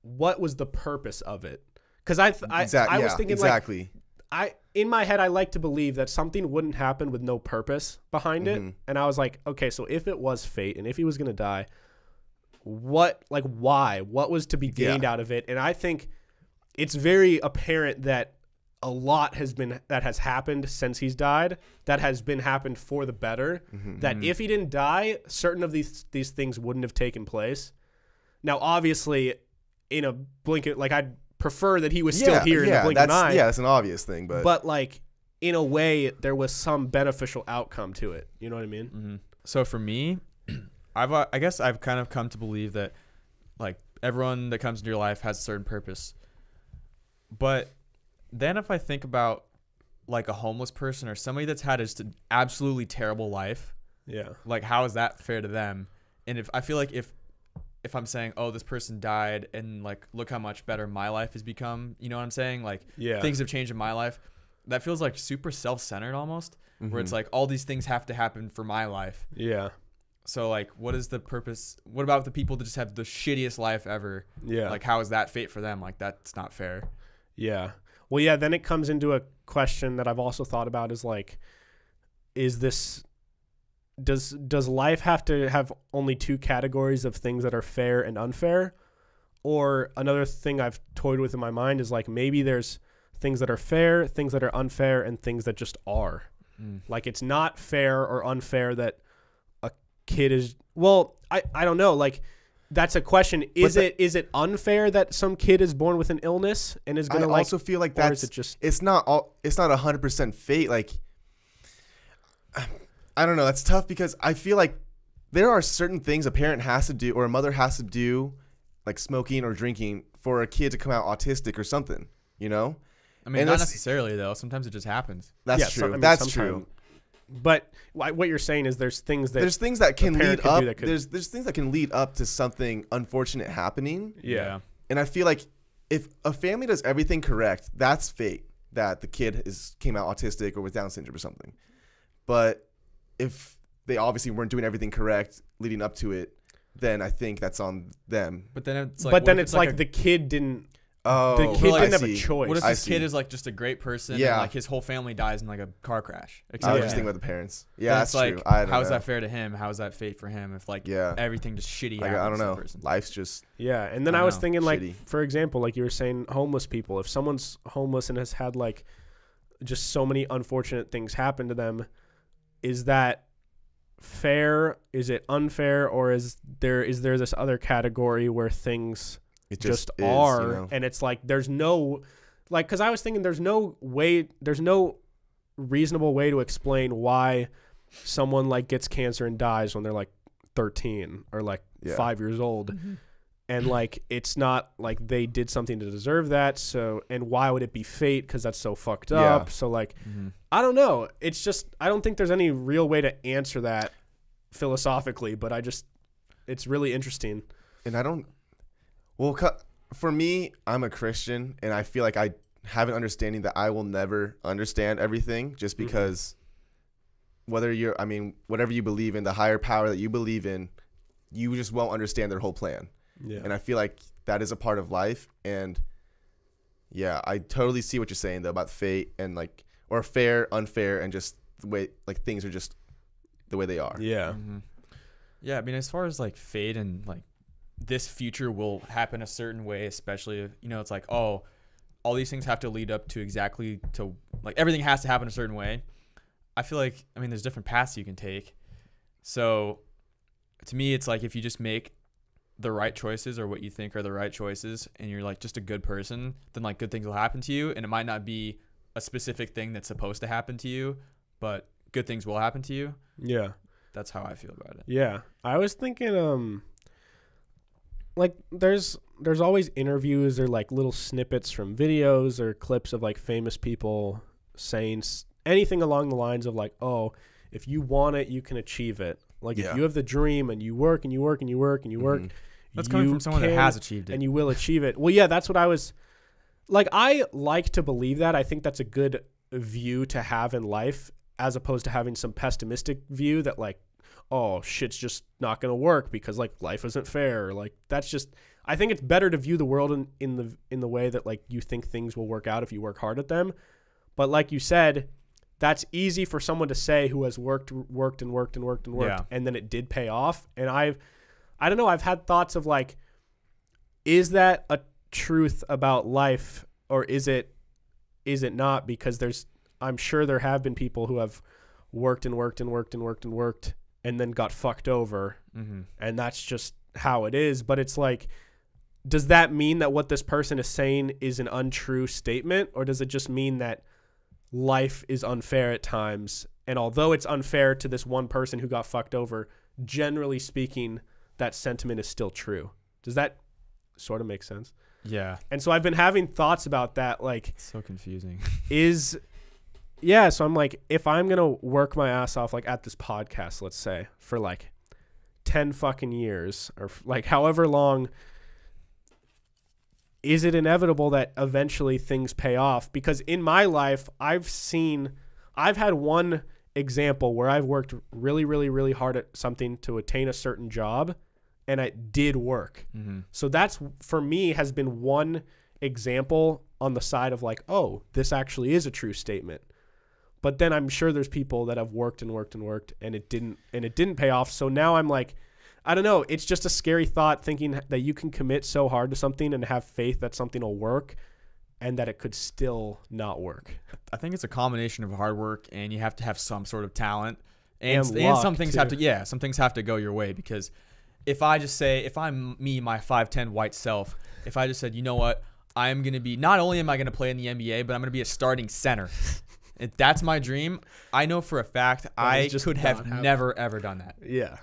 Speaker 1: what was the purpose of it? Because I was thinking exactly. Like, in my head, I like to believe that something wouldn't happen with no purpose behind it. And I was like, okay, so if it was fate and if he was going to die, why? What was to be gained out of it? And I think it's very apparent that a lot has happened since he's died that has been happened for the better. That if he didn't die, certain of these things wouldn't have taken place. Now, obviously, in a blink, like I'd prefer that he was still here in the blink of an eye.
Speaker 3: Yeah, that's an obvious thing, but
Speaker 1: like in a way, there was some beneficial outcome to it. You know what I mean?
Speaker 2: So for me, I guess I've kind of come to believe that like everyone that comes into your life has a certain purpose. But then if I think about like a homeless person or somebody that's had just an absolutely terrible life, like how is that fair to them? And if I feel like if I'm saying, oh, this person died and like look how much better my life has become, you know what I'm saying? Like things have changed in my life. That feels like super self-centered almost, where it's like all these things have to happen for my life. Yeah. So like, what is the purpose? What about the people that just have the shittiest life ever? Yeah. Like, how is that fate for them? Like, that's not fair.
Speaker 1: Yeah. Well, yeah, then it comes into a question that I've also thought about is like, does life have to have only two categories of things that are fair and unfair? Or another thing I've toyed with in my mind is like, maybe there's things that are fair, things that are unfair, and things that just are. Like, it's not fair or unfair that a kid is, well, I don't know. Like, that's a question. Is it unfair that some kid is born with an illness and is gonna? I also
Speaker 3: feel like that's it's not 100% fate. Like, I don't know. That's tough because I feel like there are certain things a parent has to do or a mother has to do, like smoking or drinking, for a kid to come out autistic or something. You know?
Speaker 2: I mean, not necessarily though. Sometimes it just happens.
Speaker 3: That's true. That's true.
Speaker 1: But what you're saying is there's things
Speaker 3: that can lead up. There's things that can lead up to something unfortunate happening. Yeah. And I feel like if a family does everything correct, that's fate that the kid came out autistic or with Down syndrome or something. But if they obviously weren't doing everything correct leading up to it, then I think that's on them.
Speaker 1: But then it's like the kid didn't. Oh, the kid didn't have a choice.
Speaker 2: What if this kid is like just a great person and like his whole family dies in like a car crash?
Speaker 3: I was just thinking about the parents. Yeah, that's
Speaker 2: like,
Speaker 3: true.
Speaker 2: How is that fair to him? How is that fate for him if like everything just shitty happens?
Speaker 3: I don't know.
Speaker 2: To the person?
Speaker 3: Life's just
Speaker 1: and then I was thinking like, for example, like you were saying, homeless people. If someone's homeless and has had like just so many unfortunate things happen to them, is that fair? Is it unfair? Or is there this other category where things just are, you know? And it's like there's no, like, because I was thinking there's no reasonable way to explain why someone like gets cancer and dies when they're like 13 or like 5 years old. and like it's not like they did something to deserve that. So, and why would it be fate? Because that's so fucked up. So like, I don't know. It's just I don't think there's any real way to answer that philosophically. But it's really interesting.
Speaker 3: And I don't. Well, for me, I'm a Christian, and I feel like I have an understanding that I will never understand everything, just because whatever you believe in, the higher power that you believe in, you just won't understand their whole plan. Yeah. And I feel like that is a part of life. And yeah, I totally see what you're saying though about fate and like, or fair, unfair, and just the way like things are just the way they are.
Speaker 1: Yeah.
Speaker 2: Yeah. I mean, as far as like fate and like this future will happen a certain way, especially, it's like, oh, all these things have to lead up to exactly to like everything has to happen a certain way. I feel like, there's different paths you can take. So to me, it's like if you just make the right choices or what you think are the right choices and you're like just a good person, then like good things will happen to you. And it might not be a specific thing that's supposed to happen to you, but good things will happen to you.
Speaker 1: Yeah.
Speaker 2: That's how I feel about it.
Speaker 1: Yeah. I was thinking, like there's always interviews or like little snippets from videos or clips of like famous people saying anything along the lines of like, oh, if you want it, you can achieve it. Like if you have the dream and you work and you work and you work and you work,
Speaker 2: that's coming from someone that has achieved it.
Speaker 1: And you will achieve it. Well, yeah, that's what I was like. I like to believe that. I think that's a good view to have in life, as opposed to having some pessimistic view that like, oh, shit's just not going to work because like life isn't fair. Or, like that's just, I think it's better to view the world in the way that like you think things will work out if you work hard at them. But like you said, that's easy for someone to say who has worked and then it did pay off. And I don't know, I've had thoughts of like, is that a truth about life or is it not? Because I'm sure there have been people who have worked and then got fucked over. And that's just how it is. But it's like, does that mean that what this person is saying is an untrue statement? Or does it just mean that life is unfair at times, and although it's unfair to this one person who got fucked over, generally speaking, that sentiment is still true? Does that sort of make sense?
Speaker 2: Yeah.
Speaker 1: And so I've been having thoughts about that, like,
Speaker 2: it's so confusing.
Speaker 1: So I'm like, if I'm gonna work my ass off like at this podcast, let's say, for like 10 fucking years or like however long, is it inevitable that eventually things pay off? Because in my life, I've had one example where I've worked really, really, really hard at something to attain a certain job, and it did work. So that's, for me, has been one example on the side of like, oh, this actually is a true statement. But then I'm sure there's people that have worked and it didn't pay off. So now I'm like, I don't know. It's just a scary thought thinking that you can commit so hard to something and have faith that something will work and that it could still not work.
Speaker 2: I think it's a combination of hard work and you have to have some sort of talent and some things
Speaker 1: too.
Speaker 2: some things have to go your way, because if I'm me, my 5'10" white self, if I just said, you know what, not only am I going to play in the NBA, but I'm going to be a starting center. If that's my dream, I know for a fact I could have never, ever done that.
Speaker 1: Yeah.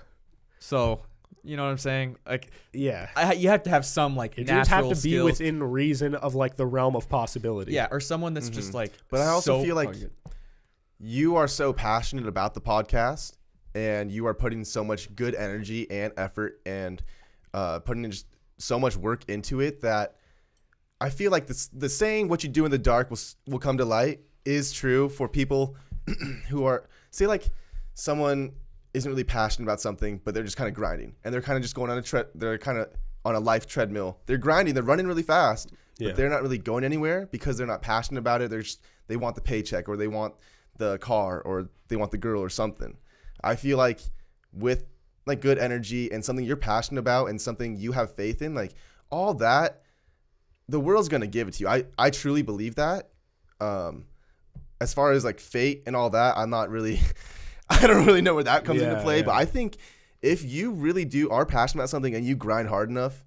Speaker 2: So, you know what I'm saying? Like,
Speaker 1: yeah,
Speaker 2: you have to have some like
Speaker 1: it
Speaker 2: natural
Speaker 1: have to
Speaker 2: skills.
Speaker 1: Be within reason of like the realm of possibility.
Speaker 2: Yeah, or someone that's just like.
Speaker 3: But I also feel like you are so passionate about the podcast, and you are putting so much good energy and effort, and putting in just so much work into it, that I feel like the saying "what you do in the dark will come to light" is true for people who are, say, like someone isn't really passionate about something, but they're just kind of grinding, and they're kind of just going on they're kind of on a life treadmill. They're grinding, they're running really fast, but they're not really going anywhere because they're not passionate about it. They want the paycheck, or they want the car, or they want the girl or something. I feel like with like good energy and something you're passionate about and something you have faith in, like all that, the world's going to give it to you. I truly believe that. As far as like fate and all that, I'm not really I don't really know where that comes into play, but I think if you really are passionate about something and you grind hard enough,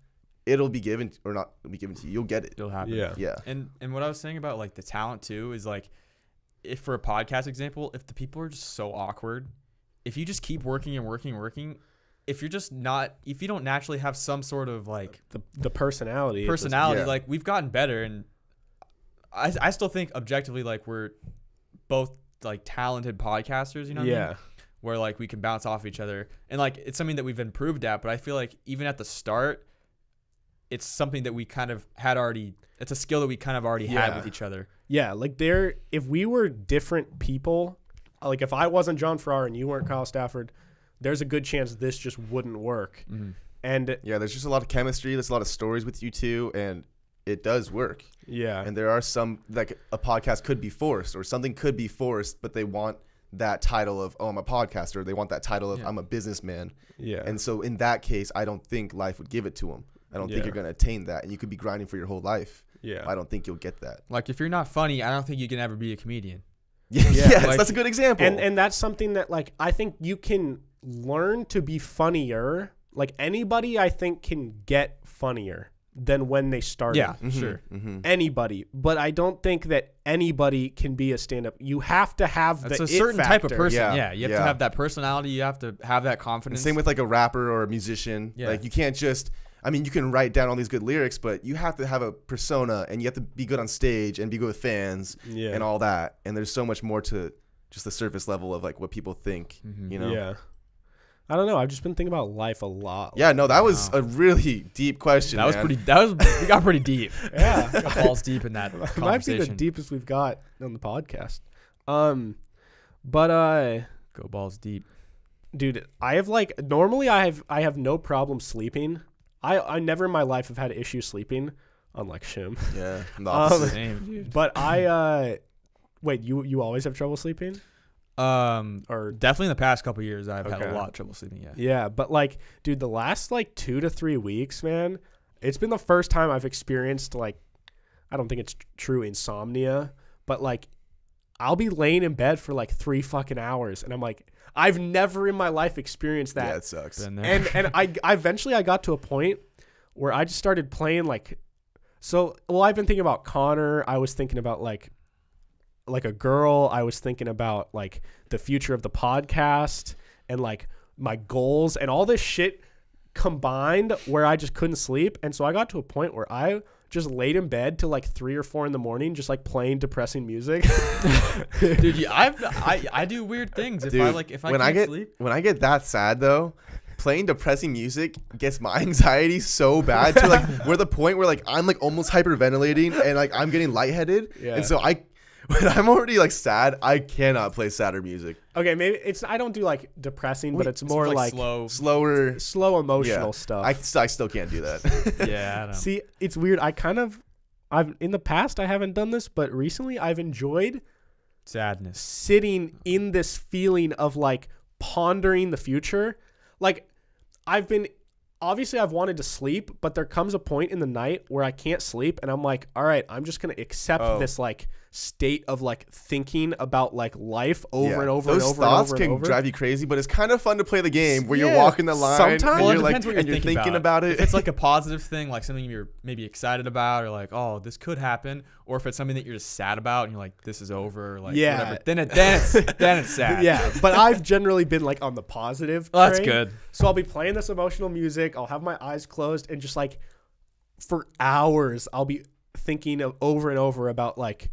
Speaker 3: it'll be given, or not be given to you. You'll get it.
Speaker 2: It'll happen.
Speaker 1: Yeah.
Speaker 2: And what I was saying about like the talent too is like, if for a podcast example, if the people are just so awkward, if you just keep working, if you're just not, if you don't naturally have some sort of like
Speaker 1: the personality,
Speaker 2: yeah. Like we've gotten better, and I still think objectively like we're both like talented podcasters, you know what I mean? Where like we can bounce off each other, and like it's something that we've improved at. But I feel like even at the start, it's something that we kind of had already. It's a skill that we kind of already had with each other. Yeah, like if we were different people, like if I wasn't John Farrar and you weren't Kyle Stafford, there's a good chance this just wouldn't work. Mm-hmm. And
Speaker 3: yeah, there's just a lot of chemistry. There's a lot of stories with you two, and it does work.
Speaker 1: Yeah.
Speaker 3: And there are some, like a podcast could be forced, or something could be forced, but they want that title of, oh, I'm a podcaster. They want that title of, I'm a businessman.
Speaker 1: Yeah.
Speaker 3: And so in that case, I don't think life would give it to them. I don't think you're going to attain that. And you could be grinding for your whole life.
Speaker 1: Yeah.
Speaker 3: I don't think you'll get that.
Speaker 2: Like if you're not funny, I don't think you can ever be a comedian.
Speaker 3: Yes,
Speaker 2: like,
Speaker 3: that's a good example.
Speaker 1: And that's something that like I think you can learn to be funnier. Like anybody I think can get funnier than when they started.
Speaker 2: Yeah, sure.
Speaker 3: Mm-hmm.
Speaker 1: Anybody. But I don't think that anybody can be a stand-up. You have to have
Speaker 2: that's
Speaker 1: the
Speaker 2: a certain
Speaker 1: it
Speaker 2: type of
Speaker 1: factor.
Speaker 2: person. Yeah, you have to have that personality. You have to have that confidence.
Speaker 3: And same with like a rapper or a musician.
Speaker 2: Yeah.
Speaker 3: Like you can't just, I mean, you can write down all these good lyrics, but you have to have a persona, and you have to be good on stage and be good with fans and all that. And there's so much more to just the surface level of like what people think, you know?
Speaker 1: Yeah. I don't know. I've just been thinking about life a lot.
Speaker 3: Yeah, no, that was a really deep question.
Speaker 2: That was pretty. We got pretty deep.
Speaker 1: Yeah,
Speaker 2: got balls deep in that conversation.
Speaker 1: Might be the deepest we've got on the podcast.
Speaker 2: Go balls deep,
Speaker 1: dude. I have like normally I have no problem sleeping. I never in my life have had issues sleeping, unlike Shim.
Speaker 3: Yeah, I'm the opposite.
Speaker 2: Same, dude.
Speaker 1: But wait, you always have trouble sleeping?
Speaker 2: Or definitely in the past couple of years I've had a lot of trouble sleeping.
Speaker 1: Yeah, but like, dude, the last like 2 to 3 weeks, man, it's been the first time I've experienced like, I don't think it's true insomnia, but like, I'll be laying in bed for like 3 fucking hours, and I'm like, I've never in my life experienced that.
Speaker 3: Yeah, it sucks.
Speaker 1: And I eventually I got to a point where I just started playing like, I've been thinking about Connor. I was thinking about like a girl. I was thinking about like the future of the podcast and like my goals and all this shit combined where I just couldn't sleep. And so I got to a point where I just laid in bed till like 3 or 4 in the morning, just like playing depressing music.
Speaker 2: Dude, I do weird things if I can't sleep.
Speaker 3: When I get that sad though, playing depressing music gets my anxiety so bad to like we're the point where like I'm like almost hyperventilating and like I'm getting lightheaded. Yeah. And so when I'm already like sad, I cannot play sadder music.
Speaker 1: Okay, maybe I don't do like depressing, but it's more like
Speaker 3: slower,
Speaker 1: slow emotional stuff.
Speaker 3: I still can't do that.
Speaker 2: Yeah, I don't.
Speaker 1: See, it's weird. I've in the past I haven't done this, but recently I've enjoyed
Speaker 2: sadness,
Speaker 1: sitting in this feeling of like pondering the future. Like I've wanted to sleep, but there comes a point in the night where I can't sleep, and I'm like, all right, I'm just gonna accept this like state of like thinking about like life over and over and over.
Speaker 3: Those thoughts
Speaker 1: and over
Speaker 3: can drive you crazy, but it's kind of fun to play the game where you're walking the line.
Speaker 1: Sometimes
Speaker 3: and you're
Speaker 2: it
Speaker 3: like,
Speaker 2: depends what
Speaker 3: and you're thinking about it.
Speaker 2: If it's like a positive thing, like something you're maybe excited about, or like, oh, this could happen, or if it's something that you're just sad about and you're like, this is over, like whatever. Then it's sad.
Speaker 1: Yeah, but I've generally been like on the positive.
Speaker 2: Well, that's
Speaker 1: train.
Speaker 2: good.
Speaker 1: So I'll be playing this emotional music. I'll have my eyes closed and just like for hours I'll be thinking of over and over about like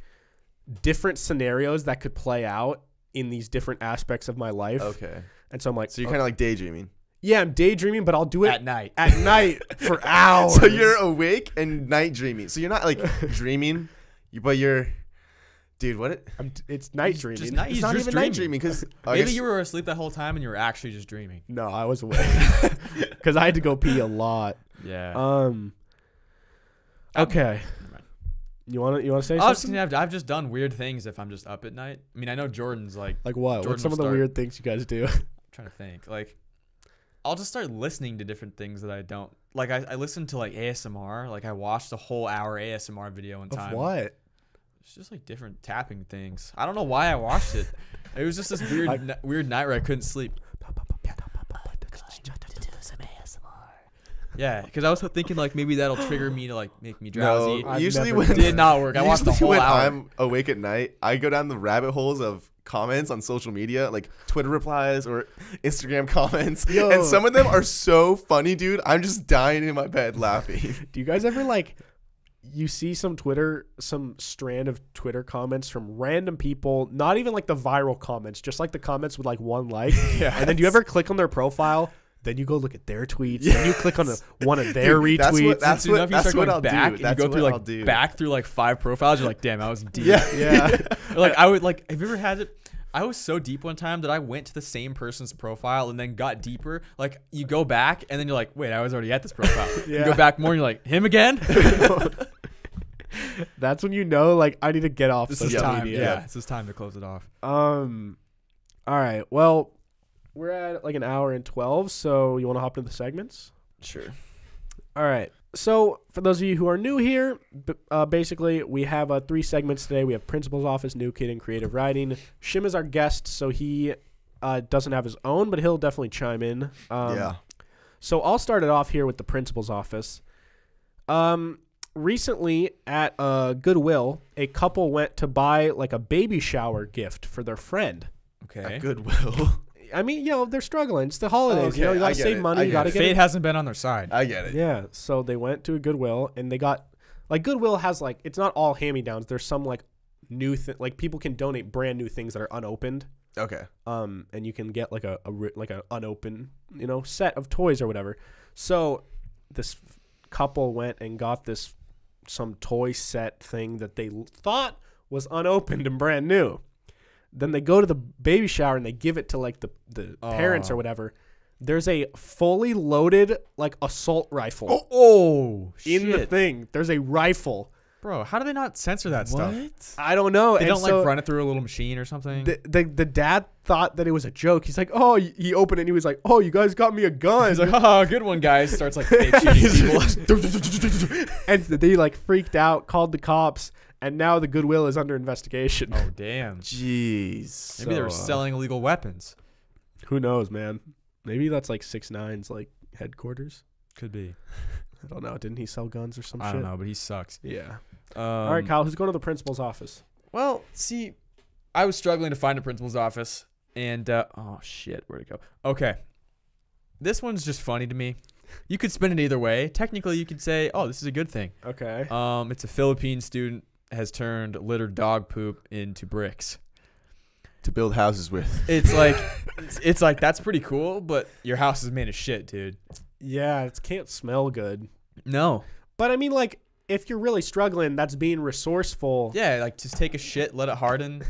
Speaker 1: different scenarios that could play out in these different aspects of my life.
Speaker 3: Okay.
Speaker 1: And so I'm like,
Speaker 3: so you're kind of like daydreaming.
Speaker 1: Yeah, I'm daydreaming, but I'll do it
Speaker 2: at night.
Speaker 1: At night for hours.
Speaker 3: So you're awake and night dreaming. So you're not like dreaming, but you're, dude. What?
Speaker 1: It's night dreaming.
Speaker 2: It's
Speaker 3: not even night dreaming because
Speaker 2: maybe you were asleep that whole time and you were actually just dreaming.
Speaker 1: No, I was awake because I had to go pee a lot.
Speaker 2: Yeah.
Speaker 1: Okay. You want to say something?
Speaker 2: I've just done weird things if I'm just up at night. I mean, I know Jordan's like
Speaker 1: what? What's some of the weird things you guys do?
Speaker 2: I'm trying to think. Like, I'll just start listening to different things that I don't like. I listen to like ASMR. Like, I watched a whole hour ASMR video one time.
Speaker 1: Of what?
Speaker 2: It's just like different tapping things. I don't know why I watched it. It was just this weird night where I couldn't sleep. Yeah, because I was thinking like maybe that'll trigger me to like make me drowsy.
Speaker 3: No, usually
Speaker 1: never
Speaker 3: when
Speaker 1: did
Speaker 2: Did not work. I watched the
Speaker 3: usually
Speaker 2: whole
Speaker 3: when
Speaker 2: hour.
Speaker 3: I'm awake at night, I go down the rabbit holes of comments on social media, like Twitter replies or Instagram comments,
Speaker 1: Yo.
Speaker 3: and some of them are so funny, dude. I'm just dying in my bed laughing.
Speaker 1: Do you guys ever you see some strand of Twitter comments from random people, not even like the viral comments, just like the comments with like one like.
Speaker 2: Yeah.
Speaker 1: And then you ever click on their profile, then you go look at their tweets, then you click on one of their
Speaker 3: Dude,
Speaker 1: retweets.
Speaker 3: that's
Speaker 2: Soon enough, you
Speaker 3: that's
Speaker 2: start
Speaker 3: what
Speaker 2: going
Speaker 3: I'll
Speaker 2: back,
Speaker 3: do.
Speaker 2: and
Speaker 3: That's
Speaker 2: you go through
Speaker 3: what
Speaker 2: like
Speaker 3: I'll do.
Speaker 2: back through like 5 profiles. You're like, damn, I was deep.
Speaker 3: Yeah.
Speaker 2: Or, like I would like. Have you ever had it? I was so deep one time that I went to the same person's profile and then got deeper. Like you go back and then you're like, wait, I was already at this profile.
Speaker 1: Yeah.
Speaker 2: You go back more and you're like, him again?
Speaker 1: That's when you know, like, I need to get off
Speaker 2: This is
Speaker 1: social
Speaker 2: time.
Speaker 1: media.
Speaker 2: Yeah, this is time to close it off.
Speaker 1: All right. Well, we're at like an hour and 12, so you want to hop into the segments?
Speaker 2: Sure.
Speaker 1: All right. So for those of you who are new here, basically we have 3 segments today. We have Principal's Office, New Kid, and Creative Writing. Shim is our guest, so he doesn't have his own, but he'll definitely chime in.
Speaker 3: Yeah.
Speaker 1: So I'll start it off here with the Principal's Office. Recently at Goodwill, a couple went to buy like a baby shower gift for their friend.
Speaker 2: Okay.
Speaker 3: Goodwill.
Speaker 1: I mean, they're struggling. It's the holidays.
Speaker 3: Okay,
Speaker 1: You
Speaker 3: I
Speaker 1: gotta
Speaker 3: get
Speaker 1: save
Speaker 3: it.
Speaker 1: money.
Speaker 3: I
Speaker 1: You
Speaker 3: get
Speaker 1: gotta
Speaker 3: it.
Speaker 1: get
Speaker 2: Fate
Speaker 1: it.
Speaker 2: hasn't been on their side.
Speaker 3: I get it.
Speaker 1: Yeah. So they went to a Goodwill and they got like Goodwill has like it's not all hand-me-downs. There's some like new like people can donate brand new things that are unopened.
Speaker 3: Okay.
Speaker 1: And you can get like a unopened set of toys or whatever. So this couple went and got some toy set thing that they thought was unopened and brand new. Then they go to the baby shower and they give it to like the parents or whatever. There's a fully loaded like assault rifle
Speaker 2: Oh,
Speaker 1: in the
Speaker 2: shit.
Speaker 1: thing. There's a rifle.
Speaker 2: Bro, how do they not censor that stuff?
Speaker 1: I don't know.
Speaker 2: They
Speaker 1: And
Speaker 2: don't
Speaker 1: so
Speaker 2: like run it through a little machine or something?
Speaker 1: the dad thought that it was a joke. He's like, oh, he opened it and he was like, oh, you guys got me a gun.
Speaker 2: He's like, oh, good one, guys. Starts like fake shooting people.
Speaker 1: And they like freaked out, called the cops, and now the Goodwill is under investigation.
Speaker 2: Oh, damn.
Speaker 3: Jeez.
Speaker 2: Maybe they were
Speaker 1: So,
Speaker 2: selling illegal weapons.
Speaker 1: Who knows, man? Maybe that's like 6ix9ine's like headquarters.
Speaker 2: Could be.
Speaker 1: I don't know. Didn't he sell guns or some shit?
Speaker 2: I don't know, but he sucks.
Speaker 1: Yeah. All right, Kyle, who's going to the principal's office?
Speaker 2: Well, see, I was struggling to find a principal's office, and oh shit, where'd it go? Okay, this one's just funny to me. You could spin it either way. Technically, you could say, "Oh, this is a good thing."
Speaker 1: Okay.
Speaker 2: It's a Philippine student has turned littered dog poop into bricks.
Speaker 3: To build houses with.
Speaker 2: It's like, it's like that's pretty cool, but your house is made of shit, dude.
Speaker 1: Yeah, it can't smell good.
Speaker 2: No.
Speaker 1: But I mean, like, if you're really struggling, that's being resourceful.
Speaker 2: Yeah, like just take a shit, let it harden.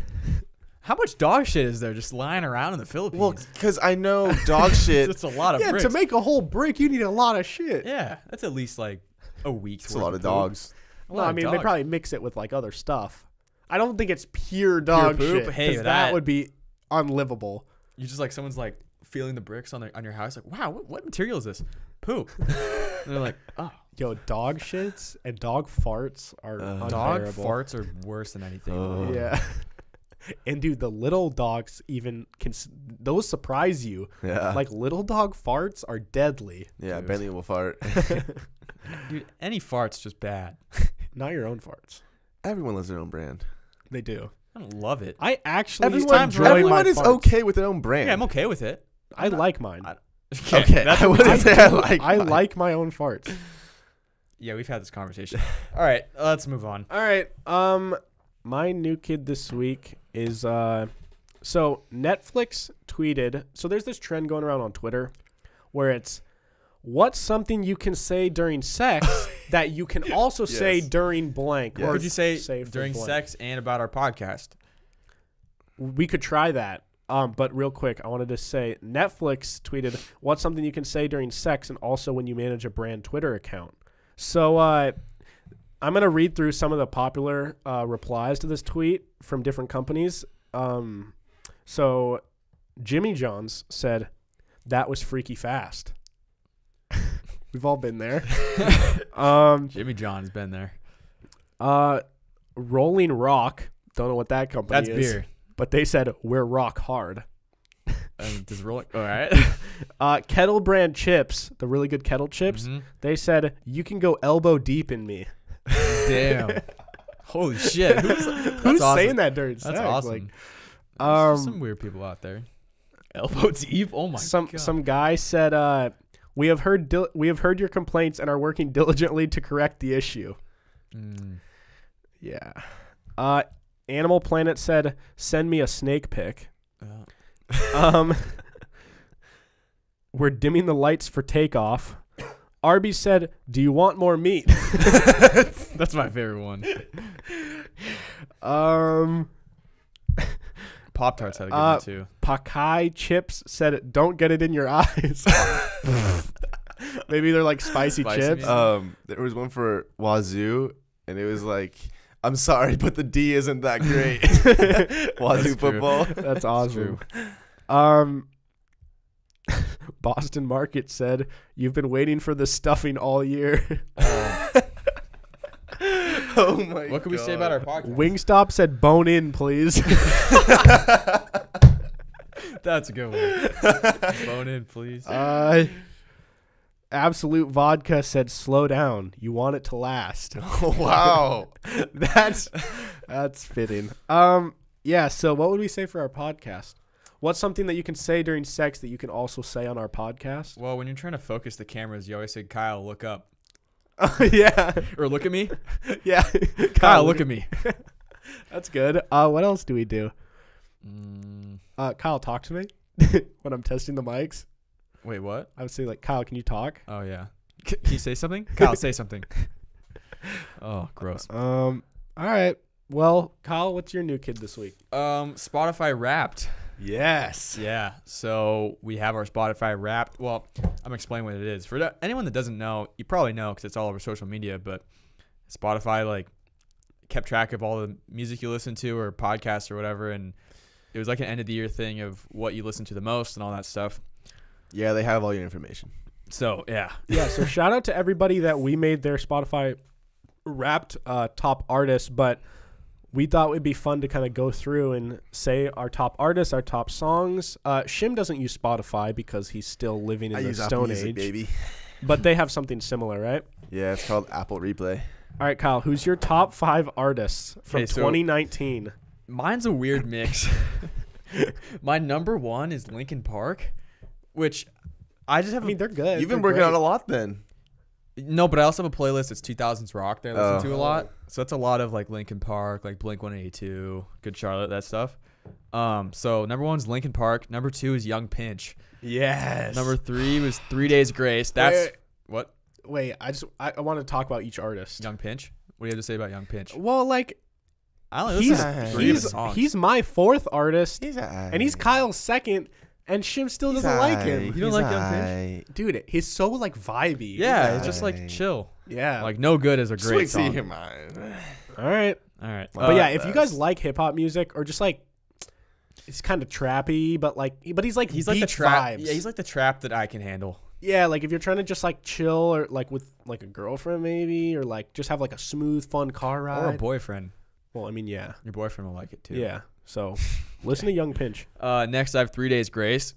Speaker 2: How much dog shit is there just lying around in the Philippines?
Speaker 3: Well, because I know dog shit.
Speaker 2: It's a lot of
Speaker 1: Yeah,
Speaker 2: bricks.
Speaker 1: to make a whole brick, you need a lot of shit.
Speaker 2: Yeah, that's at least like a week's
Speaker 3: It's a
Speaker 2: worth
Speaker 3: lot of
Speaker 2: poop.
Speaker 3: dogs.
Speaker 2: A
Speaker 1: No,
Speaker 2: lot
Speaker 1: I
Speaker 2: of
Speaker 1: mean, they
Speaker 2: dog.
Speaker 1: probably mix it with, like, other stuff. I don't think it's pure dog
Speaker 2: poop?
Speaker 1: shit.
Speaker 2: Hey,
Speaker 1: 'cause that
Speaker 2: that-
Speaker 1: would be unlivable.
Speaker 2: You just like someone's like feeling the bricks on your house. Like, wow, what material is this? Poop. And they're like, oh,
Speaker 1: Yo, dog shits and dog farts are
Speaker 2: dog
Speaker 1: unbearable.
Speaker 2: farts are worse than anything.
Speaker 1: Yeah. And, dude, the little dogs even can... Those surprise you.
Speaker 3: Yeah.
Speaker 1: Like, little dog farts are deadly.
Speaker 3: Yeah,
Speaker 2: Dude.
Speaker 3: Bentley will fart.
Speaker 2: Dude, any fart's just bad.
Speaker 1: Not your own farts.
Speaker 3: Everyone loves their own brand.
Speaker 1: They do.
Speaker 2: I don't love it.
Speaker 1: I actually
Speaker 3: Everyone,
Speaker 1: enjoy my
Speaker 3: everyone is
Speaker 1: farts.
Speaker 3: okay with their own brand.
Speaker 2: Yeah, I'm okay with it.
Speaker 1: I like mine.
Speaker 3: Okay, I wouldn't say I like.
Speaker 1: I
Speaker 3: mine.
Speaker 1: like my own farts.
Speaker 2: Yeah, we've had this conversation. All right, let's move on.
Speaker 1: All right. My new kid this week is so Netflix tweeted. So there's this trend going around on Twitter where it's what's something you can say during sex that you can also say
Speaker 3: Yes.
Speaker 1: during blank.
Speaker 3: Yes.
Speaker 1: Or
Speaker 2: Could you say
Speaker 1: for
Speaker 2: during
Speaker 1: blank.
Speaker 2: sex and about our podcast?
Speaker 1: We could try that. But real quick, I wanted to say Netflix tweeted what's something you can say during sex and also when you manage a brand Twitter account. So I'm going to read through some of the popular replies to this tweet from different companies. So Jimmy John's said, "That was freaky fast." We've all been there.
Speaker 2: Jimmy John's been there.
Speaker 1: Rolling Rock, don't know what that company
Speaker 2: That's
Speaker 1: is.
Speaker 2: beer.
Speaker 1: But they said, "We're rock hard."
Speaker 2: Does rolling? All right.
Speaker 1: Kettle brand chips, the really good kettle chips.
Speaker 2: Mhm.
Speaker 1: They said you can go elbow deep in me.
Speaker 2: Damn. Holy shit.
Speaker 1: Who's
Speaker 2: awesome.
Speaker 1: saying that during sex?
Speaker 2: That's awesome.
Speaker 1: Like,
Speaker 2: There's some weird people out there. Elbow deep. Oh my god.
Speaker 1: Some guy said, we have heard your complaints and are working diligently to correct the issue. Yeah. Animal Planet said, send me a snake pic. We're dimming the lights for takeoff. Arby's said, do you want more meat?
Speaker 2: That's my favorite one. Pop-Tarts had a good one too.
Speaker 1: Pakai Chips said, don't get it in your eyes. Maybe they're like spicy chips.
Speaker 3: There was one for Wazoo, and it was like, I'm sorry, but the D isn't that great. Wazoo football.
Speaker 1: That's awesome. Boston Market said, you've been waiting for the stuffing all year.
Speaker 3: Oh my god.
Speaker 2: What can we say about our podcast?
Speaker 1: Wingstop said, bone in, please.
Speaker 2: That's a good one. Bone in, please.
Speaker 1: Absolute Vodka said, slow down. You want it to last.
Speaker 3: Oh, wow.
Speaker 1: That's fitting. Yeah, so what would we say for our podcast? What's something that you can say during sex that you can also say on our podcast?
Speaker 2: Well, when you're trying to focus the cameras, you always say, Kyle, look up.
Speaker 1: Yeah.
Speaker 2: Or look at me.
Speaker 1: Yeah.
Speaker 2: Kyle, look at me.
Speaker 1: That's good. What else do we do? Kyle, talk to me when I'm testing the mics.
Speaker 2: Wait, what?
Speaker 1: I would say, like, Kyle, can you talk?
Speaker 2: Oh, yeah. Can you say something? Kyle, say something. Oh, gross.
Speaker 1: All right. Well, Kyle, what's your new kid this week?
Speaker 2: Spotify Wrapped.
Speaker 1: Yes.
Speaker 2: Yeah. So we have our Spotify Wrapped. Well, I'm explaining what it is. For anyone that doesn't know, you probably know because it's all over social media, but Spotify, like, kept track of all the music you listen to or podcasts or whatever, and it was like an end-of-the-year thing of what you listen to the most and all that stuff.
Speaker 3: Yeah, they have all your information.
Speaker 2: So, yeah.
Speaker 1: Yeah, so shout out to everybody that we made their Spotify Wrapped top artists, but we thought it would be fun to kind of go through and say our top artists, our top songs. Shim doesn't use Spotify because he's still living in the Stone Age.
Speaker 3: Baby.
Speaker 1: But they have something similar, right?
Speaker 3: Yeah, it's called Apple Replay.
Speaker 1: All right, Kyle, who's your top 5 artists from 2019?
Speaker 2: Mine's a weird mix. My number 1 is Linkin Park, which I just have.
Speaker 1: I mean, they're good.
Speaker 3: You've been working on a lot then.
Speaker 2: No, but I also have a playlist. It's 2000s rock that I listen to a lot. So that's a lot of like Linkin Park, like Blink-182, Good Charlotte, that stuff. So number 1 is Linkin Park. Number 2 is Young Pinch.
Speaker 1: Yes.
Speaker 2: Number 3 was 3 Days Grace. That's what?
Speaker 1: Wait, I want to talk about each artist.
Speaker 2: Young Pinch. What do you have to say about Young Pinch?
Speaker 1: Well, like,
Speaker 2: I only listen to 3 of his songs.
Speaker 1: he's my 4th artist,
Speaker 3: And
Speaker 1: and he's Kyle's 2nd. And Shim still doesn't like him.
Speaker 2: You don't like Young Pinch?
Speaker 1: Dude, he's so, like, vibey.
Speaker 2: Yeah, it's just like chill.
Speaker 1: Yeah.
Speaker 2: Like No Good is a great song.
Speaker 1: All right. But yeah, if you guys like hip-hop music or just, like, it's kind of trappy, but he's like
Speaker 2: the trap.
Speaker 1: vibes.
Speaker 2: Yeah, he's like the trap that I can handle.
Speaker 1: Yeah, like if you're trying to just like chill or like with like a girlfriend maybe, or like just have like a smooth, fun car ride.
Speaker 2: Or a boyfriend.
Speaker 1: Well, I mean, yeah.
Speaker 2: Your boyfriend will like it too.
Speaker 1: Yeah. So listen to Young Pinch.
Speaker 2: Next, I have 3 Days Grace.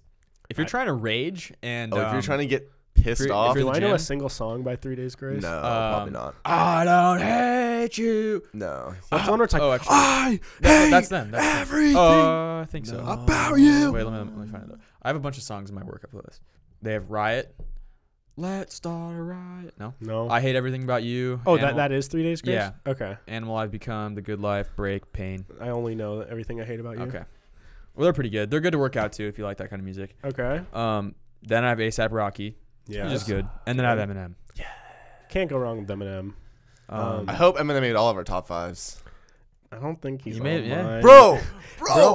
Speaker 2: If you're trying to rage and
Speaker 3: if you're trying to get pissed off,
Speaker 1: do I know a single song by 3 Days Grace?
Speaker 3: No, probably not.
Speaker 2: I don't hate you.
Speaker 3: No.
Speaker 1: What's one where it's like,
Speaker 2: actually, that's them. That's
Speaker 1: everything
Speaker 2: I think so.
Speaker 1: about you.
Speaker 2: Wait, let me find it. I have a bunch of songs in my workout playlist. They have Riot. Let's start a riot. No. I Hate Everything About You.
Speaker 1: Oh, that is 3 Days Grace?
Speaker 2: Yeah.
Speaker 1: Okay.
Speaker 2: Animal I've Become, The Good Life, Break, Pain.
Speaker 1: I only know Everything I Hate About You.
Speaker 2: Okay. Well, they're pretty good. They're good to work out too if you like that kind of music.
Speaker 1: Okay.
Speaker 2: Then I have A$AP Rocky.
Speaker 1: Yeah.
Speaker 2: Which is good. And then I have Eminem.
Speaker 1: Yeah. Can't go wrong with Eminem.
Speaker 3: I hope Eminem made all of our top 5s.
Speaker 1: I don't think he's
Speaker 2: made it, yeah.
Speaker 1: mine.
Speaker 3: Bro,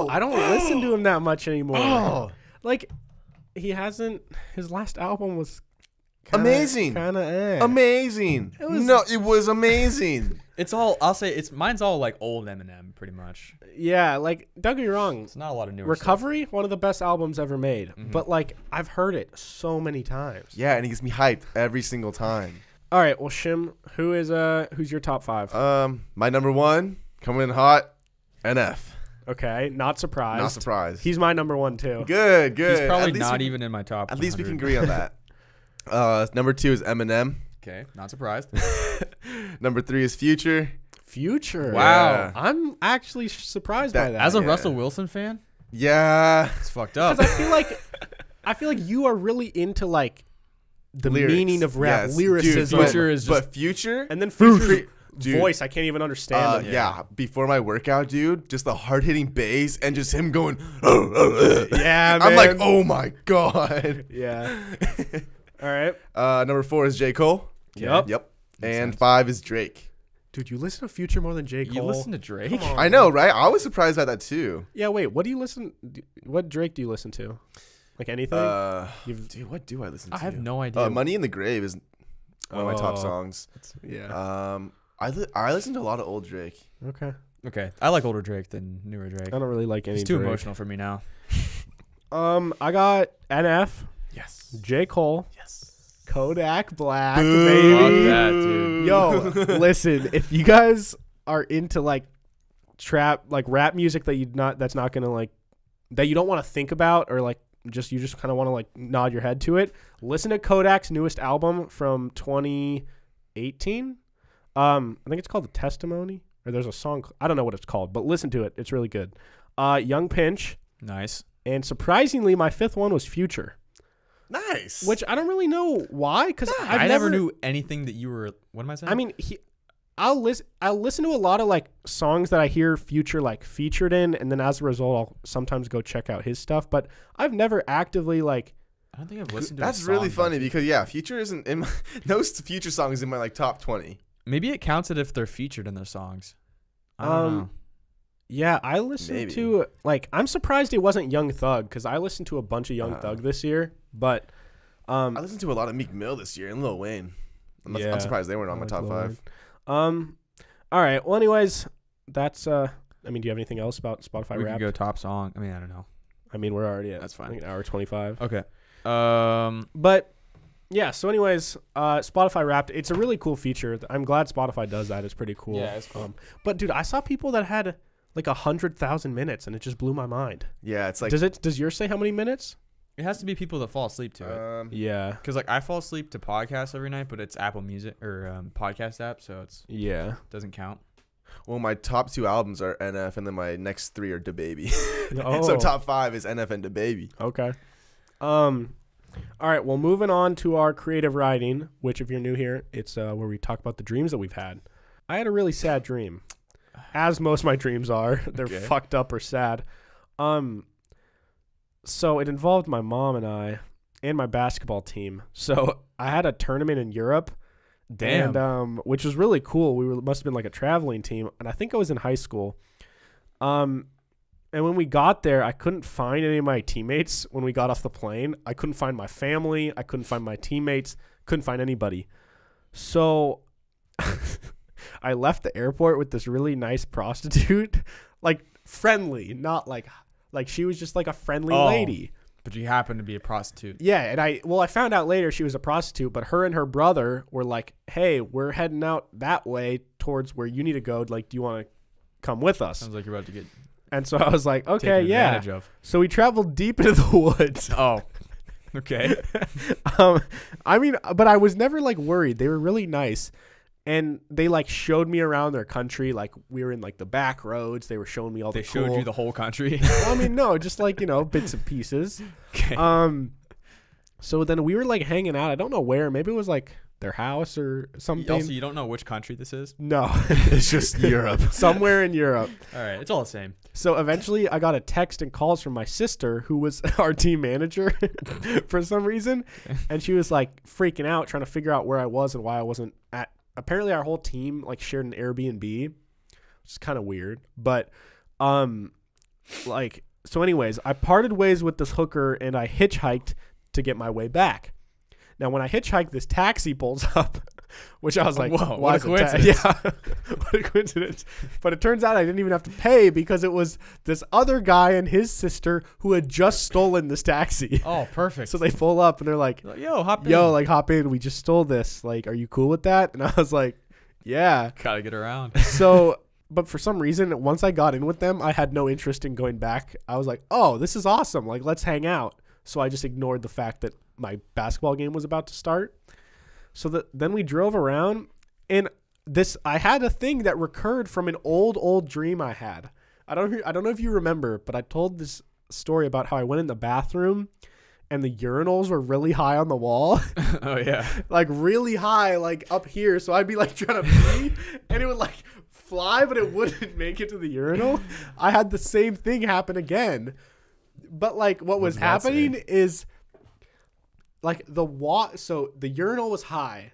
Speaker 1: I don't listen to him that much anymore.
Speaker 3: Oh.
Speaker 1: Like, he hasn't. His last album was
Speaker 3: amazing. Amazing. It was amazing.
Speaker 2: It's all, I'll say, mine's all like old Eminem pretty much.
Speaker 1: Yeah, like, don't get me wrong.
Speaker 2: It's not a lot of new
Speaker 1: Recovery, one of the best albums ever made. Mm-hmm. But, like, I've heard it so many times.
Speaker 3: Yeah, and he gets me hyped every single time.
Speaker 1: All right, well, Shim, who's your top 5?
Speaker 3: My number 1, coming in hot, NF.
Speaker 1: Okay, not surprised.
Speaker 3: Not surprised.
Speaker 1: He's my number 1 too.
Speaker 3: Good.
Speaker 2: He's probably not even in my top.
Speaker 3: At least we can
Speaker 2: 100.
Speaker 3: agree on that. Number 2 is Eminem.
Speaker 2: Okay, not surprised.
Speaker 3: Number 3 is Future.
Speaker 1: Future.
Speaker 2: Wow.
Speaker 3: Yeah.
Speaker 1: I'm actually surprised by that.
Speaker 2: As a
Speaker 3: Yeah.
Speaker 2: Russell Wilson fan,
Speaker 3: Yeah.
Speaker 2: it's fucked up.
Speaker 1: Because I feel like you are really into like the
Speaker 3: Lyrics.
Speaker 1: meaning of rap,
Speaker 3: Yes.
Speaker 1: lyricism,
Speaker 3: Dude,
Speaker 2: Future is
Speaker 3: but Future.
Speaker 1: and then Future
Speaker 3: Dude.
Speaker 1: voice. I can't even understand. it.
Speaker 3: Yeah. Before my workout, dude, just the hard hitting bass and just him going.
Speaker 1: Yeah, man.
Speaker 3: I'm like, oh my god.
Speaker 1: Yeah. All right.
Speaker 3: Number 4 is J. Cole.
Speaker 1: Yep.
Speaker 3: Yep.
Speaker 2: Makes
Speaker 3: And
Speaker 2: sense.
Speaker 3: 5 is Drake.
Speaker 1: Dude, you listen to Future more than J. Cole.
Speaker 2: You listen to Drake?
Speaker 1: Come on.
Speaker 3: I know, right? I was surprised by that too.
Speaker 1: Yeah. Wait. What do you listen? What Drake do you listen to? Like anything?
Speaker 3: Dude, what do I listen to?
Speaker 2: I have no idea.
Speaker 3: Money in the Grave is one of my top
Speaker 1: Oh.
Speaker 3: songs.
Speaker 1: Yeah.
Speaker 3: I listen to a lot of old Drake.
Speaker 1: Okay.
Speaker 2: Okay, I like older Drake than newer Drake.
Speaker 1: I don't really like any.
Speaker 2: He's too
Speaker 1: Drake.
Speaker 2: emotional for me now.
Speaker 1: I got NF,
Speaker 3: Yes.
Speaker 1: J. Cole,
Speaker 3: Yes.
Speaker 1: Kodak Black,
Speaker 3: Boo.
Speaker 1: baby.
Speaker 2: Fuck that, dude.
Speaker 1: Yo, listen, if you guys are into like trap, like rap music that's not gonna like that you don't want to think about or like you just kind of want to like nod your head to it, listen to Kodak's newest album from 2018. I think it's called The Testimony, or there's a song, I don't know what it's called, but listen to it. It's really good. Young Pinch,
Speaker 2: Nice.
Speaker 1: and surprisingly, my 5th one was Future,
Speaker 3: Nice.
Speaker 1: which I don't really know why, because
Speaker 2: I never knew anything that you were. What am I saying?
Speaker 1: I mean, I'll listen to a lot of like songs that I hear Future like featured in, and then as a result, I'll sometimes go check out his stuff. But I've never actively like.
Speaker 2: I don't think I've listened to.
Speaker 3: That's
Speaker 2: a
Speaker 3: really
Speaker 2: song,
Speaker 3: funny because Future isn't in my, no Future song is in my like top 20.
Speaker 2: Maybe it counts it if they're featured in their songs. I don't know.
Speaker 1: Yeah, I listened
Speaker 3: Maybe.
Speaker 1: to like. I'm surprised it wasn't Young Thug because I listened to a bunch of Young Thug this year. But
Speaker 3: I listened to a lot of Meek Mill this year and Lil Wayne.
Speaker 1: Yeah.
Speaker 3: I'm surprised they weren't on my top 5.
Speaker 1: All right. Well, anyways, that's. I mean, do you have anything else about Spotify
Speaker 2: We
Speaker 1: Wrapped?
Speaker 2: could go top song. I mean, I don't know.
Speaker 1: I mean, we're already at
Speaker 2: That's fine.
Speaker 1: like an hour 25.
Speaker 2: Okay.
Speaker 1: But yeah, so anyways, Spotify Wrapped, it's a really cool feature. I'm glad Spotify does that. It's pretty cool.
Speaker 2: Yeah, it's cool.
Speaker 1: But dude, I saw people that had like 100,000 minutes, and it just blew my mind.
Speaker 3: Yeah, it's like
Speaker 1: Does yours say how many minutes?
Speaker 2: It has to be people that fall asleep to it.
Speaker 1: Yeah.
Speaker 2: Because like I fall asleep to podcasts every night, but it's Apple Music or podcast app, so it's
Speaker 1: Yeah.
Speaker 2: doesn't count.
Speaker 3: well, my top 2 albums are NF, and then my next 3 are DaBaby.
Speaker 1: Oh.
Speaker 3: So top 5 is NF and DaBaby.
Speaker 1: Okay. All right. Well, moving on to our creative writing, which if you're new here, it's where we talk about the dreams that we've had. I had a really sad dream, as most of my dreams are. They're
Speaker 3: Okay.
Speaker 1: fucked up or sad. So it involved my mom and I and my basketball team. So I had a tournament in Europe.
Speaker 2: Damn.
Speaker 1: And which was really cool. Must have been like a traveling team, and I think I was in high school. And when we got there, I couldn't find any of my teammates when we got off the plane. I couldn't find my family. I couldn't find my teammates. Couldn't find anybody. So I left the airport with this really nice prostitute, like friendly, not like she was just like a friendly lady.
Speaker 2: But you happen to be a prostitute.
Speaker 1: Yeah, and I found out later she was a prostitute, but her and her brother were like, "Hey, we're heading out that way towards where you need to go. Like, do you want to come with us?"
Speaker 2: Sounds like you're about to get
Speaker 1: And so I was like, "Okay,
Speaker 2: taken
Speaker 1: yeah."
Speaker 2: advantage of.
Speaker 1: So we traveled deep into the woods.
Speaker 2: Oh. Okay.
Speaker 1: I mean, but I was never like worried. They were really nice. And they like showed me around their country. Like we were in like the back roads. They were showing me all
Speaker 2: They
Speaker 1: the
Speaker 2: showed
Speaker 1: cool.
Speaker 2: you the whole country.
Speaker 1: Well, I mean, no, just like, bits and pieces.
Speaker 2: Okay.
Speaker 1: So then we were like hanging out. I don't know where. Maybe it was like their house or something.
Speaker 2: Also, you don't know which country this is?
Speaker 1: No,
Speaker 3: It's just Europe.
Speaker 1: somewhere in Europe.
Speaker 2: All right. It's all the same.
Speaker 1: So eventually I got a text and calls from my sister, who was our team manager for some reason. And she was like freaking out, trying to figure out where I was and why I wasn't at. Apparently our whole team like shared an Airbnb, which is kind of weird. But so anyways, I parted ways with this hooker and I hitchhiked to get my way back. Now when I hitchhiked, this taxi pulls up, which I was like,
Speaker 2: whoa,
Speaker 1: why
Speaker 2: what a
Speaker 1: is
Speaker 2: coincidence.
Speaker 1: Yeah, what a coincidence. But it turns out I didn't even have to pay because it was this other guy and his sister who had just stolen this taxi.
Speaker 2: Oh, perfect.
Speaker 1: So they pull up and they're like,
Speaker 2: Like, yo, hop in.
Speaker 1: "Yo, like hop in. We just stole this. Like, are you cool with that?" And I was like, "Yeah."
Speaker 2: Gotta get around.
Speaker 1: So But for some reason, once I got in with them, I had no interest in going back. I was like, oh, this is awesome. Like, let's hang out. So I just ignored the fact that my basketball game was about to start. So then we drove around, and I had a thing that recurred from an old dream I had. I don't know if you remember, but I told this story about how I went in the bathroom and the urinals were really high on the wall.
Speaker 2: Oh yeah.
Speaker 1: Like really high, like up here. So I'd be like trying to pee and it would like fly, but it wouldn't make it to the urinal. I had the same thing happen again. But like what was happening is like so the urinal was high,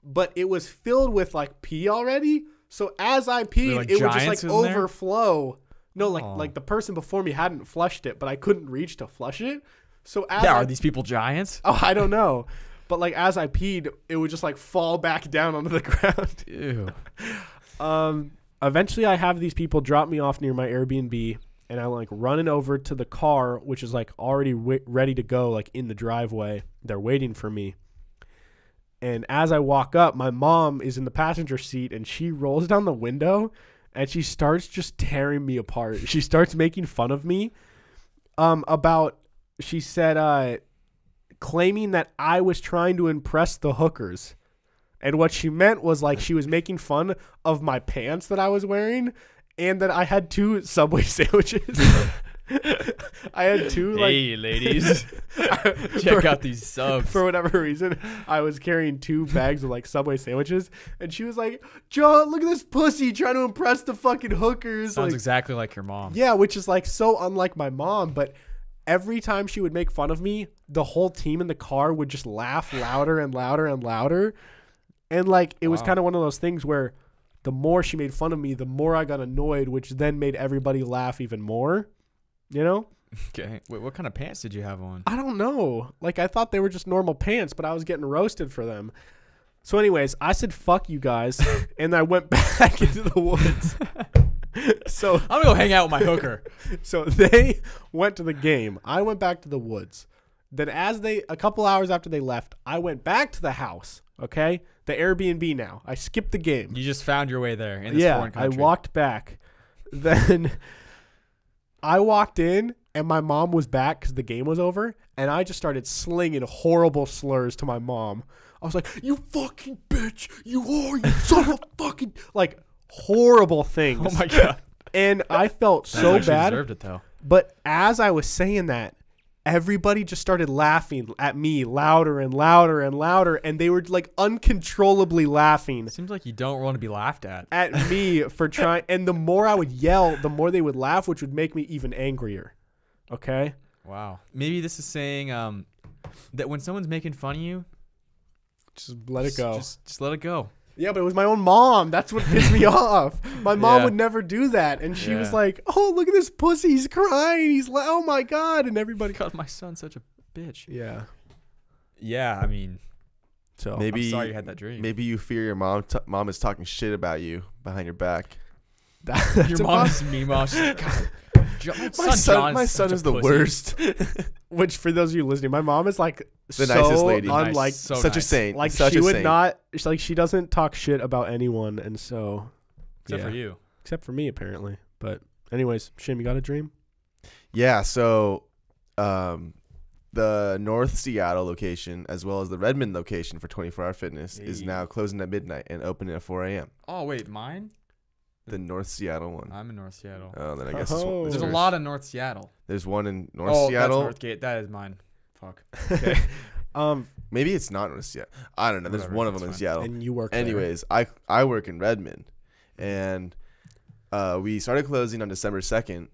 Speaker 1: but it was filled with like pee already. So as I peed,
Speaker 2: like
Speaker 1: it would just like
Speaker 2: giants in there?
Speaker 1: overflow. No, like the person before me hadn't flushed it, but I couldn't reach to flush it. So
Speaker 2: are these people giants?
Speaker 1: Oh, I don't know. But like as I peed, it would just like fall back down onto the ground.
Speaker 2: Ew.
Speaker 1: Eventually I have these people drop me off near my Airbnb, and I'm like running over to the car, which is like already ready to go, like in the driveway. They're waiting for me. And as I walk up, my mom is in the passenger seat, and she rolls down the window and she starts just tearing me apart. She starts making fun of me she said, claiming that I was trying to impress the hookers. And what she meant was like she was making fun of my pants that I was wearing and that I had 2 Subway sandwiches. I had 2 like...
Speaker 2: Hey, ladies. Check out these subs.
Speaker 1: For whatever reason, I was carrying 2 bags of like Subway sandwiches. And she was like, John, look at this pussy trying to impress the fucking hookers.
Speaker 2: Sounds
Speaker 1: like,
Speaker 2: exactly like your mom.
Speaker 1: yeah, which is like so unlike my mom. But every time she would make fun of me, the whole team in the car would just laugh louder and louder and louder. And like it was kind of one of those things where the more she made fun of me, the more I got annoyed, which then made everybody laugh even more. You know?
Speaker 2: Okay. Wait, what kind of pants did you have on?
Speaker 1: I don't know. Like I thought they were just normal pants, but I was getting roasted for them. So anyways, I said, fuck you guys. And I went back into the woods. So
Speaker 2: I'm gonna go hang out with my hooker.
Speaker 1: So they went to the game. I went back to the woods. Then a couple hours after they left, I went back to the house. Okay? The Airbnb now. I skipped the game.
Speaker 2: You just found your way there in this foreign country.
Speaker 1: I walked back. Then I walked in and my mom was back because the game was over. And I just started slinging horrible slurs to my mom. I was like, you fucking bitch. You son of a fucking... Like, horrible things.
Speaker 2: Oh my God.
Speaker 1: And I felt so bad.
Speaker 2: Deserved it though.
Speaker 1: But as I was saying that, everybody just started laughing at me louder and louder and louder, and they were like uncontrollably laughing.
Speaker 2: Seems like you don't want to be laughed at
Speaker 1: Me for trying. And the more I would yell, the more they would laugh, which would make me even angrier. Okay.
Speaker 2: Wow. Maybe this is saying that when someone's making fun of you,
Speaker 1: just let it go.
Speaker 2: Just let it go.
Speaker 1: Yeah, but it was my own mom. That's what pissed me off. My mom would never do that. And she was like, oh, look at this pussy. He's crying. He's like, oh, my God. And everybody.
Speaker 2: God, my son's such a bitch.
Speaker 1: Yeah.
Speaker 2: Yeah, I mean.
Speaker 1: So
Speaker 3: maybe,
Speaker 2: I'm sorry you had that dream.
Speaker 3: Maybe you fear your mom is talking shit about you behind your back.
Speaker 2: Your mom is me, mom. She's like, God,
Speaker 3: my son is the worst.
Speaker 1: Which, for those of you listening, my mom is like
Speaker 3: the nicest lady.
Speaker 1: Unlike
Speaker 3: such a saint.
Speaker 1: Like
Speaker 3: such
Speaker 1: she
Speaker 3: a
Speaker 1: would
Speaker 3: saint.
Speaker 1: not. Like she doesn't talk shit about anyone, and so
Speaker 2: except for you,
Speaker 1: except for me apparently. But anyways, Shim, you got a dream?
Speaker 3: Yeah. So, the North Seattle location as well as the Redmond location for 24 Hour Fitness is now closing at midnight and opening at 4 a.m.
Speaker 2: Oh wait, mine.
Speaker 3: The North Seattle one.
Speaker 2: I'm in North Seattle.
Speaker 3: Oh, then I guess
Speaker 2: there's a lot in North Seattle.
Speaker 3: There's one in North Seattle.
Speaker 2: That's Northgate. That is mine. Fuck.
Speaker 1: Okay.
Speaker 3: Maybe it's not North Seattle. I don't know. There's one of them in Seattle.
Speaker 1: And you work
Speaker 3: Anyways, I work in Redmond, and we started closing on December 2nd.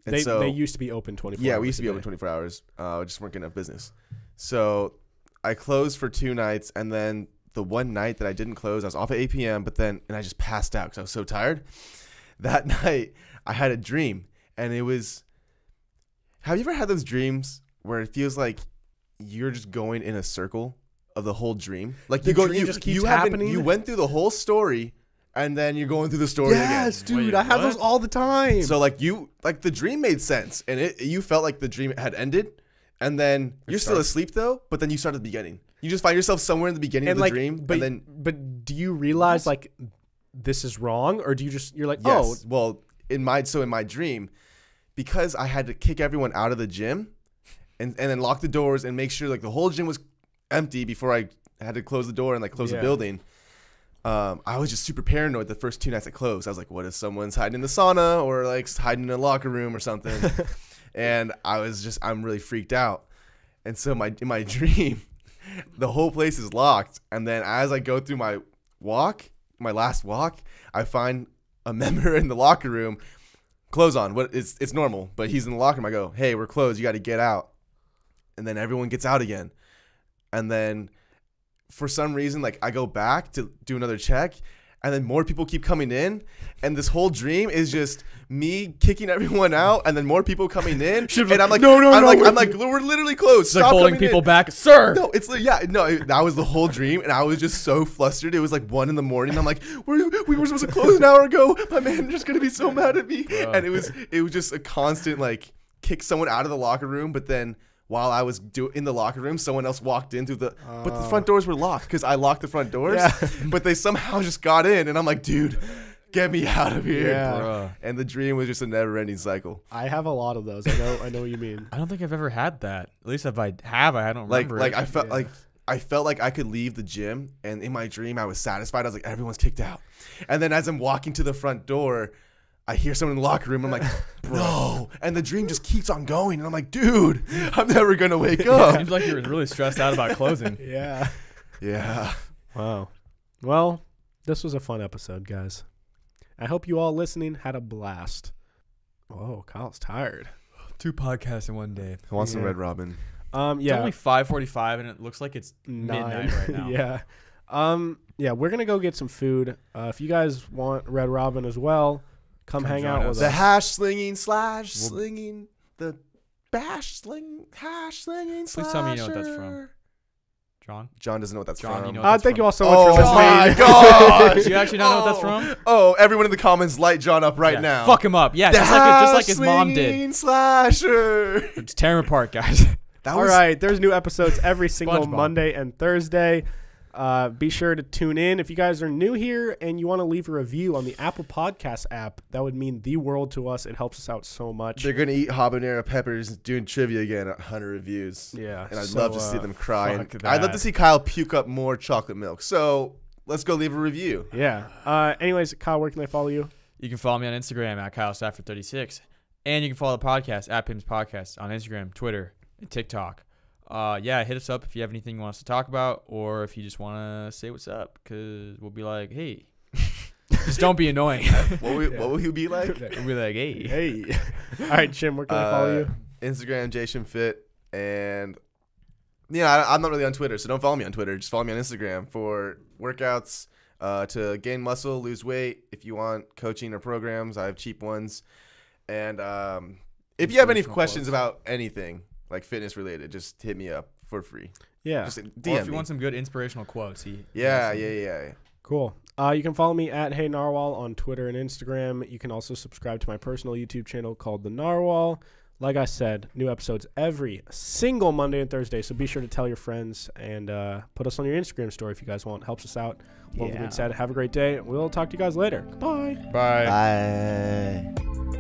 Speaker 3: And
Speaker 1: they used to be open 24 hours.
Speaker 3: Yeah, we used to be open 24 hours. Just weren't getting enough business. So I closed for 2 nights, and then the one night that I didn't close, I was off at 8 p.m., and I just passed out because I was so tired. That night, I had a dream, and it was... Have you ever had those dreams where it feels like you're just going in a circle of the whole dream? Like
Speaker 1: the dream just keeps happening?
Speaker 3: You went through the whole story, and then you're going through the story again.
Speaker 1: Yes, dude,
Speaker 2: Wait,
Speaker 1: I have those all the time.
Speaker 3: So the dream made sense, and you felt like the dream had ended, and then you're still asleep though. But then you start at the beginning. You just find yourself somewhere in the beginning of the dream,
Speaker 1: but do you realize like this is wrong, or do you just you're like,
Speaker 3: Yes. Well, in my dream, because I had to kick everyone out of the gym and then lock the doors and make sure like the whole gym was empty before I had to close the door and like close the building. I was just super paranoid the first 2 nights it closed. I was like, what if someone's hiding in the sauna or like hiding in a locker room or something? And I'm really freaked out. And so in my dream, the whole place is locked. And then as I go through my last walk, I find a member in the locker room, clothes on. It's normal, but he's in the locker room. I go, hey, we're closed. You got to get out. And then everyone gets out again. And then for some reason, like I go back to do another check, and then more people keep coming in, and this whole dream is just me kicking everyone out, and then more people coming in. And I'm like, I'm like, we're literally closed.
Speaker 2: It's like holding people back, sir.
Speaker 3: No, it's like, that was the whole dream, and I was just so flustered. It was like 1 a.m. I'm like, we were supposed to close an hour ago. My manager's gonna be so mad at me. And it was just a constant like kick someone out of the locker room, but then while I was in the locker room, someone else walked in through but the front doors were locked because I locked the front doors. Yeah. But they somehow just got in, and I'm like, dude, get me out of here.
Speaker 1: Yeah.
Speaker 3: And the dream was just a never-ending cycle.
Speaker 1: I have a lot of those. I know what you mean.
Speaker 2: I don't think I've ever had that. At least if I have, I don't remember.
Speaker 3: I felt like I could leave the gym, and in my dream I was satisfied. I was like, everyone's kicked out. And then as I'm walking to the front door, I hear someone in the locker room. I'm like, no. And the dream just keeps on going. And I'm like, dude, I'm never going to wake up.
Speaker 2: Seems like you were really stressed out about closing.
Speaker 1: Yeah.
Speaker 3: Yeah.
Speaker 1: Wow. Well, this was a fun episode, guys. I hope you all listening had a blast. Oh, Kyle's tired.
Speaker 2: 2 podcasts in one day.
Speaker 3: I want some Red Robin.
Speaker 1: Yeah.
Speaker 2: It's only 5:45, and it looks like it's
Speaker 1: 9
Speaker 2: midnight right now.
Speaker 1: Yeah. Yeah, we're going to go get some food. If you guys want Red Robin as well, come hang out with us.
Speaker 3: The hash slinging slash slinging, the bash sling hash slinging slash.
Speaker 2: Please tell me you know what that's from.
Speaker 3: John doesn't know what that's from.
Speaker 2: You know
Speaker 1: thank you all so much for listening.
Speaker 3: Oh my gosh!
Speaker 2: You actually don't know what that's from?
Speaker 3: Oh, everyone in the comments, light John up right now.
Speaker 2: Fuck him up. Yeah, just like his mom did.
Speaker 3: Slasher.
Speaker 2: Just tear him apart, guys.
Speaker 1: All right, there's new episodes every single
Speaker 2: SpongeBob.
Speaker 1: Monday and Thursday. Be sure to tune in. If you guys are new here and you want to leave a review on the Apple Podcast app, that would mean the world to us. It helps us out so much.
Speaker 3: They're going to eat habanero peppers doing trivia again at 100 reviews.
Speaker 1: Yeah.
Speaker 3: And I'd love to see them cry. And
Speaker 2: that.
Speaker 3: I'd love to see Kyle puke up more chocolate milk. So let's go leave a review.
Speaker 1: Yeah. Anyways, Kyle, where can they follow you?
Speaker 2: You can follow me on Instagram at KyleStafford36. And you can follow the podcast at Pim's Podcast on Instagram, Twitter, and TikTok. Hit us up if you have anything you want us to talk about, or if you just want to say what's up, because we'll be like, hey. Just don't be annoying.
Speaker 3: What will you be like?
Speaker 2: We'll be like, hey.
Speaker 1: Hey. All right, Shim, where can I follow you?
Speaker 3: Instagram, JShimFit. And, I'm not really on Twitter, so don't follow me on Twitter. Just follow me on Instagram for workouts to gain muscle, lose weight. If you want coaching or programs, I have cheap ones. And if you have any questions about anything, like fitness related, just hit me up for free.
Speaker 1: Yeah.
Speaker 3: Just
Speaker 2: DM or if you want some good inspirational quotes.
Speaker 3: Yeah.
Speaker 1: Cool. You can follow me at Hey Narwhal on Twitter and Instagram. You can also subscribe to my personal YouTube channel called The Narwhal. Like I said, new episodes every single Monday and Thursday. So be sure to tell your friends and put us on your Instagram story if you guys want. Helps us out. Well, being said, have a great day. We'll talk to you guys later. Goodbye.
Speaker 2: Bye.
Speaker 3: Bye.